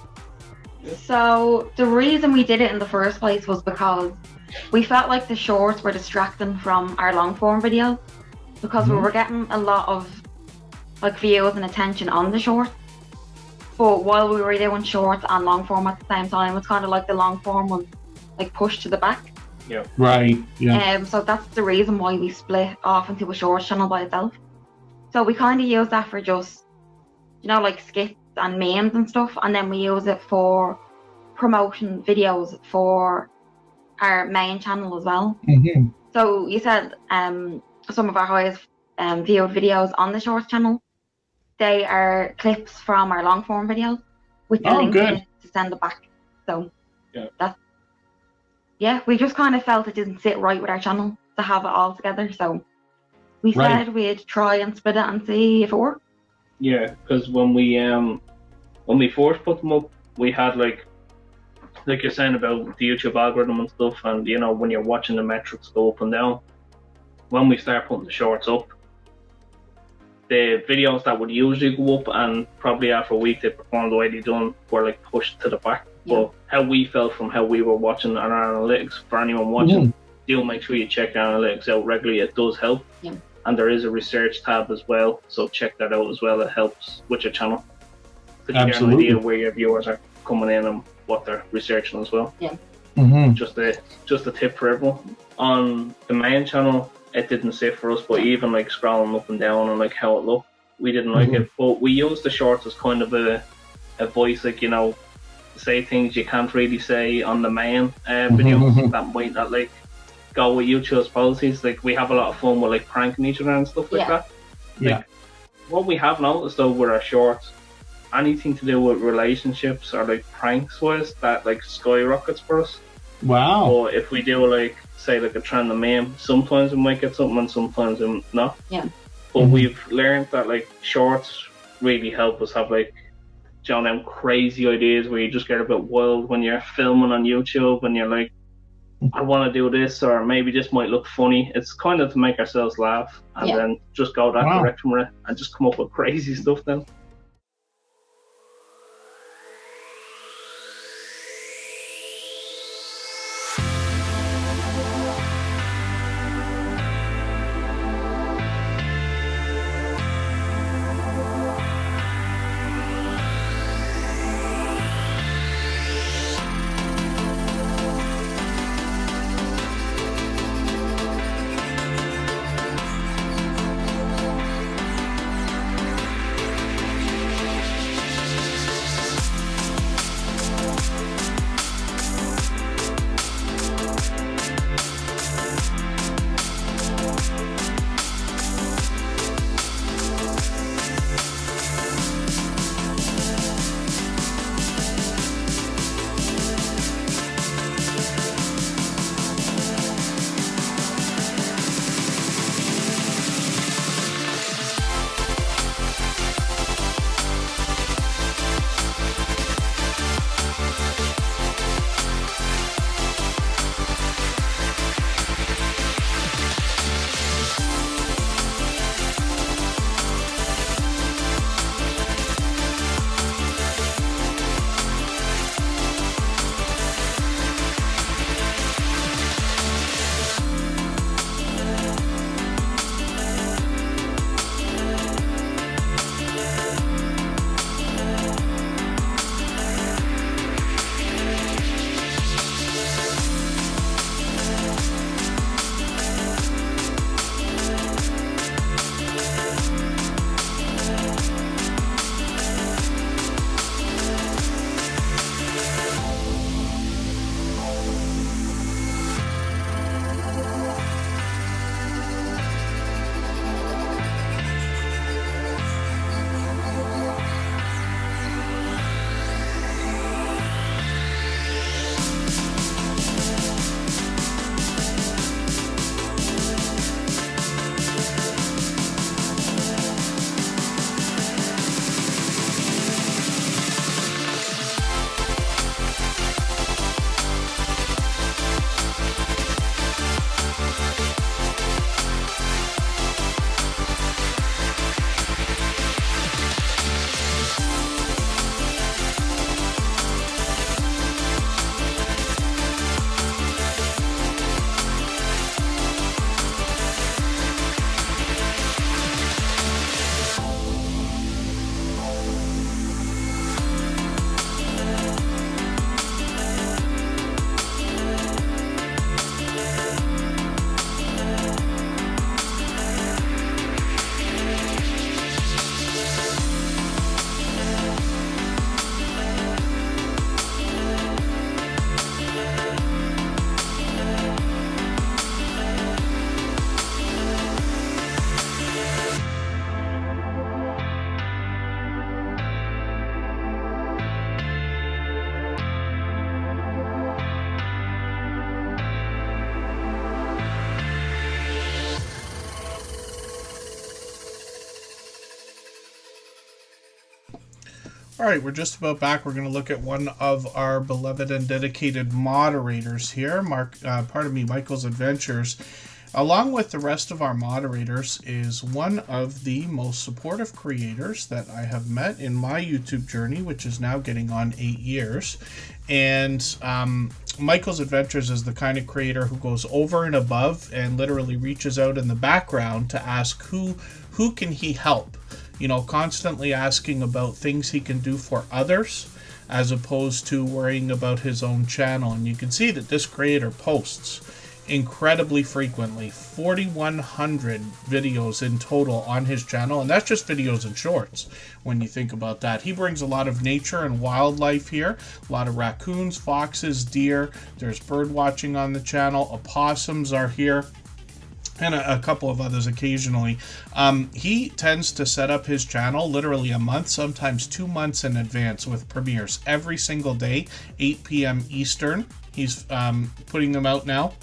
So the reason we did it in the first place was because we felt like the shorts were distracting from our long form videos, because we were getting a lot of like views and attention on the shorts. But while we were doing shorts and long form at the same time, it's kind of like the long form was like pushed to the back. Yeah. Right. Yeah. So that's the reason why we split off into a shorts channel by itself. So we kind of use that for just, you know, like skits and memes and stuff, and then we use it for promotion videos for our main channel as well. Mm-hmm. So you said some of our highest viewed videos on the shorts channel, they are clips from our long form videos with the link in it to send it back. So we just kind of felt it didn't sit right with our channel to have it all together. So we said we'd try and split it and see if it worked. Yeah, because when we first put them up, we had like you're saying about the YouTube algorithm and stuff, and you know, when you're watching the metrics go up and down. When we start putting the shorts up, the videos that would usually go up and probably after a week they performed the way they done were like pushed to the back. Yeah. But how we felt from how we were watching our analytics, for anyone watching, do make sure you check the analytics out regularly. It does help. Yeah. And there is a research tab as well, so check that out as well. It helps with your channel. So you get an idea where your viewers are coming in and what they're researching as well. Yeah. Mm-hmm. Just a tip for everyone. On the main channel, it didn't sit for us, but even like scrolling up and down and like how it looked, we didn't like it. But we used the shorts as kind of a voice, like, you know, say things you can't really say on the main videos that might not like go with YouTube's policies. Like, we have a lot of fun with like pranking each other and stuff like that. Like, what we have noticed though with our shorts, anything to do with relationships or like pranks wise, that like skyrockets for us. Wow. Or if we do like, say like a trending meme, sometimes we might get something and sometimes we not. Yeah. But we've learned that like shorts really help us have like, you know, them crazy ideas where you just get a bit wild when you're filming on YouTube and you're like, I want to do this, or maybe this might look funny. It's kind of to make ourselves laugh and then just go that direction with it and just come up with crazy stuff then. All right, we're just about back. We're going to look at one of our beloved and dedicated moderators here, Michael's Adventures. Along with the rest of our moderators is one of the most supportive creators that I have met in my YouTube journey, which is now getting on 8 years. And Michael's Adventures is the kind of creator who goes over and above and literally reaches out in the background to ask who can he help. You know, constantly asking about things he can do for others as opposed to worrying about his own channel. And you can see that this creator posts incredibly frequently, 4,100 videos in total on his channel, and that's just videos and shorts when you think about that. He brings a lot of nature and wildlife here, a lot of raccoons, foxes, deer. There's bird watching on the channel. Opossums are here, and a couple of others occasionally. He tends to set up his channel literally a month, sometimes 2 months in advance, with premieres every single day, 8 p.m. Eastern. He's putting them out now.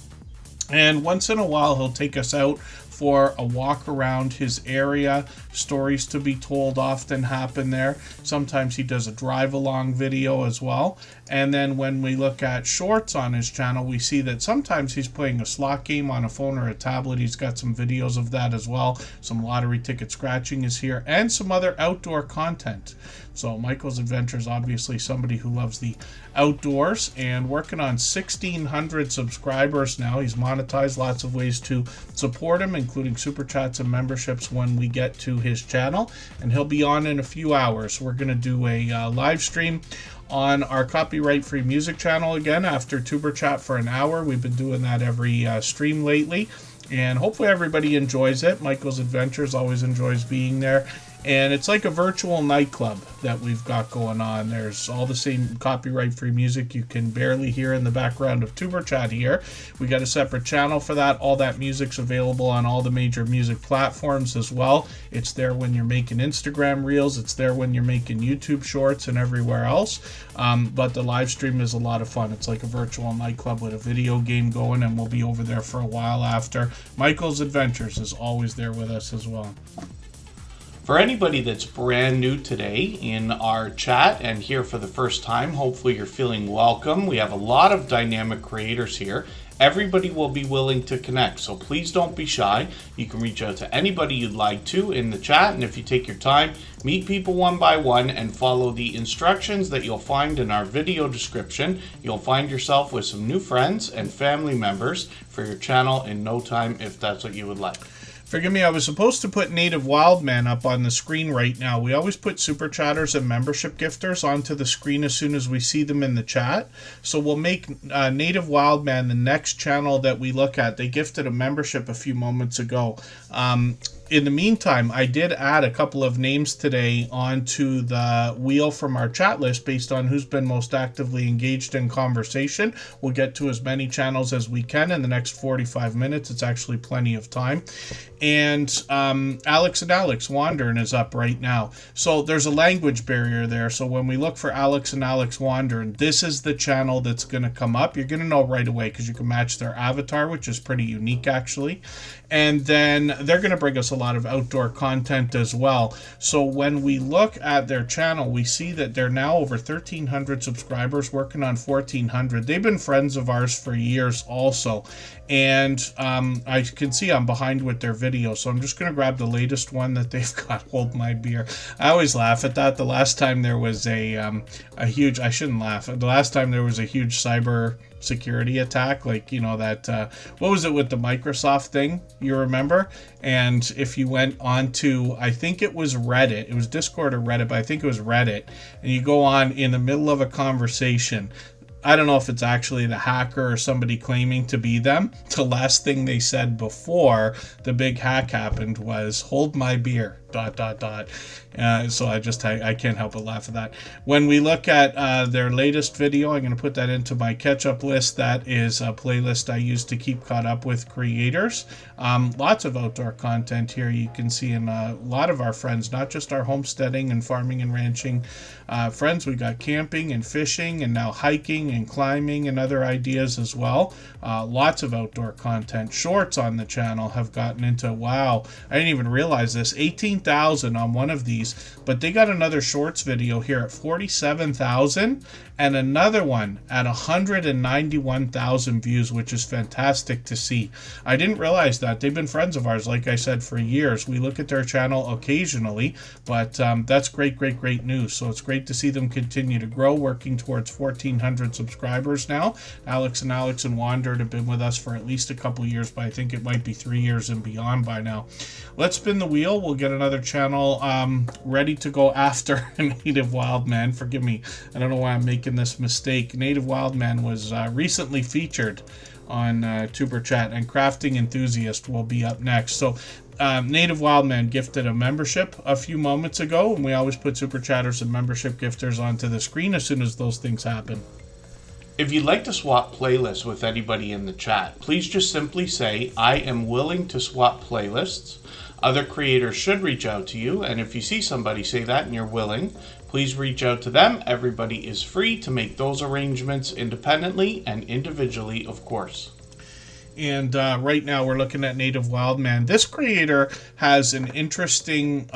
And once in a while, he'll take us out for a walk around his area. Stories to be told often happen there. Sometimes he does a drive-along video as well. And then when we look at shorts on his channel, we see that sometimes he's playing a slot game on a phone or a tablet. He's got some videos of that as well. Some lottery ticket scratching is here, and some other outdoor content. So Michael's Adventures, obviously somebody who loves the outdoors, and working on 1,600 subscribers now. He's monetized, lots of ways to support him, including super chats and memberships when we get to his channel. And he'll be on in a few hours. We're going to do a live stream on our copyright-free music channel again after Tuber Chat for an hour. We've been doing that every stream lately, and hopefully everybody enjoys it. Michael's Adventures always enjoys being there. And it's like a virtual nightclub that we've got going on. There's all the same copyright-free music you can barely hear in the background of Tuber Chat here. We got a separate channel for that. All that music's available on all the major music platforms as well. It's there when you're making Instagram Reels. It's there when you're making YouTube Shorts and everywhere else. But the live stream is a lot of fun. It's like a virtual nightclub with a video game going, and we'll be over there for a while after. Michael's Adventures is always there with us as well. For anybody that's brand new today in our chat and here for the first time, hopefully you're feeling welcome. We have a lot of dynamic creators here. Everybody will be willing to connect, so please don't be shy. You can reach out to anybody you'd like to in the chat, and if you take your time, meet people one by one and follow the instructions that you'll find in our video description. You'll find yourself with some new friends and family members for your channel in no time, if that's what you would like. Forgive me, I was supposed to put Native Wildman up on the screen right now. We always put super chatters and membership gifters onto the screen as soon as we see them in the chat. So we'll make Native Wildman the next channel that we look at. They gifted a membership a few moments ago. In the meantime, I did add a couple of names today onto the wheel from our chat list based on who's been most actively engaged in conversation. We'll get to as many channels as we can in the next 45 minutes. It's actually plenty of time. And Alex and Alex Wandern is up right now. So there's a language barrier there. So when we look for Alex and Alex Wandern, this is the channel that's going to come up. You're going to know right away because you can match their avatar, which is pretty unique actually. And then they're going to bring us a lot of outdoor content as well. So when we look at their channel, we see that they're now over 1,300 subscribers, working on 1,400. They've been friends of ours for years also. And I can see I'm behind with their video, so I'm just going to grab the latest one that they've got. Hold my beer. I always laugh at that. The last time there was a huge, I shouldn't laugh. The last time there was a huge cyber security attack, like, you know, that what was it with the Microsoft thing, you remember? And if you went on to, I think it was Reddit, it was Discord or Reddit, but I think it was Reddit, and you go on in the middle of a conversation, I don't know if it's actually the hacker or somebody claiming to be them, the last thing they said before the big hack happened was, "Hold my beer, ... So I can't help but laugh at that. When we look at their latest video, I'm going to put that into my catch-up list. That is a playlist I use to keep caught up with creators. Lots of outdoor content here you can see in a lot of our friends, not just our homesteading and farming and ranching friends. We got camping and fishing and now hiking and climbing and other ideas as well. Lots of outdoor content. Shorts on the channel have gotten into, wow, I didn't even realize this, 18 15,000 on one of these, but they got another shorts video here at 47,000 and another one at 191,000 views, which is fantastic to see. I didn't realize that. They've been friends of ours, like I said, for years. We look at their channel occasionally, but that's great news. So it's great to see them continue to grow, working towards 1,400 subscribers now. Alex and Wander have been with us for at least a couple years, but I think it might be 3 years and beyond by now. Let's spin the wheel. We'll get another channel ready to go after Native Wildman. Forgive me, I don't know why I'm making this mistake. Native Wildman was recently featured on Tuber Chat, and Crafting Enthusiast will be up next. So Native Wildman gifted a membership a few moments ago, and we always put Super Chatters and membership gifters onto the screen as soon as those things happen. If you'd like to swap playlists with anybody in the chat, please just simply say, I am willing to swap playlists. Other creators should reach out to you, and if you see somebody say that and you're willing, please reach out to them. Everybody is free to make those arrangements independently and individually, of course. And right now we're looking at Native Wildman. This creator has an interesting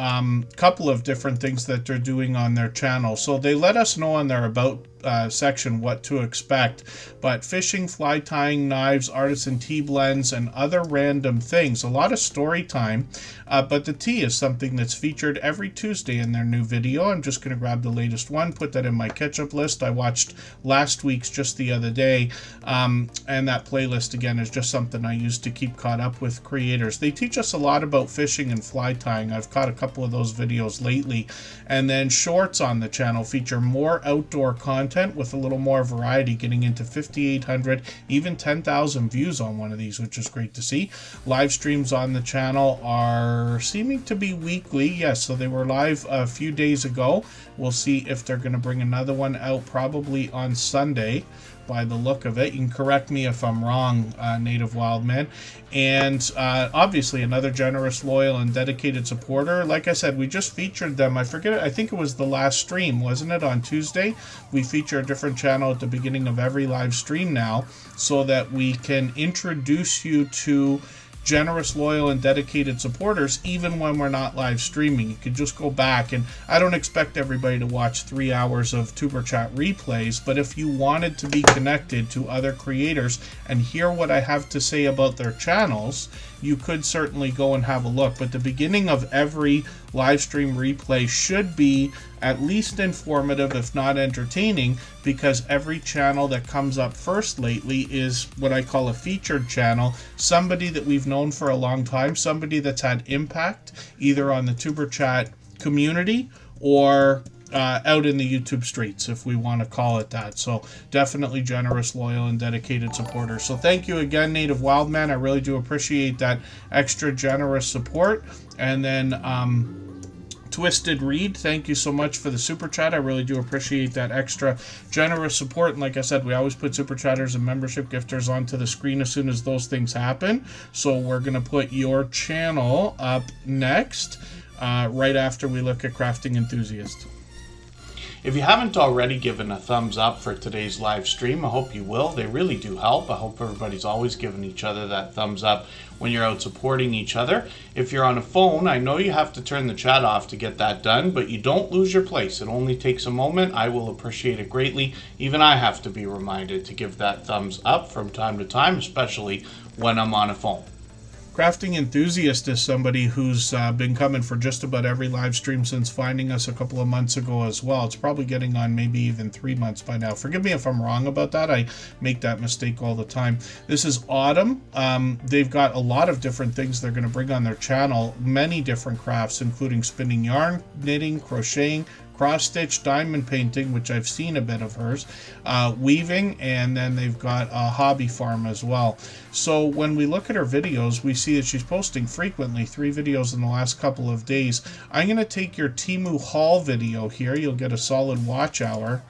couple of different things that they're doing on their channel. So they let us know on their About section what to expect, but fishing, fly tying, knives, artisan tea blends, and other random things. A lot of story time, but the tea is something that's featured every Tuesday in their new video. I'm just going to grab the latest one, put that in my catch-up list. I watched last week's just the other day, and that playlist again is just something I use to keep caught up with creators. They teach us a lot about fishing and fly tying. I've caught a couple of those videos lately. And then shorts on the channel feature more outdoor content with a little more variety, getting into 5,800, even 10,000 views on one of these, which is great to see. Live streams on the channel are seeming to be weekly. Yes, so they were live a few days ago. We'll see if they're going to bring another one out probably on Sunday, by the look of it. You can correct me if I'm wrong, Native Wildman. And obviously another generous, loyal, and dedicated supporter. Like I said, we just featured them. I think it was the last stream, wasn't it, on Tuesday? We feature a different channel at the beginning of every live stream now, so that we can introduce you to generous, loyal, and dedicated supporters even when we're not live streaming. You can just go back, and I don't expect everybody to watch 3 hours of Tuber Chat replays, but if you wanted to be connected to other creators and hear what I have to say about their channels, you could certainly go and have a look. But the beginning of every live stream replay should be at least informative, if not entertaining, because every channel that comes up first lately is what I call a featured channel. Somebody that we've known for a long time, somebody that's had impact either on the Tuber Chat community or out in the YouTube streets, if we want to call it that. So definitely generous, loyal, and dedicated supporters. So thank you again, Native Wildman. I really do appreciate that extra generous support. And then Twisted Reed, thank you so much for the super chat. I really do appreciate that extra generous support. And like I said, we always put super chatters and membership gifters onto the screen as soon as those things happen. So we're going to put your channel up next, right after we look at Crafting Enthusiast. If you haven't already given a thumbs up for today's live stream, I hope you will. They really do help. I hope everybody's always giving each other that thumbs up when you're out supporting each other. If you're on a phone, I know you have to turn the chat off to get that done, but you don't lose your place. It only takes a moment. I will appreciate it greatly. Even I have to be reminded to give that thumbs up from time to time, especially when I'm on a phone. Crafting Enthusiast is somebody who's been coming for just about every live stream since finding us a couple of months ago as well. It's probably getting on maybe even 3 months by now. Forgive me if I'm wrong about that. I make that mistake all the time. This is Autumn. They've got a lot of different things they're going to bring on their channel. Many different crafts, including spinning yarn, knitting, crocheting, cross-stitch, diamond painting, which I've seen a bit of hers, weaving, and then they've got a hobby farm as well. So when we look at her videos, we see that she's posting frequently, 3 videos in the last couple of days. I'm going to take your Temu haul video here. You'll get a solid watch hour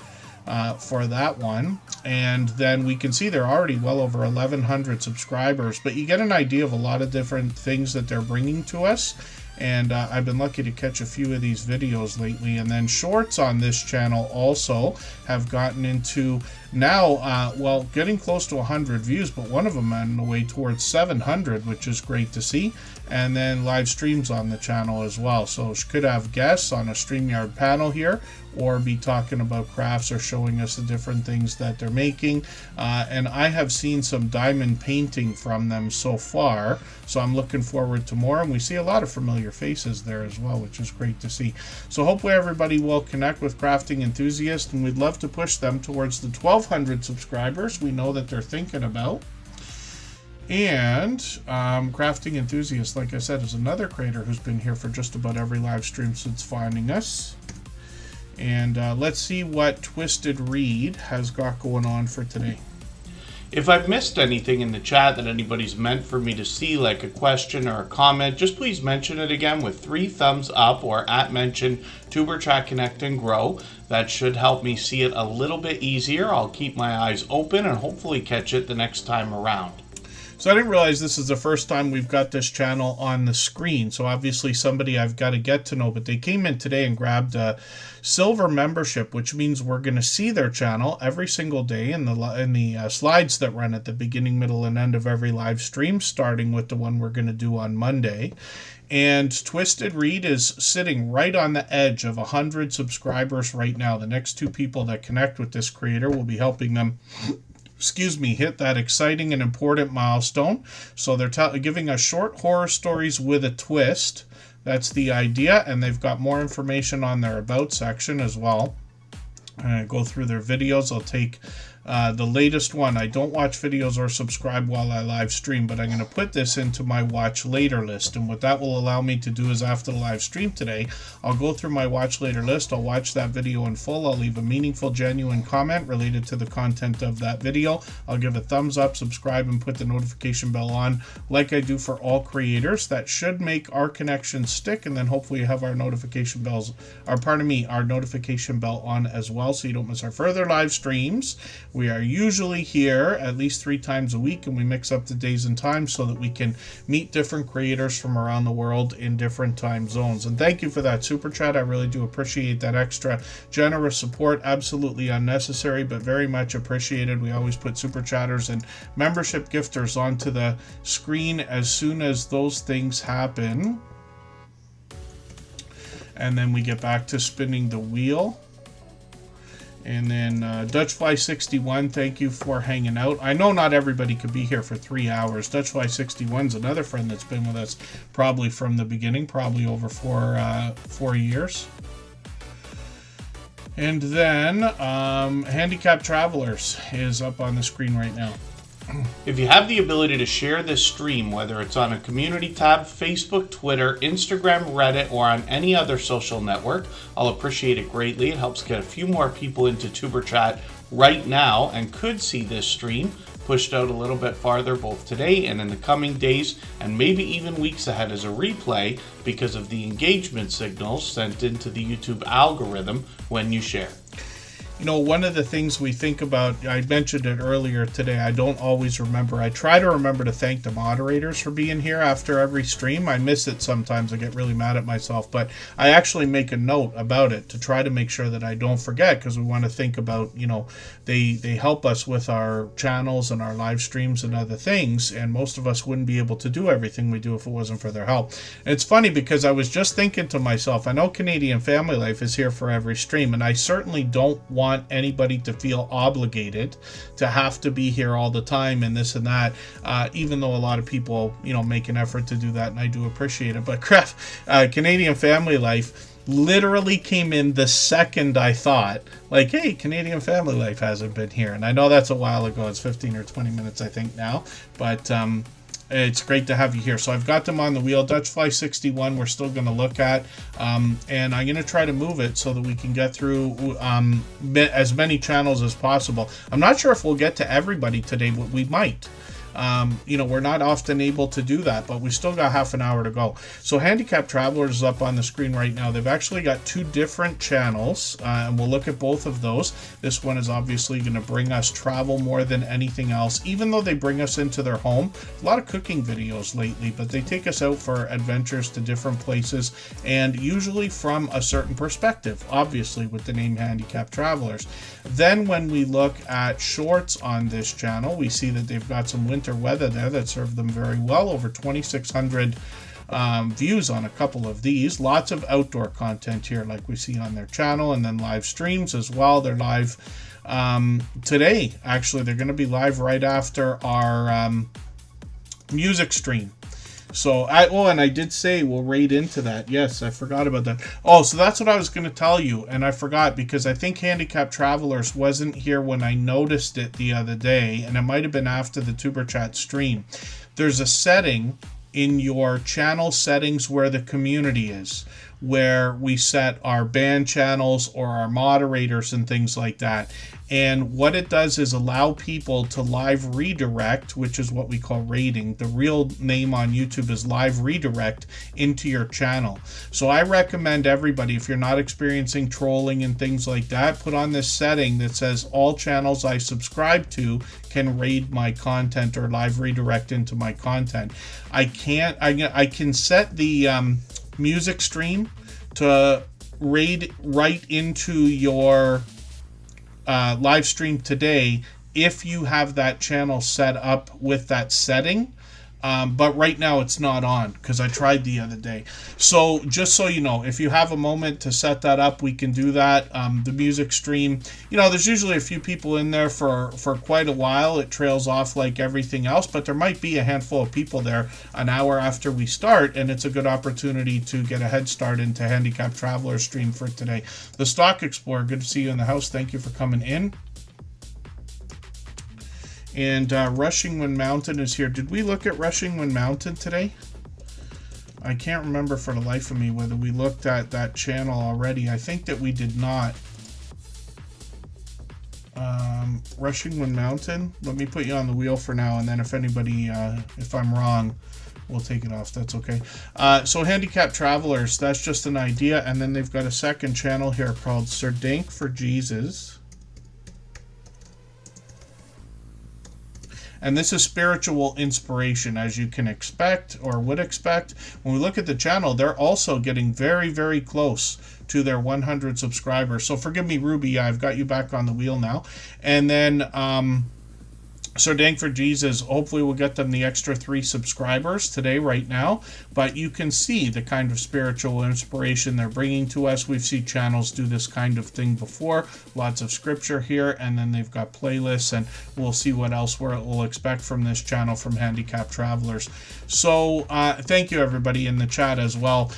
for that one, and then we can see they're already well over 1,100 subscribers, but you get an idea of a lot of different things that they're bringing to us. and I've been lucky to catch a few of these videos lately. And then shorts on this channel also have gotten into now, well, getting close to 100 views, but one of them on the way towards 700, which is great to see. And then live streams on the channel as well. So she could have guests on a StreamYard panel here, or be talking about crafts or showing us the different things that they're making. And I have seen some diamond painting from them so far, so I'm looking forward to more. And we see a lot of familiar faces there as well, which is great to see. So hopefully everybody will connect with Crafting Enthusiast, and we'd love to push them towards the 1,200 subscribers we know that they're thinking about. And Crafting Enthusiast, like I said, is another creator who's been here for just about every live stream since finding us. And let's see what Twisted Reed has got going on for today. If I've missed anything in the chat that anybody's meant for me to see, like a question or a comment, just please mention it again with 3 thumbs up, or @mention Tuberchat Connect and Grow. That should help me see it a little bit easier. I'll keep my eyes open and hopefully catch it the next time around. So I didn't realize this is the first time we've got this channel on the screen. So obviously somebody I've got to get to know, but they came in today and grabbed a silver membership, which means we're going to see their channel every single day in the slides that run at the beginning, middle, and end of every live stream, starting with the one we're going to do on Monday. And Twisted Reed is sitting right on the edge of 100 subscribers right now. The next 2 people that connect with this creator will be helping them hit that exciting and important milestone. So they're giving us short horror stories with a twist. That's the idea, and they've got more information on their About section as well. Go through their videos. I'll take the latest one. I don't watch videos or subscribe while I live stream, but I'm going to put this into my watch later list. And what that will allow me to do is, after the live stream today, I'll go through my watch later list. I'll watch that video in full. I'll leave a meaningful, genuine comment related to the content of that video. I'll give a thumbs up, subscribe, and put the notification bell on like I do for all creators. That should make our connection stick, and then hopefully have our notification bells, our notification bell on as well, so you don't miss our further live streams. We are usually here at least 3 times a week, and we mix up the days and times so that we can meet different creators from around the world in different time zones. And thank you for that super chat. I really do appreciate that extra generous support. Absolutely unnecessary, but very much appreciated. We always put super chatters and membership gifters onto the screen as soon as those things happen. And then we get back to spinning the wheel. And then Dutchfly61, thank you for hanging out. I know not everybody could be here for 3 hours. Dutchfly61's another friend that's been with us probably from the beginning, probably over 4 years. And then Handicapped Travelers is up on the screen right now. If you have the ability to share this stream, whether it's on a community tab, Facebook, Twitter, Instagram, Reddit, or on any other social network, I'll appreciate it greatly. It helps get a few more people into Tuberchat right now and could see this stream pushed out a little bit farther both today and in the coming days, and maybe even weeks ahead as a replay because of the engagement signals sent into the YouTube algorithm when you share. You know, one of the things we think about, I mentioned it earlier today, I don't always remember. I try to remember to thank the moderators for being here after every stream. I miss it sometimes. I get really mad at myself, but I actually make a note about it to try to make sure that I don't forget, because we want to think about, you know, they help us with our channels and our live streams and other things, and most of us wouldn't be able to do everything we do if it wasn't for their help. And it's funny because I was just thinking to myself, I know Canadian Family Life is here for every stream, and I certainly don't want anybody to feel obligated to have to be here all the time and this and that, even though a lot of people, you know, make an effort to do that, and I do appreciate it. But Canadian Family Life literally came in the second I thought, like, hey, Canadian Family Life hasn't been here. And I know that's a while ago. It's 15 or 20 minutes, I think, now. But it's great to have you here. So I've got them on the wheel. Dutchfly61 we're still going to look at. And I'm going to try to move it so that we can get through as many channels as possible. I'm not sure if we'll get to everybody today, but we might. We're not often able to do that, but we still got half an hour to go. So Handicapped Travelers is up on the screen right now. They've actually got 2 different channels, and we'll look at both of those. This one is obviously going to bring us travel more than anything else, even though they bring us into their home. A lot of cooking videos lately, but they take us out for adventures to different places, and usually from a certain perspective, obviously with the name Handicapped Travelers. Then when we look at shorts on this channel, we see that they've got some winter weather there that served them very well. Over 2,600 views on a couple of these. Lots of outdoor content here like we see on their channel, and then live streams as well. They're live today. Actually, they're going to be live right after our music stream. So I did say we'll raid into that. Yes, I forgot about that. Oh, so that's what I was going to tell you, and I forgot because I think Handicapped Travelers wasn't here when I noticed it the other day, and it might have been after the Tuber Chat stream. There's a setting in your channel settings where the community is, where we set our band channels or our moderators and things like that. And what it does is allow people to live redirect, which is what we call raiding. The real name on YouTube is live redirect into your channel. So I recommend everybody, if you're not experiencing trolling and things like that, put on this setting that says all channels I subscribe to can raid my content or live redirect into my content. I can set the music stream to raid right into your live stream today if you have that channel set up with that setting. But right now it's not on because I tried the other day. So just so you know, if you have a moment to set that up, we can do that. The music stream, there's usually a few people in there for quite a while. It trails off like everything else, but there might be a handful of people there an hour after we start, and it's a good opportunity to get a head start into Handicapped Traveler stream for today. The Stock Explorer, good to see you in the house. Thank you for coming in. And Rushing Wind Mountain is here. Did we look at Rushing Wind Mountain today? I can't remember for the life of me whether we looked at that channel already. I think that we did not. Rushing Wind Mountain. Let me put you on the wheel for now, and then if anybody, if I'm wrong, we'll take it off. That's okay. So Handicapped Travelers, that's just an idea. And then they've got a second channel here called Sir Dank for Jesus. And this is spiritual inspiration, as you can expect or would expect. When we look at the channel, they're also getting very, very close to their 100 subscribers. So forgive me, Ruby, I've got you back on the wheel now. And then So Dank for Jesus, hopefully we'll get them the extra 3 subscribers today, right now. But you can see the kind of spiritual inspiration they're bringing to us. We've seen channels do this kind of thing before. Lots of scripture here, and then they've got playlists, and we'll see what else we'll expect from this channel from Handicapped Travelers. So thank you, everybody in the chat as well.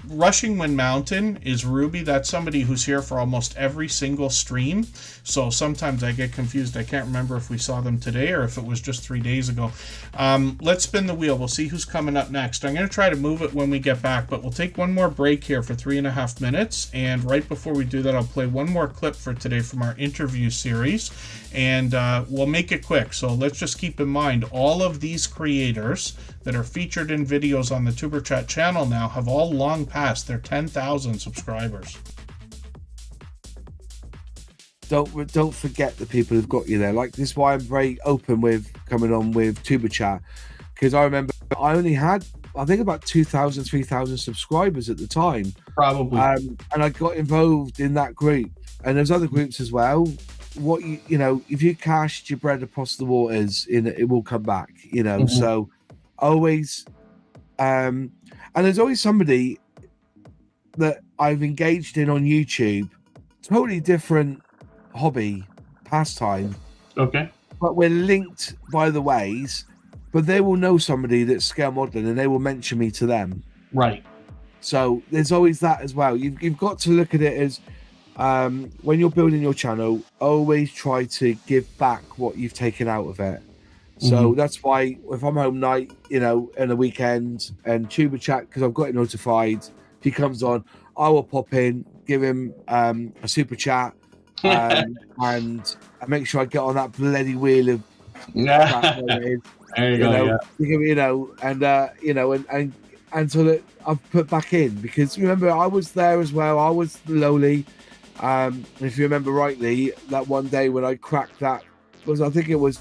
Rushing Wind Mountain is Ruby. That's somebody who's here for almost every single stream. So sometimes I get confused. I can't remember if we saw them today or if it was just 3 days ago. Let's spin the wheel. We'll see who's coming up next. I'm going to try to move it when we get back, but we'll take one more break here for 3.5 minutes. And right before we do that, I'll play one more clip for today from our interview series. And we'll make it quick. So let's just keep in mind, all of these creators that are featured in videos on the Tuber Chat channel now have all long passed their 10,000 subscribers. Don't forget the people who've got you there. Like, this is why I'm very open with coming on with Tuber Chat, because I remember I only had, I think, about 2,000, 3,000 subscribers at the time. Probably. And I got involved in that group, and there's other groups as well. What you know, if you cast your bread across the waters, it will come back. So always, and there's always somebody that I've engaged in on YouTube, totally different hobby, pastime. Okay. But we're linked by the ways, but they will know somebody that's scale modeling and they will mention me to them. Right. So there's always that as well. You've got to look at it as when you're building your channel, always try to give back what you've taken out of it. So that's why if I'm home night, in a weekend, and Tuber Chat, because I've got it notified, if he comes on, I will pop in, give him a super chat, and I make sure I get on that bloody wheel of Back Yeah. when it is, There you go. Yeah. And so that I've put back in, because remember I was there as well. I was lowly. If you remember rightly, that one day when I cracked that I think it was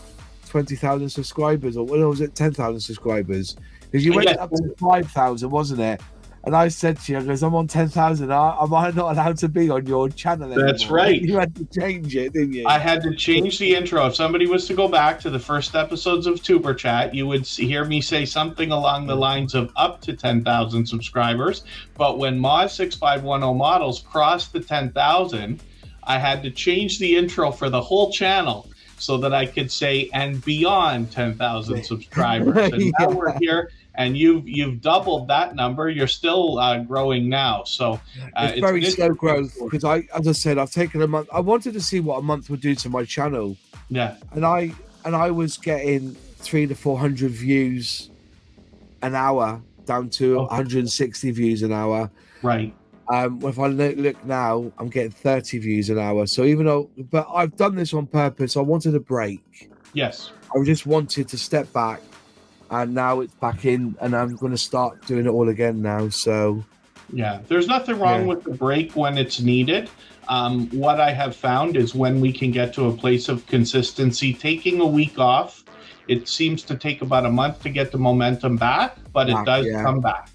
20,000 subscribers, or was it 10,000 subscribers? Because you went up to 5,000, wasn't it? And I said to you, because I'm on 10,000, am I not allowed to be on your channel anymore? That's right. You had to change it, didn't you? I had to change the intro. If somebody was to go back to the first episodes of Tuber Chat, you would hear me say something along the lines of up to 10,000 subscribers. But when Moz6510 models crossed the 10,000, I had to change the intro for the whole channel so that I could say, and beyond 10,000 subscribers. And now we're here. And you've doubled that number. You're still growing now, so it's very slow growth. Because as I said, I've taken a month. I wanted to see what a month would do to my channel. Yeah, and I was getting 300 to 400 views an hour, down to 160 views an hour. Right. If I look now, I'm getting 30 views an hour. So but I've done this on purpose. I wanted a break. Yes. I just wanted to step back. And now it's back in, and I'm going to start doing it all again now. So, yeah, there's nothing wrong with the break when it's needed. What I have found is when we can get to a place of consistency, taking a week off, it seems to take about a month to get the momentum back, but it does come back.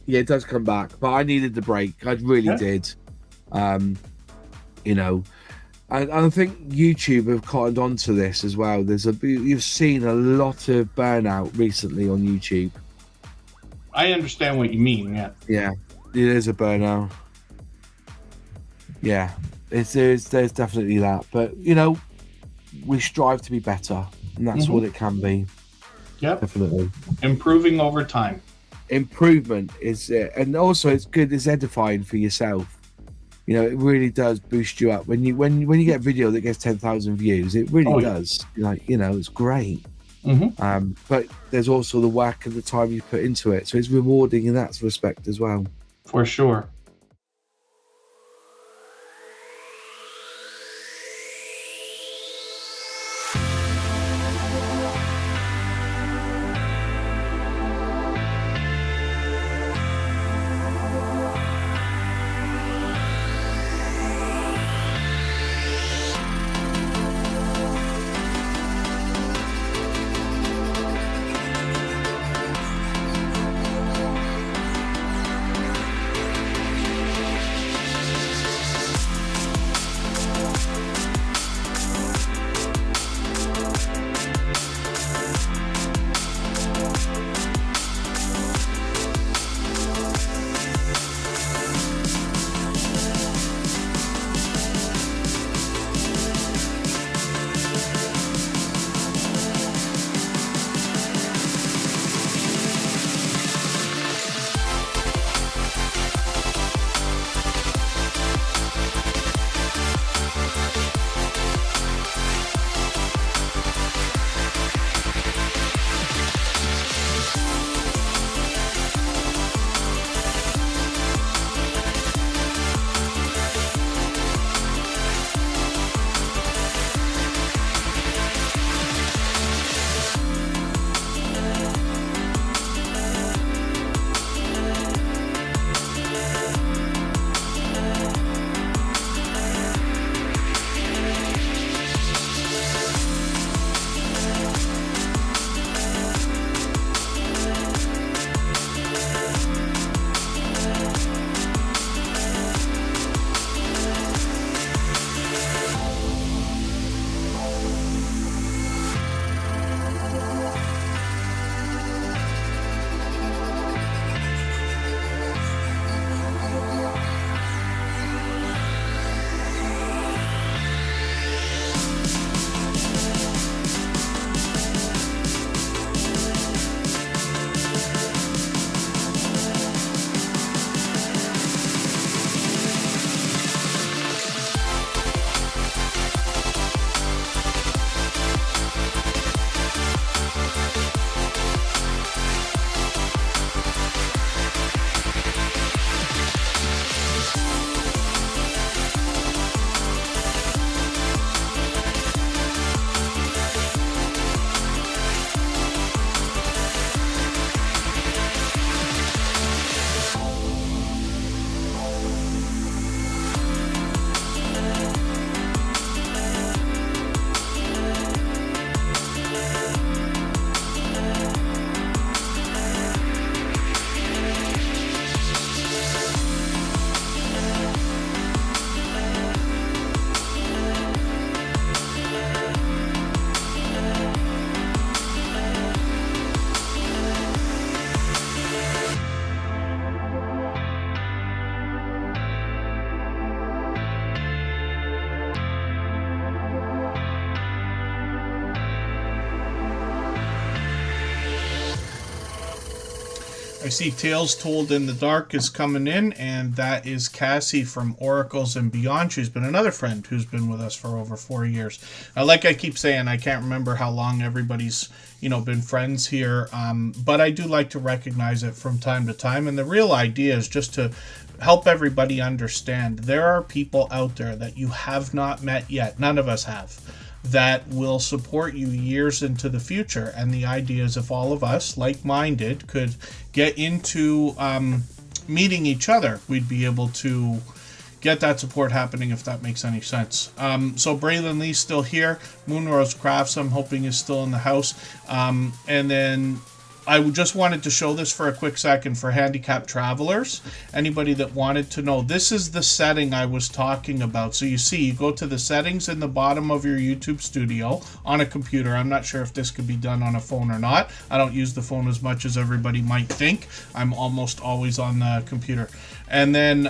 Yeah, it does come back. But I needed the break. I really did. And I think YouTube have cottoned on to this as well. You've seen a lot of burnout recently on YouTube. I understand what you mean. Yeah. Yeah, it is a burnout. Yeah, there's definitely that. But we strive to be better, and that's what it can be. Yep, definitely. Improving over time. Improvement is, and also it's good. It's edifying for yourself. It really does boost you up when you get a video that gets 10,000 views. It really does. It's great. But there's also the work and the time you put into it, so it's rewarding in that respect as well. For sure. I see Tales Told in the Dark is coming in, and that is Cassie from Oracles and Beyond. She's been another friend who's been with us for over 4 years. Like I keep saying, I can't remember how long everybody's been friends here, but I do like to recognize it from time to time. And the real idea is just to help everybody understand there are people out there that you have not met yet. None of us have. That will support you years into the future. And the idea is if all of us, like-minded, could get into meeting each other, we'd be able to get that support happening, if that makes any sense. So Braylon Lee's still here. Moonrose Crafts, I'm hoping, is still in the house. And then I just wanted to show this for a quick second for handicapped travelers. Anybody that wanted to know, this is the setting I was talking about. So you see, you go to the settings in the bottom of your YouTube studio on a computer. I'm not sure if this could be done on a phone or not. I don't use the phone as much as everybody might think. I'm almost always on the computer. And then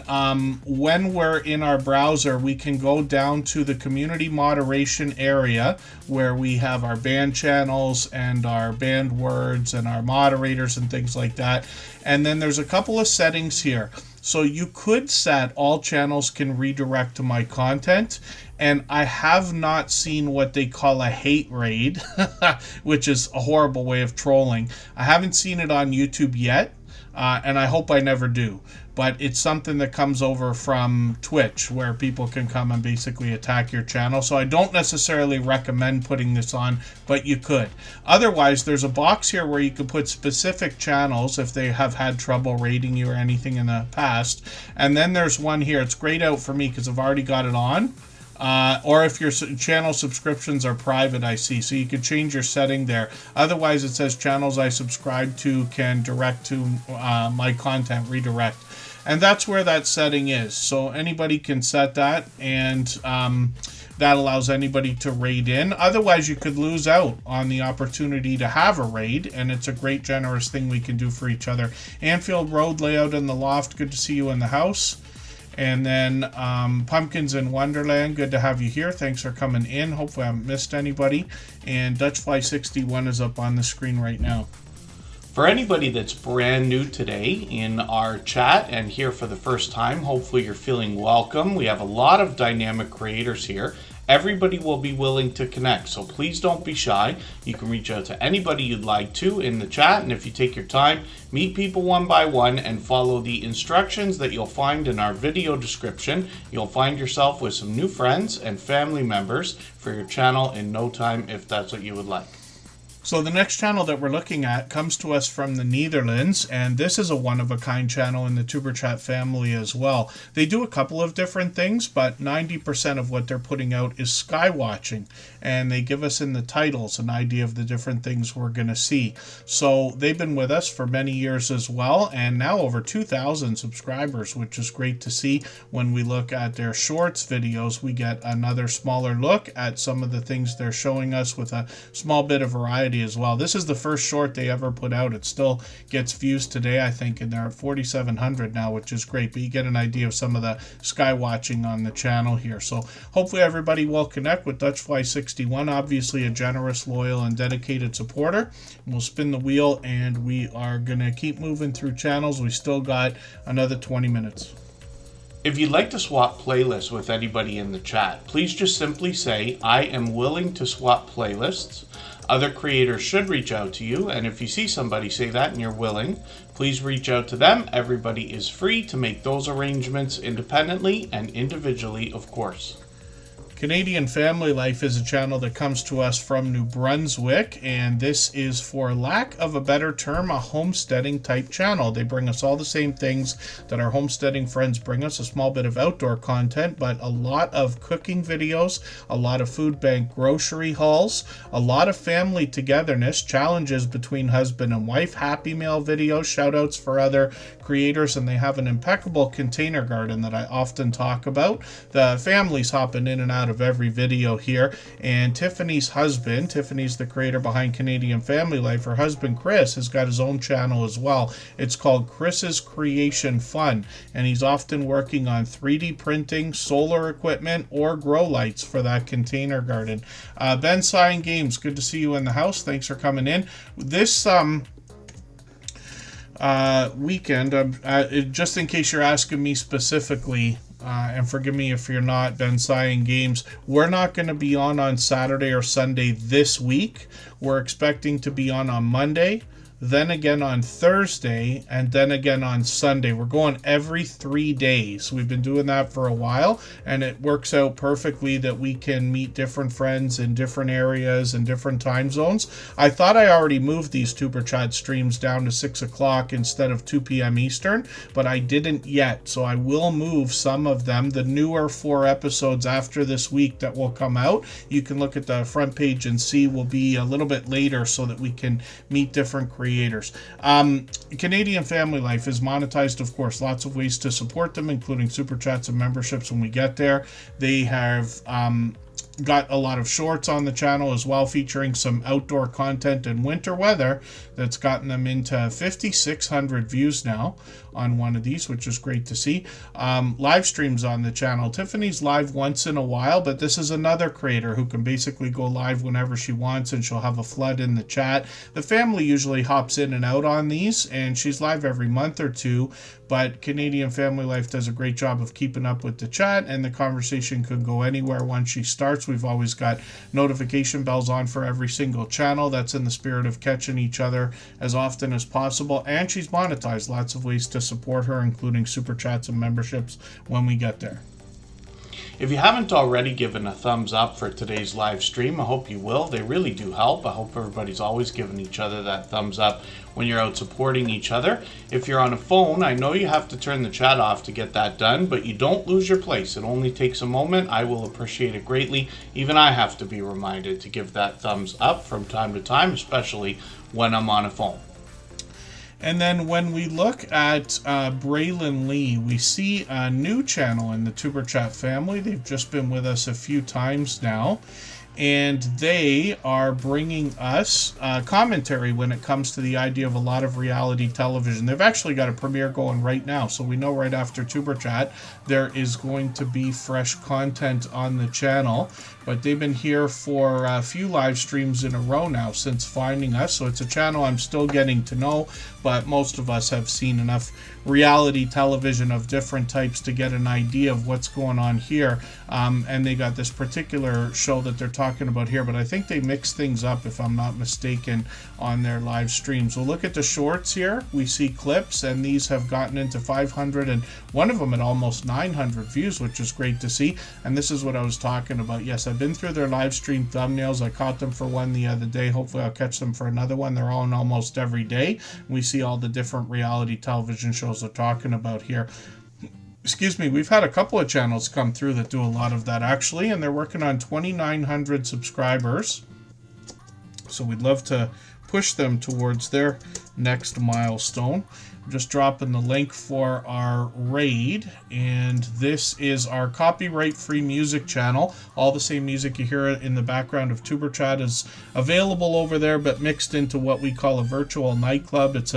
when we're in our browser, we can go down to the community moderation area where we have our band channels and our banned words and our moderators and things like that. And then there's a couple of settings here. So you could set all channels can redirect to my content. And I have not seen what they call a hate raid, which is a horrible way of trolling. I haven't seen it on YouTube yet, and I hope I never do. But it's something that comes over from Twitch where people can come and basically attack your channel. So I don't necessarily recommend putting this on, but you could. Otherwise, there's a box here where you can put specific channels if they have had trouble rating you or anything in the past. And then there's one here. It's grayed out for me because I've already got it on. Or if your channel subscriptions are private, I see. So you can change your setting there. Otherwise, it says channels I subscribe to can direct to my content, redirect. And that's where that setting is. So anybody can set that, and that allows anybody to raid in. Otherwise, you could lose out on the opportunity to have a raid, and it's a great, generous thing we can do for each other. Anfield Road Layout in the Loft, good to see you in the house. And then Pumpkins in Wonderland, good to have you here. Thanks for coming in. Hopefully I haven't missed anybody. And Dutchfly61 is up on the screen right now. For anybody that's brand new today in our chat and here for the first time, hopefully you're feeling welcome. We have a lot of dynamic creators here. Everybody will be willing to connect, so please don't be shy. You can reach out to anybody you'd like to in the chat, and if you take your time, meet people one by one and follow the instructions that you'll find in our video description. You'll find yourself with some new friends and family members for your channel in no time if that's what you would like. So the next channel that we're looking at comes to us from the Netherlands, and this is a one-of-a-kind channel in the Superchat family as well. They do a couple of different things, but 90% of what they're putting out is sky watching, and they give us in the titles an idea of the different things we're going to see. So they've been with us for many years as well, and now over 2,000 subscribers, which is great to see. When we look at their shorts videos, we get another smaller look at some of the things they're showing us with a small bit of variety as well. This is the first short they ever put out. It still gets views today, I think, and they're at 4,700 now, which is great. But you get an idea of some of the sky watching on the channel here. So hopefully everybody will connect with Dutchfly61, obviously a generous, loyal, and dedicated supporter. We'll spin the wheel, and we are going to keep moving through channels. We still got another 20 minutes. If you'd like to swap playlists with anybody in the chat, please just simply say, I am willing to swap playlists. Other creators should reach out to you, and if you see somebody say that and you're willing, please reach out to them. Everybody is free to make those arrangements independently and individually, of course. Canadian Family Life is a channel that comes to us from New Brunswick, and this is, for lack of a better term, a homesteading type channel. They bring us all the same things that our homesteading friends bring us, a small bit of outdoor content, but a lot of cooking videos, a lot of food bank grocery hauls, a lot of family togetherness, challenges between husband and wife, Happy Meal videos, shout outs for other creators, and they have an impeccable container garden that I often talk about. The family's hopping in and out of every video here, and Tiffany's husband, Tiffany's the creator behind Canadian Family Life, her husband Chris has got his own channel as well. It's called Chris's Creation Fun, and he's often working on 3D printing, solar equipment, or grow lights for that container garden. Ben Sign Games, good to see you in the house. Thanks for coming in. This weekend, just in case you're asking me specifically, and forgive me if you're not, Ben Cyan Games, we're not going to be on Saturday or Sunday this week. We're expecting to be on Monday, then again on Thursday, and then again on Sunday. We're going every 3 days. We've been doing that for a while, and it works out perfectly that we can meet different friends in different areas and different time zones. I thought I already moved these Tuber Chat streams down to 6 o'clock instead of 2 p.m. Eastern, but I didn't yet, so I will move some of them. The newer 4 episodes after this week that will come out, you can look at the front page and see, will be a little bit later so that we can meet different creators. Canadian Family Life is monetized, of course. Lots of ways to support them, including super chats and memberships when we get there. They have got a lot of shorts on the channel as well, featuring some outdoor content and winter weather that's gotten them into 5,600 views now on one of these, which is great to see. Live streams on the channel. Tiffany's live once in a while, but this is another creator who can basically go live whenever she wants, and she'll have a flood in the chat. The family usually hops in and out on these, and she's live every month or two, but Canadian Family Life does a great job of keeping up with the chat, and the conversation can go anywhere once she starts. We've always got notification bells on for every single channel. That's in the spirit of catching each other as often as possible, and she's monetized. Lots of ways to support her, including super chats and memberships when we get there. If you haven't already given a thumbs up for today's live stream, I hope you will. They really do help. I hope everybody's always giving each other that thumbs up when you're out supporting each other. If you're on a phone, I know you have to turn the chat off to get that done, but you don't lose your place. It only takes a moment. I will appreciate it greatly. Even I have to be reminded to give that thumbs up from time to time, especially when I'm on a phone. And then when we look at Braylon Lee, we see a new channel in the Tuber Chat family. They've just been with us a few times now, and they are bringing us commentary when it comes to the idea of a lot of reality television. They've actually got a premiere going right now, so we know right after Tuber Chat there is going to be fresh content on the channel. But they've been here for a few live streams in a row now since finding us, so it's a channel I'm still getting to know, but most of us have seen enough reality television of different types to get an idea of what's going on here. And they got this particular show that they're talking about here, but I think they mix things up, if I'm not mistaken, on their live streams. We'll look at the shorts here. We see clips, and these have gotten into 500, and one of them at almost 900 views, which is great to see. And this is what I was talking about. Yes, I've been through their live stream thumbnails. I caught them for one the other day. Hopefully I'll catch them for another one. They're on almost every day. We see all the different reality television shows they're talking about here. Excuse me, we've had a couple of channels come through that do a lot of that actually, and they're working on 2,900 subscribers. So we'd love to push them towards their next milestone. I'm just dropping the link for our raid, and this is our copyright-free music channel. All the same music you hear in the background of Tuber Chat is available over there, but mixed into what we call a virtual nightclub. It's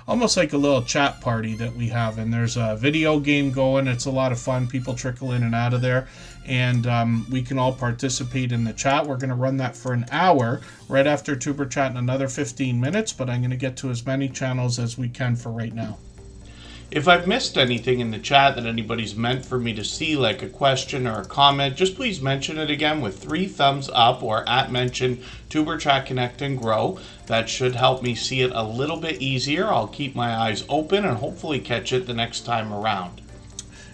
almost like a little chat party that we have, and there's a video game going. It's a lot of fun. People trickle in and out of there, and we can all participate in the chat. We're going to run that for an hour right after Tuber Chat in another 15 minutes, but I'm going to get to as many channels as we can for right now. If I've missed anything in the chat that anybody's meant for me to see, like a question or a comment, just please mention it again with 3 thumbs up or @mention Tuber Chat Connect and Grow. That should help me see it a little bit easier. I'll keep my eyes open and hopefully catch it the next time around.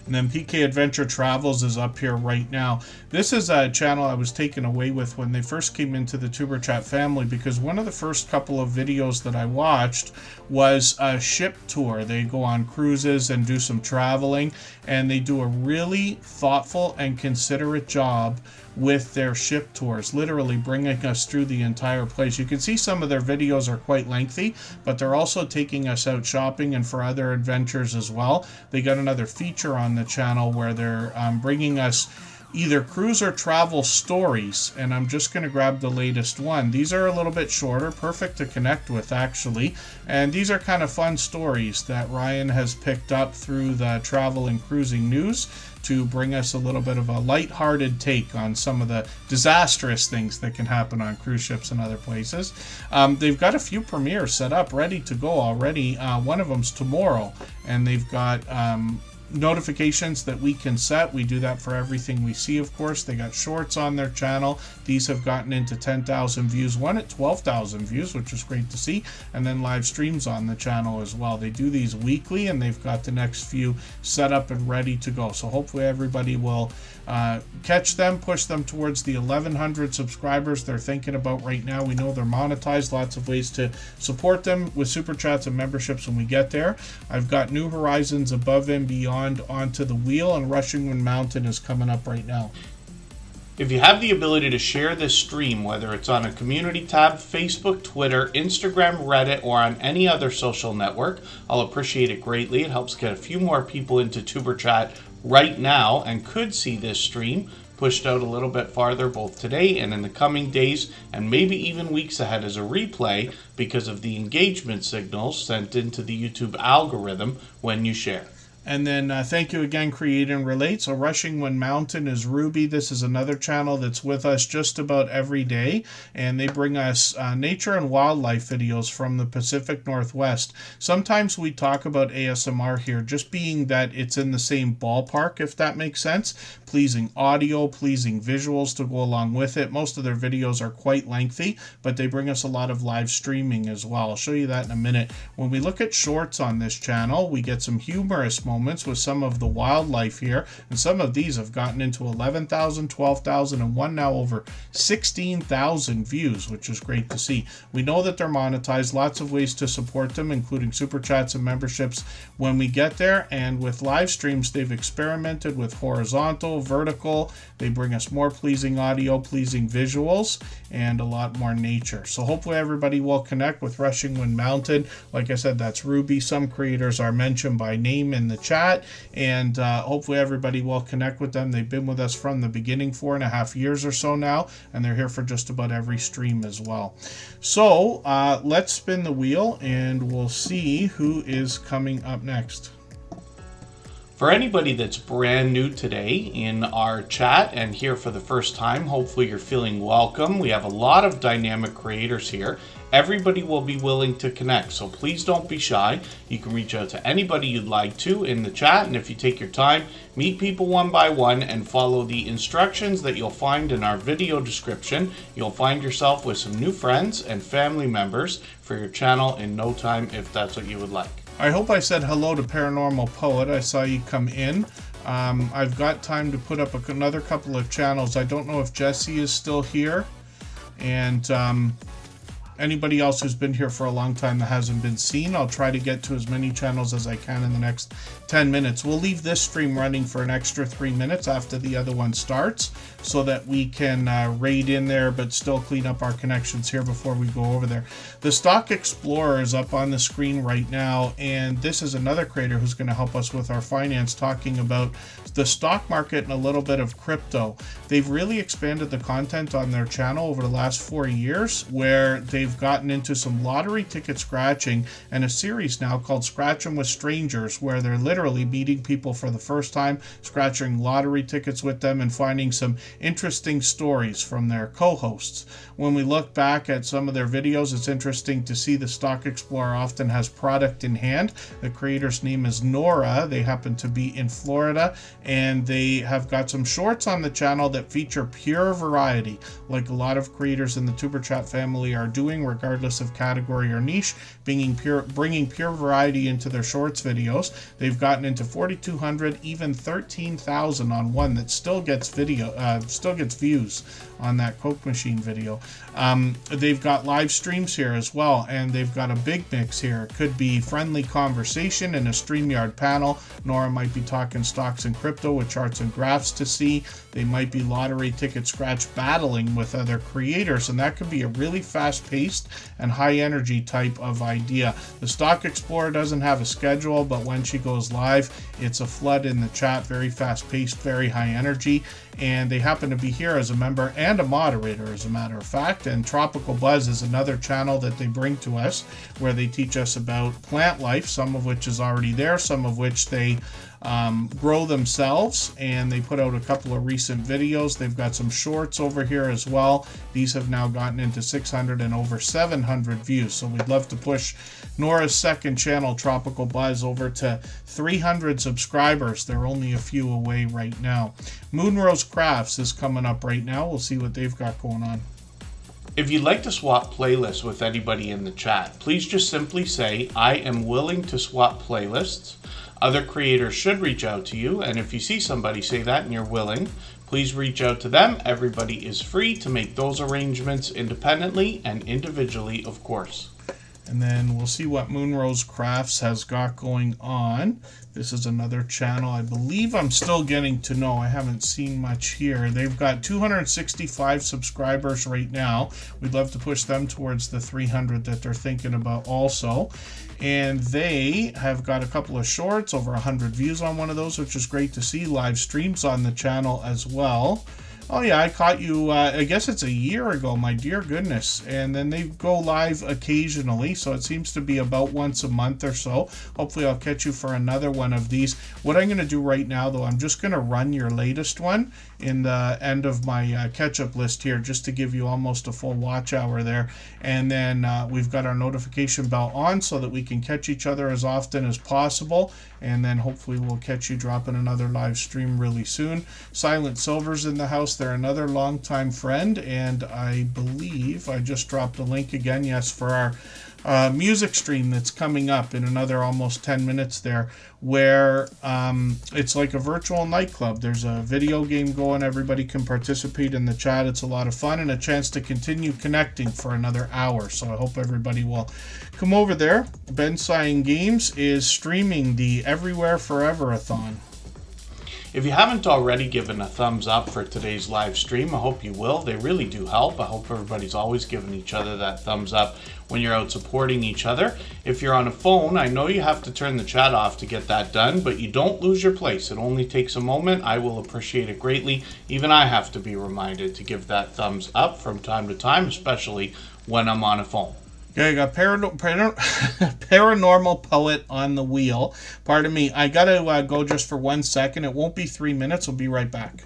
And then PK Adventure Travels is up here right now. This is a channel I was taken away with when they first came into the Tuber Chat family, because one of the first couple of videos that I watched was a ship tour. They go on cruises and do some traveling, and they do a really thoughtful and considerate job with their ship tours, literally bringing us through the entire place. You can see some of their videos are quite lengthy, but they're also taking us out shopping and for other adventures as well. They got another feature on the channel where they're bringing us either cruise or travel stories, and I'm just going to grab the latest one. These are a little bit shorter, perfect to connect with actually, and these are kind of fun stories that Ryan has picked up through the travel and cruising news to bring us a little bit of a lighthearted take on some of the disastrous things that can happen on cruise ships and other places. They've got a few premieres set up, ready to go already. One of them's tomorrow, and they've got notifications that we can set. We do that for everything we see, of course. They got shorts on their channel. These have gotten into 10,000 views, one at 12,000 views, which is great to see, and then live streams on the channel as well. They do these weekly, and they've got the next few set up and ready to go. So hopefully everybody will catch them, push them towards the 1,100 subscribers they're thinking about right now. We know they're monetized, lots of ways to support them with super chats and memberships when we get there. I've got New Horizons Above and Beyond onto the wheel, and Rushing Wind Mountain is coming up right now. If you have the ability to share this stream, whether it's on a community tab, Facebook, Twitter, Instagram, Reddit, or on any other social network, I'll appreciate it greatly. It helps get a few more people into Tuber Chat right now and could see this stream pushed out a little bit farther both today and in the coming days and maybe even weeks ahead as a replay because of the engagement signals sent into the YouTube algorithm when you share. And then thank you again, Create and Relate. So Rushing Wind Mountain is Ruby. This is another channel that's with us just about every day, and they bring us nature and wildlife videos from the Pacific Northwest. Sometimes we talk about ASMR here, just being that it's in the same ballpark, if that makes sense. Pleasing audio, pleasing visuals to go along with it. Most of their videos are quite lengthy, but they bring us a lot of live streaming as well. I'll show you that in a minute. When we look at shorts on this channel, we get some humorous moments with some of the wildlife here, and some of these have gotten into 11,000, 12,000, and one now over 16,000 views, which is great to see. We know that they're monetized, lots of ways to support them, including super chats and memberships when we get there, and with live streams they've experimented with horizontal, vertical. They bring us more pleasing audio, pleasing visuals, and a lot more nature. So hopefully everybody will connect with Rushing Wind Mountain. Like I said, that's Ruby. Some creators are mentioned by name in the chat, and hopefully everybody will connect with them. They've been with us from the beginning, 4.5 years or so now, and they're here for just about every stream as well. So let's spin the wheel and we'll see who is coming up next. For anybody that's brand new today in our chat and here for the first time, hopefully you're feeling welcome. We have a lot of dynamic creators here. Everybody will be willing to connect, so please don't be shy. You can reach out to anybody you'd like to in the chat, and if you take your time, meet people one by one and follow the instructions that you'll find in our video description, you'll find yourself with some new friends and family members for your channel in no time if that's what you would like. I hope I said hello to Paranormal Poet. I saw you come in. I've got time to put up another couple of channels. I don't know if Jesse is still here, and anybody else who's been here for a long time that hasn't been seen. I'll try to get to as many channels as I can in the next 10 minutes. We'll leave this stream running for an extra 3 minutes after the other one starts so that we can raid in there but still clean up our connections here before we go over there. The Stock Explorer is up on the screen right now, and this is another creator who's going to help us with our finance, talking about the stock market and a little bit of crypto. They've really expanded the content on their channel over the last 4 years, where they've gotten into some lottery ticket scratching and a series now called Scratching with Strangers, where they're literally meeting people for the first time, scratching lottery tickets with them, and finding some interesting stories from their co-hosts. When we look back at some of their videos, it's interesting to see the Stock Explorer often has product in hand. The creator's name is Nora. They happen to be in Florida, and they have got some shorts on the channel that feature pure variety, like a lot of creators in the Tuber Chat family are doing, regardless of category or niche, bringing pure variety into their shorts videos. They've gotten into 4,200, even 13,000 on one that still gets views on that Coke machine video. They've got live streams here as well, and they've got a big mix here. It could be friendly conversation in a StreamYard panel. Nora might be talking stocks and crypto with charts and graphs to see. They might be lottery ticket scratch battling with other creators, and that could be a really fast-paced fast-paced and high-energy type of idea. The Stock Explorer doesn't have a schedule, but when she goes live, it's a flood in the chat, very fast-paced, very high energy, and they happen to be here as a member and a moderator, as a matter of fact. And Tropical Buzz is another channel that they bring to us where they teach us about plant life, some of which is already there, some of which they grow themselves, and they put out a couple of recent videos. They've got some shorts over here as well. These have now gotten into 600 and over 700 views, so we'd love to push Nora's second channel, Tropical Buzz, over to 300 subscribers. They're only a few away right now. Moonrose Crafts is coming up right now. We'll see what they've got going on. If you'd like to swap playlists with anybody in the chat, please just simply say, I am willing to swap playlists. Other creators should reach out to you, and if you see somebody say that and you're willing, please reach out to them. Everybody is free to make those arrangements independently and individually, of course. And then we'll see what Moonrose Crafts has got going on. This is another channel I believe I'm still getting to know. I haven't seen much here. They've got 265 subscribers right now. We'd love to push them towards the 300 that they're thinking about also. And they have got a couple of shorts, over 100 views on one of those, which is great to see. Live streams on the channel as well. Oh yeah, I caught you, I guess it's a year ago, my dear goodness. And then they go live occasionally, so it seems to be about once a month or so. Hopefully I'll catch you for another one of these. What I'm going to do right now, though, I'm just going to run your latest one in the end of my catch-up list here, just to give you almost a full watch hour there. And then we've got our notification bell on so that we can catch each other as often as possible. And then hopefully we'll catch you dropping another live stream really soon. Silent Silver's in the house. They're another longtime friend, and I believe I just dropped a link again, yes, for our music stream that's coming up in another almost 10 minutes there, where it's like a virtual nightclub. There's a video game going. Everybody can participate in the chat. It's a lot of fun and a chance to continue connecting for another hour. So I hope everybody will come over there. Ben Sighing Games is streaming the Everywhere Forever-a-thon. If you haven't already given a thumbs up for today's live stream, I hope you will. They really do help. I hope everybody's always giving each other that thumbs up when you're out supporting each other. If you're on a phone, I know you have to turn the chat off to get that done, but you don't lose your place. It only takes a moment. I will appreciate it greatly. Even I have to be reminded to give that thumbs up from time to time, especially when I'm on a phone. Okay, I got Paranormal Poet on the wheel. Pardon me, I gotta go just for 1 second. It won't be 3 minutes. We'll be right back.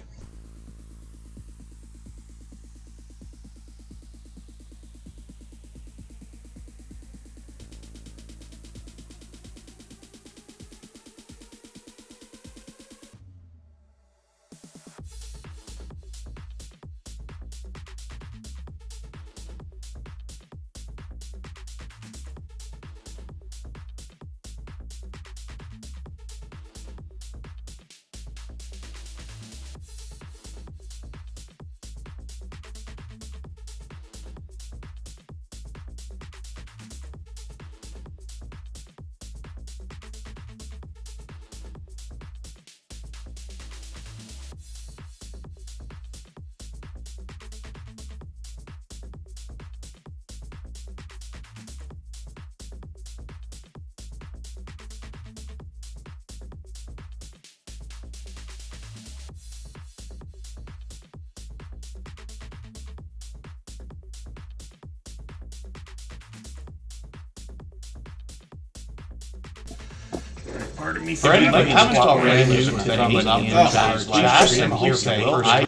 Pardon me For anybody who haven't already given thumbs up in today's live stream, I'll say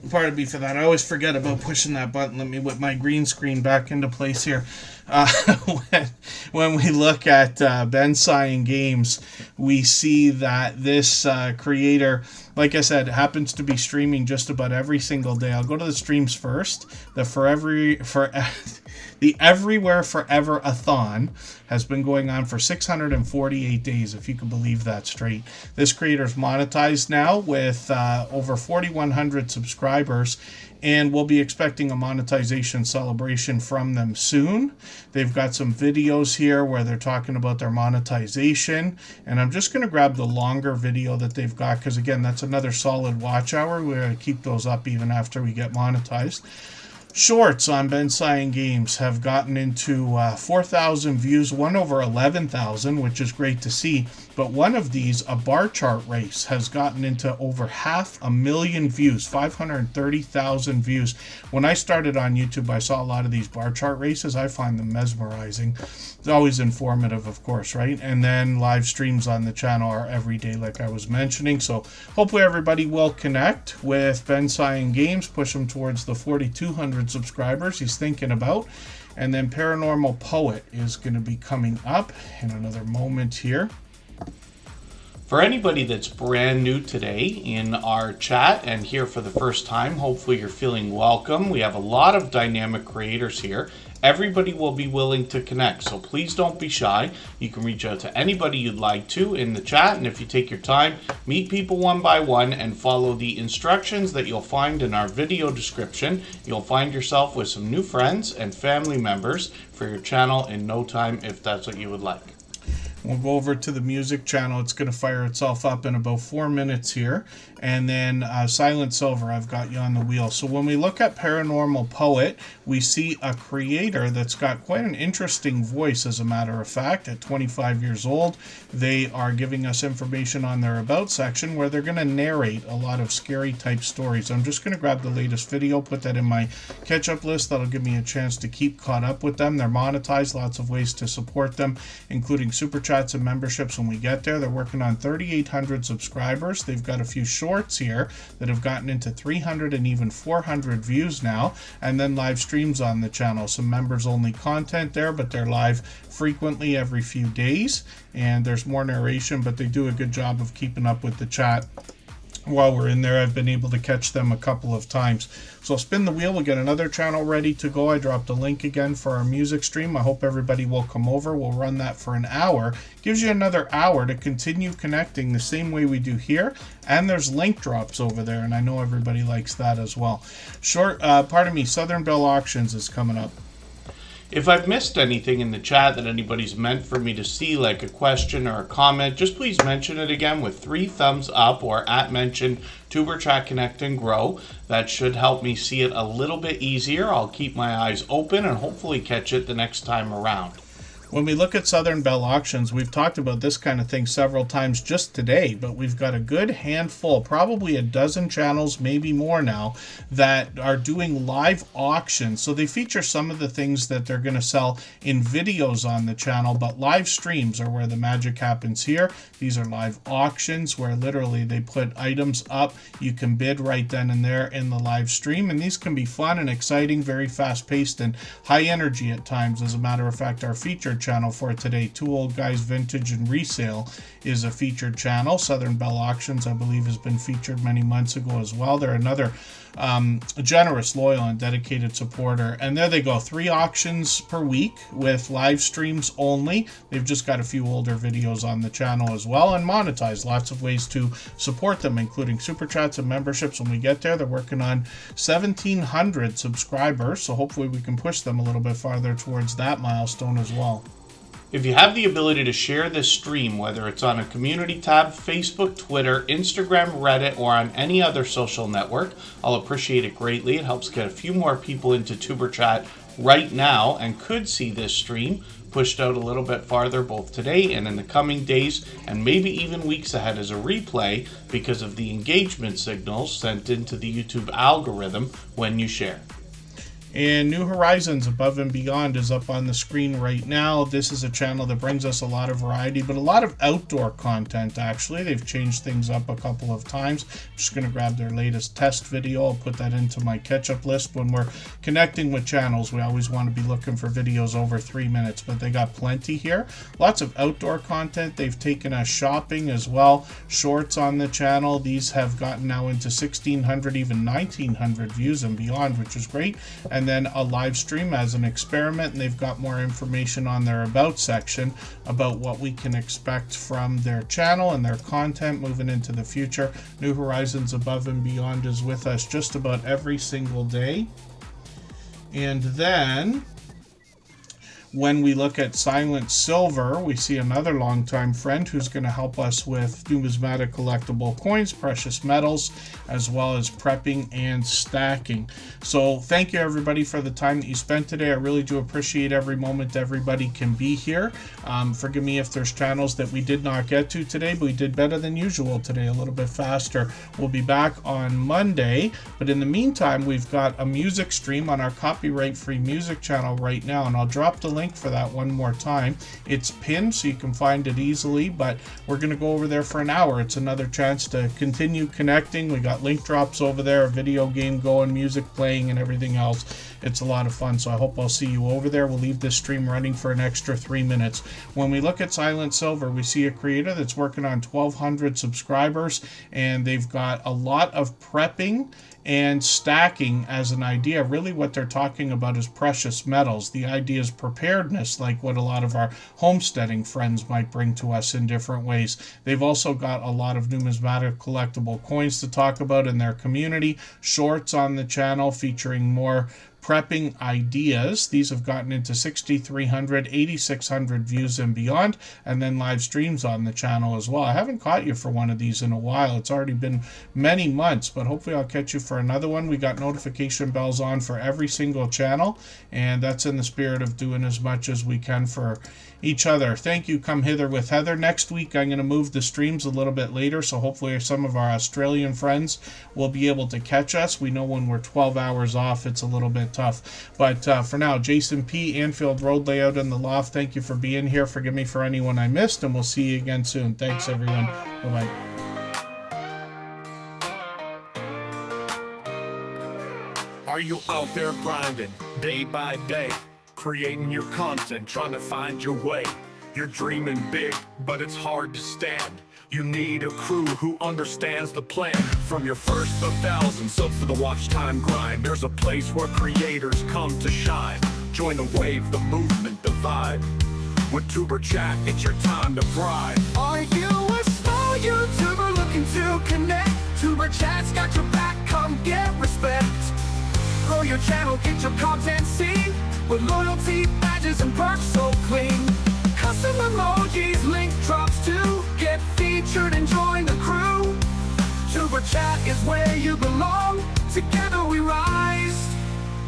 Pardon me for that. I always forget about pushing that button. Let me whip my green screen back into place here. When we look at Ben Sighing Games, we see that this creator, like I said, happens to be streaming just about every single day. I'll go to the streams first. The Everywhere Forever-a-thon has been going on for 648 days, if you can believe that straight. This creator's monetized now with over 4,100 subscribers, and we'll be expecting a monetization celebration from them soon. They've got some videos here where they're talking about their monetization, and I'm just going to grab the longer video that they've got because, again, that's another solid watch hour. We're going to keep those up even after we get monetized. Shorts on Ben Cyan Games have gotten into 4,000 views, one over 11,000, which is great to see. But one of these, a bar chart race, has gotten into over 500,000 views, 530,000 views. When I started on YouTube, I saw a lot of these bar chart races. I find them mesmerizing. It's always informative, of course, right? And then live streams on the channel are every day, like I was mentioning. So hopefully everybody will connect with Ben Cyan Games, push him towards the 4,200 subscribers he's thinking about. And then Paranormal Poet is going to be coming up in another moment here. For anybody that's brand new today in our chat and here for the first time, hopefully you're feeling welcome. We have a lot of dynamic creators here. Everybody will be willing to connect, so please don't be shy. You can reach out to anybody you'd like to in the chat, and if you take your time, meet people one by one and follow the instructions that you'll find in our video description. You'll find yourself with some new friends and family members for your channel in no time, if that's what you would like. We'll go over to the music channel. It's going to fire itself up in about 4 minutes here. And then Silent Silver, I've got you on the wheel. So when we look at Paranormal Poet, we see a creator that's got quite an interesting voice, as a matter of fact. At 25 years old, they are giving us information on their About section where they're going to narrate a lot of scary type stories. I'm just going to grab the latest video, put that in my catch-up list. That'll give me a chance to keep caught up with them. They're monetized, lots of ways to support them, including Superchats and memberships when we get there. They're working on 3,800 subscribers. They've got a few shorts here that have gotten into 300 and even 400 views now, and then live streams on the channel. Some members only content there, but they're live frequently every few days, and there's more narration, but they do a good job of keeping up with the chat. While we're in there, I've been able to catch them a couple of times. So I'll spin the wheel. We'll get another channel ready to go. I dropped a link again for our music stream. I hope everybody will come over. We'll run that for an hour. Gives you another hour to continue connecting the same way we do here. And there's link drops over there, and I know everybody likes that as well. Southern Bell Auctions is coming up. If I've missed anything in the chat that anybody's meant for me to see, like a question or a comment, just please mention it again with 3 thumbs up or @mention Tuberchat Connect and Grow. That should help me see it a little bit easier. I'll keep my eyes open and hopefully catch it the next time around. When we look at Southern Bell Auctions, we've talked about this kind of thing several times just today, but we've got a good handful, probably a dozen channels, maybe more now, that are doing live auctions. So they feature some of the things that they're going to sell in videos on the channel, but live streams are where the magic happens here. These are live auctions where literally they put items up. You can bid right then and there in the live stream, and these can be fun and exciting, very fast-paced and high energy at times. As a matter of fact, our featured channel for today, Two Old Guys Vintage and Resale, is a featured channel. Southern Bell Auctions, I believe, has been featured many months ago as well. They're another generous, loyal, and dedicated supporter. And there they go, 3 auctions per week with live streams only. They've just got a few older videos on the channel as well, and monetized. Lots of ways to support them, including super chats and memberships. When we get there, they're working on 1,700 subscribers, so hopefully we can push them a little bit farther towards that milestone as well. If you have the ability to share this stream, whether it's on a community tab, Facebook, Twitter, Instagram, Reddit, or on any other social network, I'll appreciate it greatly. It helps get a few more people into Tuberchat right now and could see this stream pushed out a little bit farther both today and in the coming days and maybe even weeks ahead as a replay because of the engagement signals sent into the YouTube algorithm when you share. And New Horizons Above and Beyond is up on the screen right now. This is a channel that brings us a lot of variety, but a lot of outdoor content, actually. They've changed things up a couple of times. I'm just going to grab their latest test video. I'll put that into my catch-up list. When we're connecting with channels, we always want to be looking for videos over 3 minutes, but they got plenty here. Lots of outdoor content. They've taken us shopping as well. Shorts on the channel. These have gotten now into 1,600, even 1,900 views and beyond, which is great. And then a live stream as an experiment, and they've got more information on their About section about what we can expect from their channel and their content moving into the future. New Horizons Above and Beyond is with us just about every single day. And then When we look at Silent Silver, we see another longtime friend who's going to help us with numismatic collectible coins, precious metals, as well as prepping and stacking. So thank you everybody for the time that you spent today. I really do appreciate every moment everybody can be here. Forgive me if there's channels that we did not get to today, but we did better than usual today, a little bit faster. We'll be back on Monday, but in the meantime, we've got a music stream on our copyright-free music channel right now, and I'll drop the link for that one more time. It's pinned so you can find it easily, but we're going to go over there for an hour. It's another chance to continue connecting. We got link drops over there, a video game going, music playing, and everything else. It's a lot of fun, so I hope I'll see you over there. We'll leave this stream running for an extra 3 minutes. When we look at Silent Silver, we see a creator that's working on 1,200 subscribers, and they've got a lot of prepping and stacking as an idea. Really what they're talking about is precious metals. The idea is preparedness, like what a lot of our homesteading friends might bring to us in different ways. They've also got a lot of numismatic collectible coins to talk about in their community, shorts on the channel featuring more prepping ideas. These have gotten into 6,300, 8,600 views and beyond, and then live streams on the channel as well. I haven't caught you for one of these in a while. It's already been many months, but hopefully I'll catch you for another one. We got notification bells on for every single channel, and that's in the spirit of doing as much as we can for each other. Thank you. Come Hither with Heather. Next week I'm going to move the streams a little bit later, so hopefully some of our Australian friends will be able to catch us. We know when we're 12 hours off it's a little bit tough, but for now, Jason P, Anfield Road Layout in the Loft, thank you for being here. Forgive me for anyone I missed, and we'll see you again soon. Thanks everyone. Bye-bye. Are you out there grinding day by day, creating your content, trying to find your way? You're dreaming big, but it's hard to stand. You need a crew who understands the plan. From your first of thousands up to the watch time grind, there's a place where creators come to shine. Join the wave, the movement, the vibe. With Tuber Chat, it's your time to thrive. Are you a small YouTuber looking to connect? Tuber Chat's got your back, come get respect. Grow your channel, get your content seen, with loyalty, badges, and perks so clean. Custom emojis, link drops too. Get featured and join the crew. Tuber Chat is where you belong. Together we rise.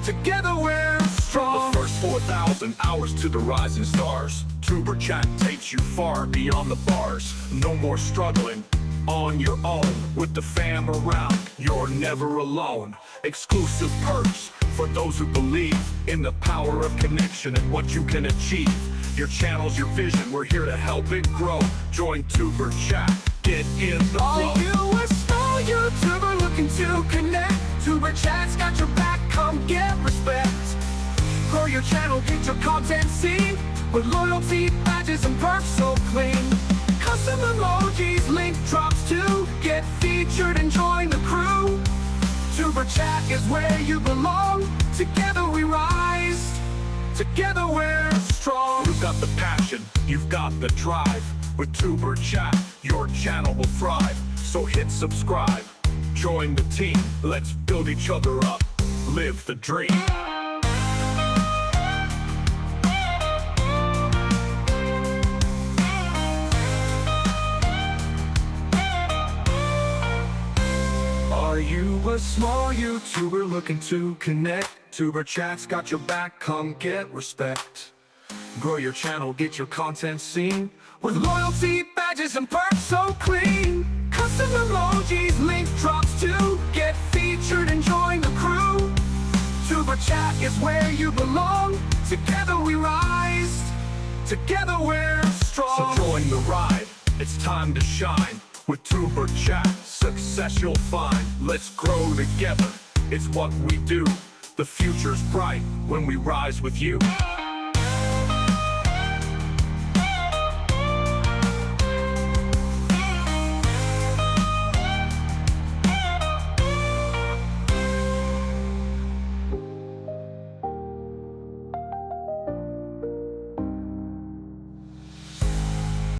Together we're strong. The first 4,000 hours to the rising stars. Tuber Chat takes you far beyond the bars. No more struggling on your own. With the fam around, you're never alone. Exclusive perks for those who believe in the power of connection and what you can achieve. Your channel's your vision, we're here to help it grow. Join Tuber Chat, get in the flow. Are you a small YouTuber looking to connect? Tuber Chat's got your back, come get respect. Grow your channel, get your content seen, with loyalty, badges, and perks so clean. Custom emojis, link drops too. Get featured and join the crew. Tuber Chat is where you belong. Together we rise. Together we're strong. You've got the passion, you've got the drive. With Tuber Chat, your channel will thrive. So hit subscribe, join the team. Let's build each other up, live the dream. Are you a small YouTuber looking to connect? Tuber Chat's got your back, come get respect. Grow your channel, get your content seen, with loyalty, badges, and perks so clean. Custom emojis, link drops too. Get featured and join the crew. Tuber Chat is where you belong. Together we rise. Together we're strong. So join the ride, it's time to shine. With Tuber Chat, success you'll find. Let's grow together, it's what we do. The future's bright when we rise with you.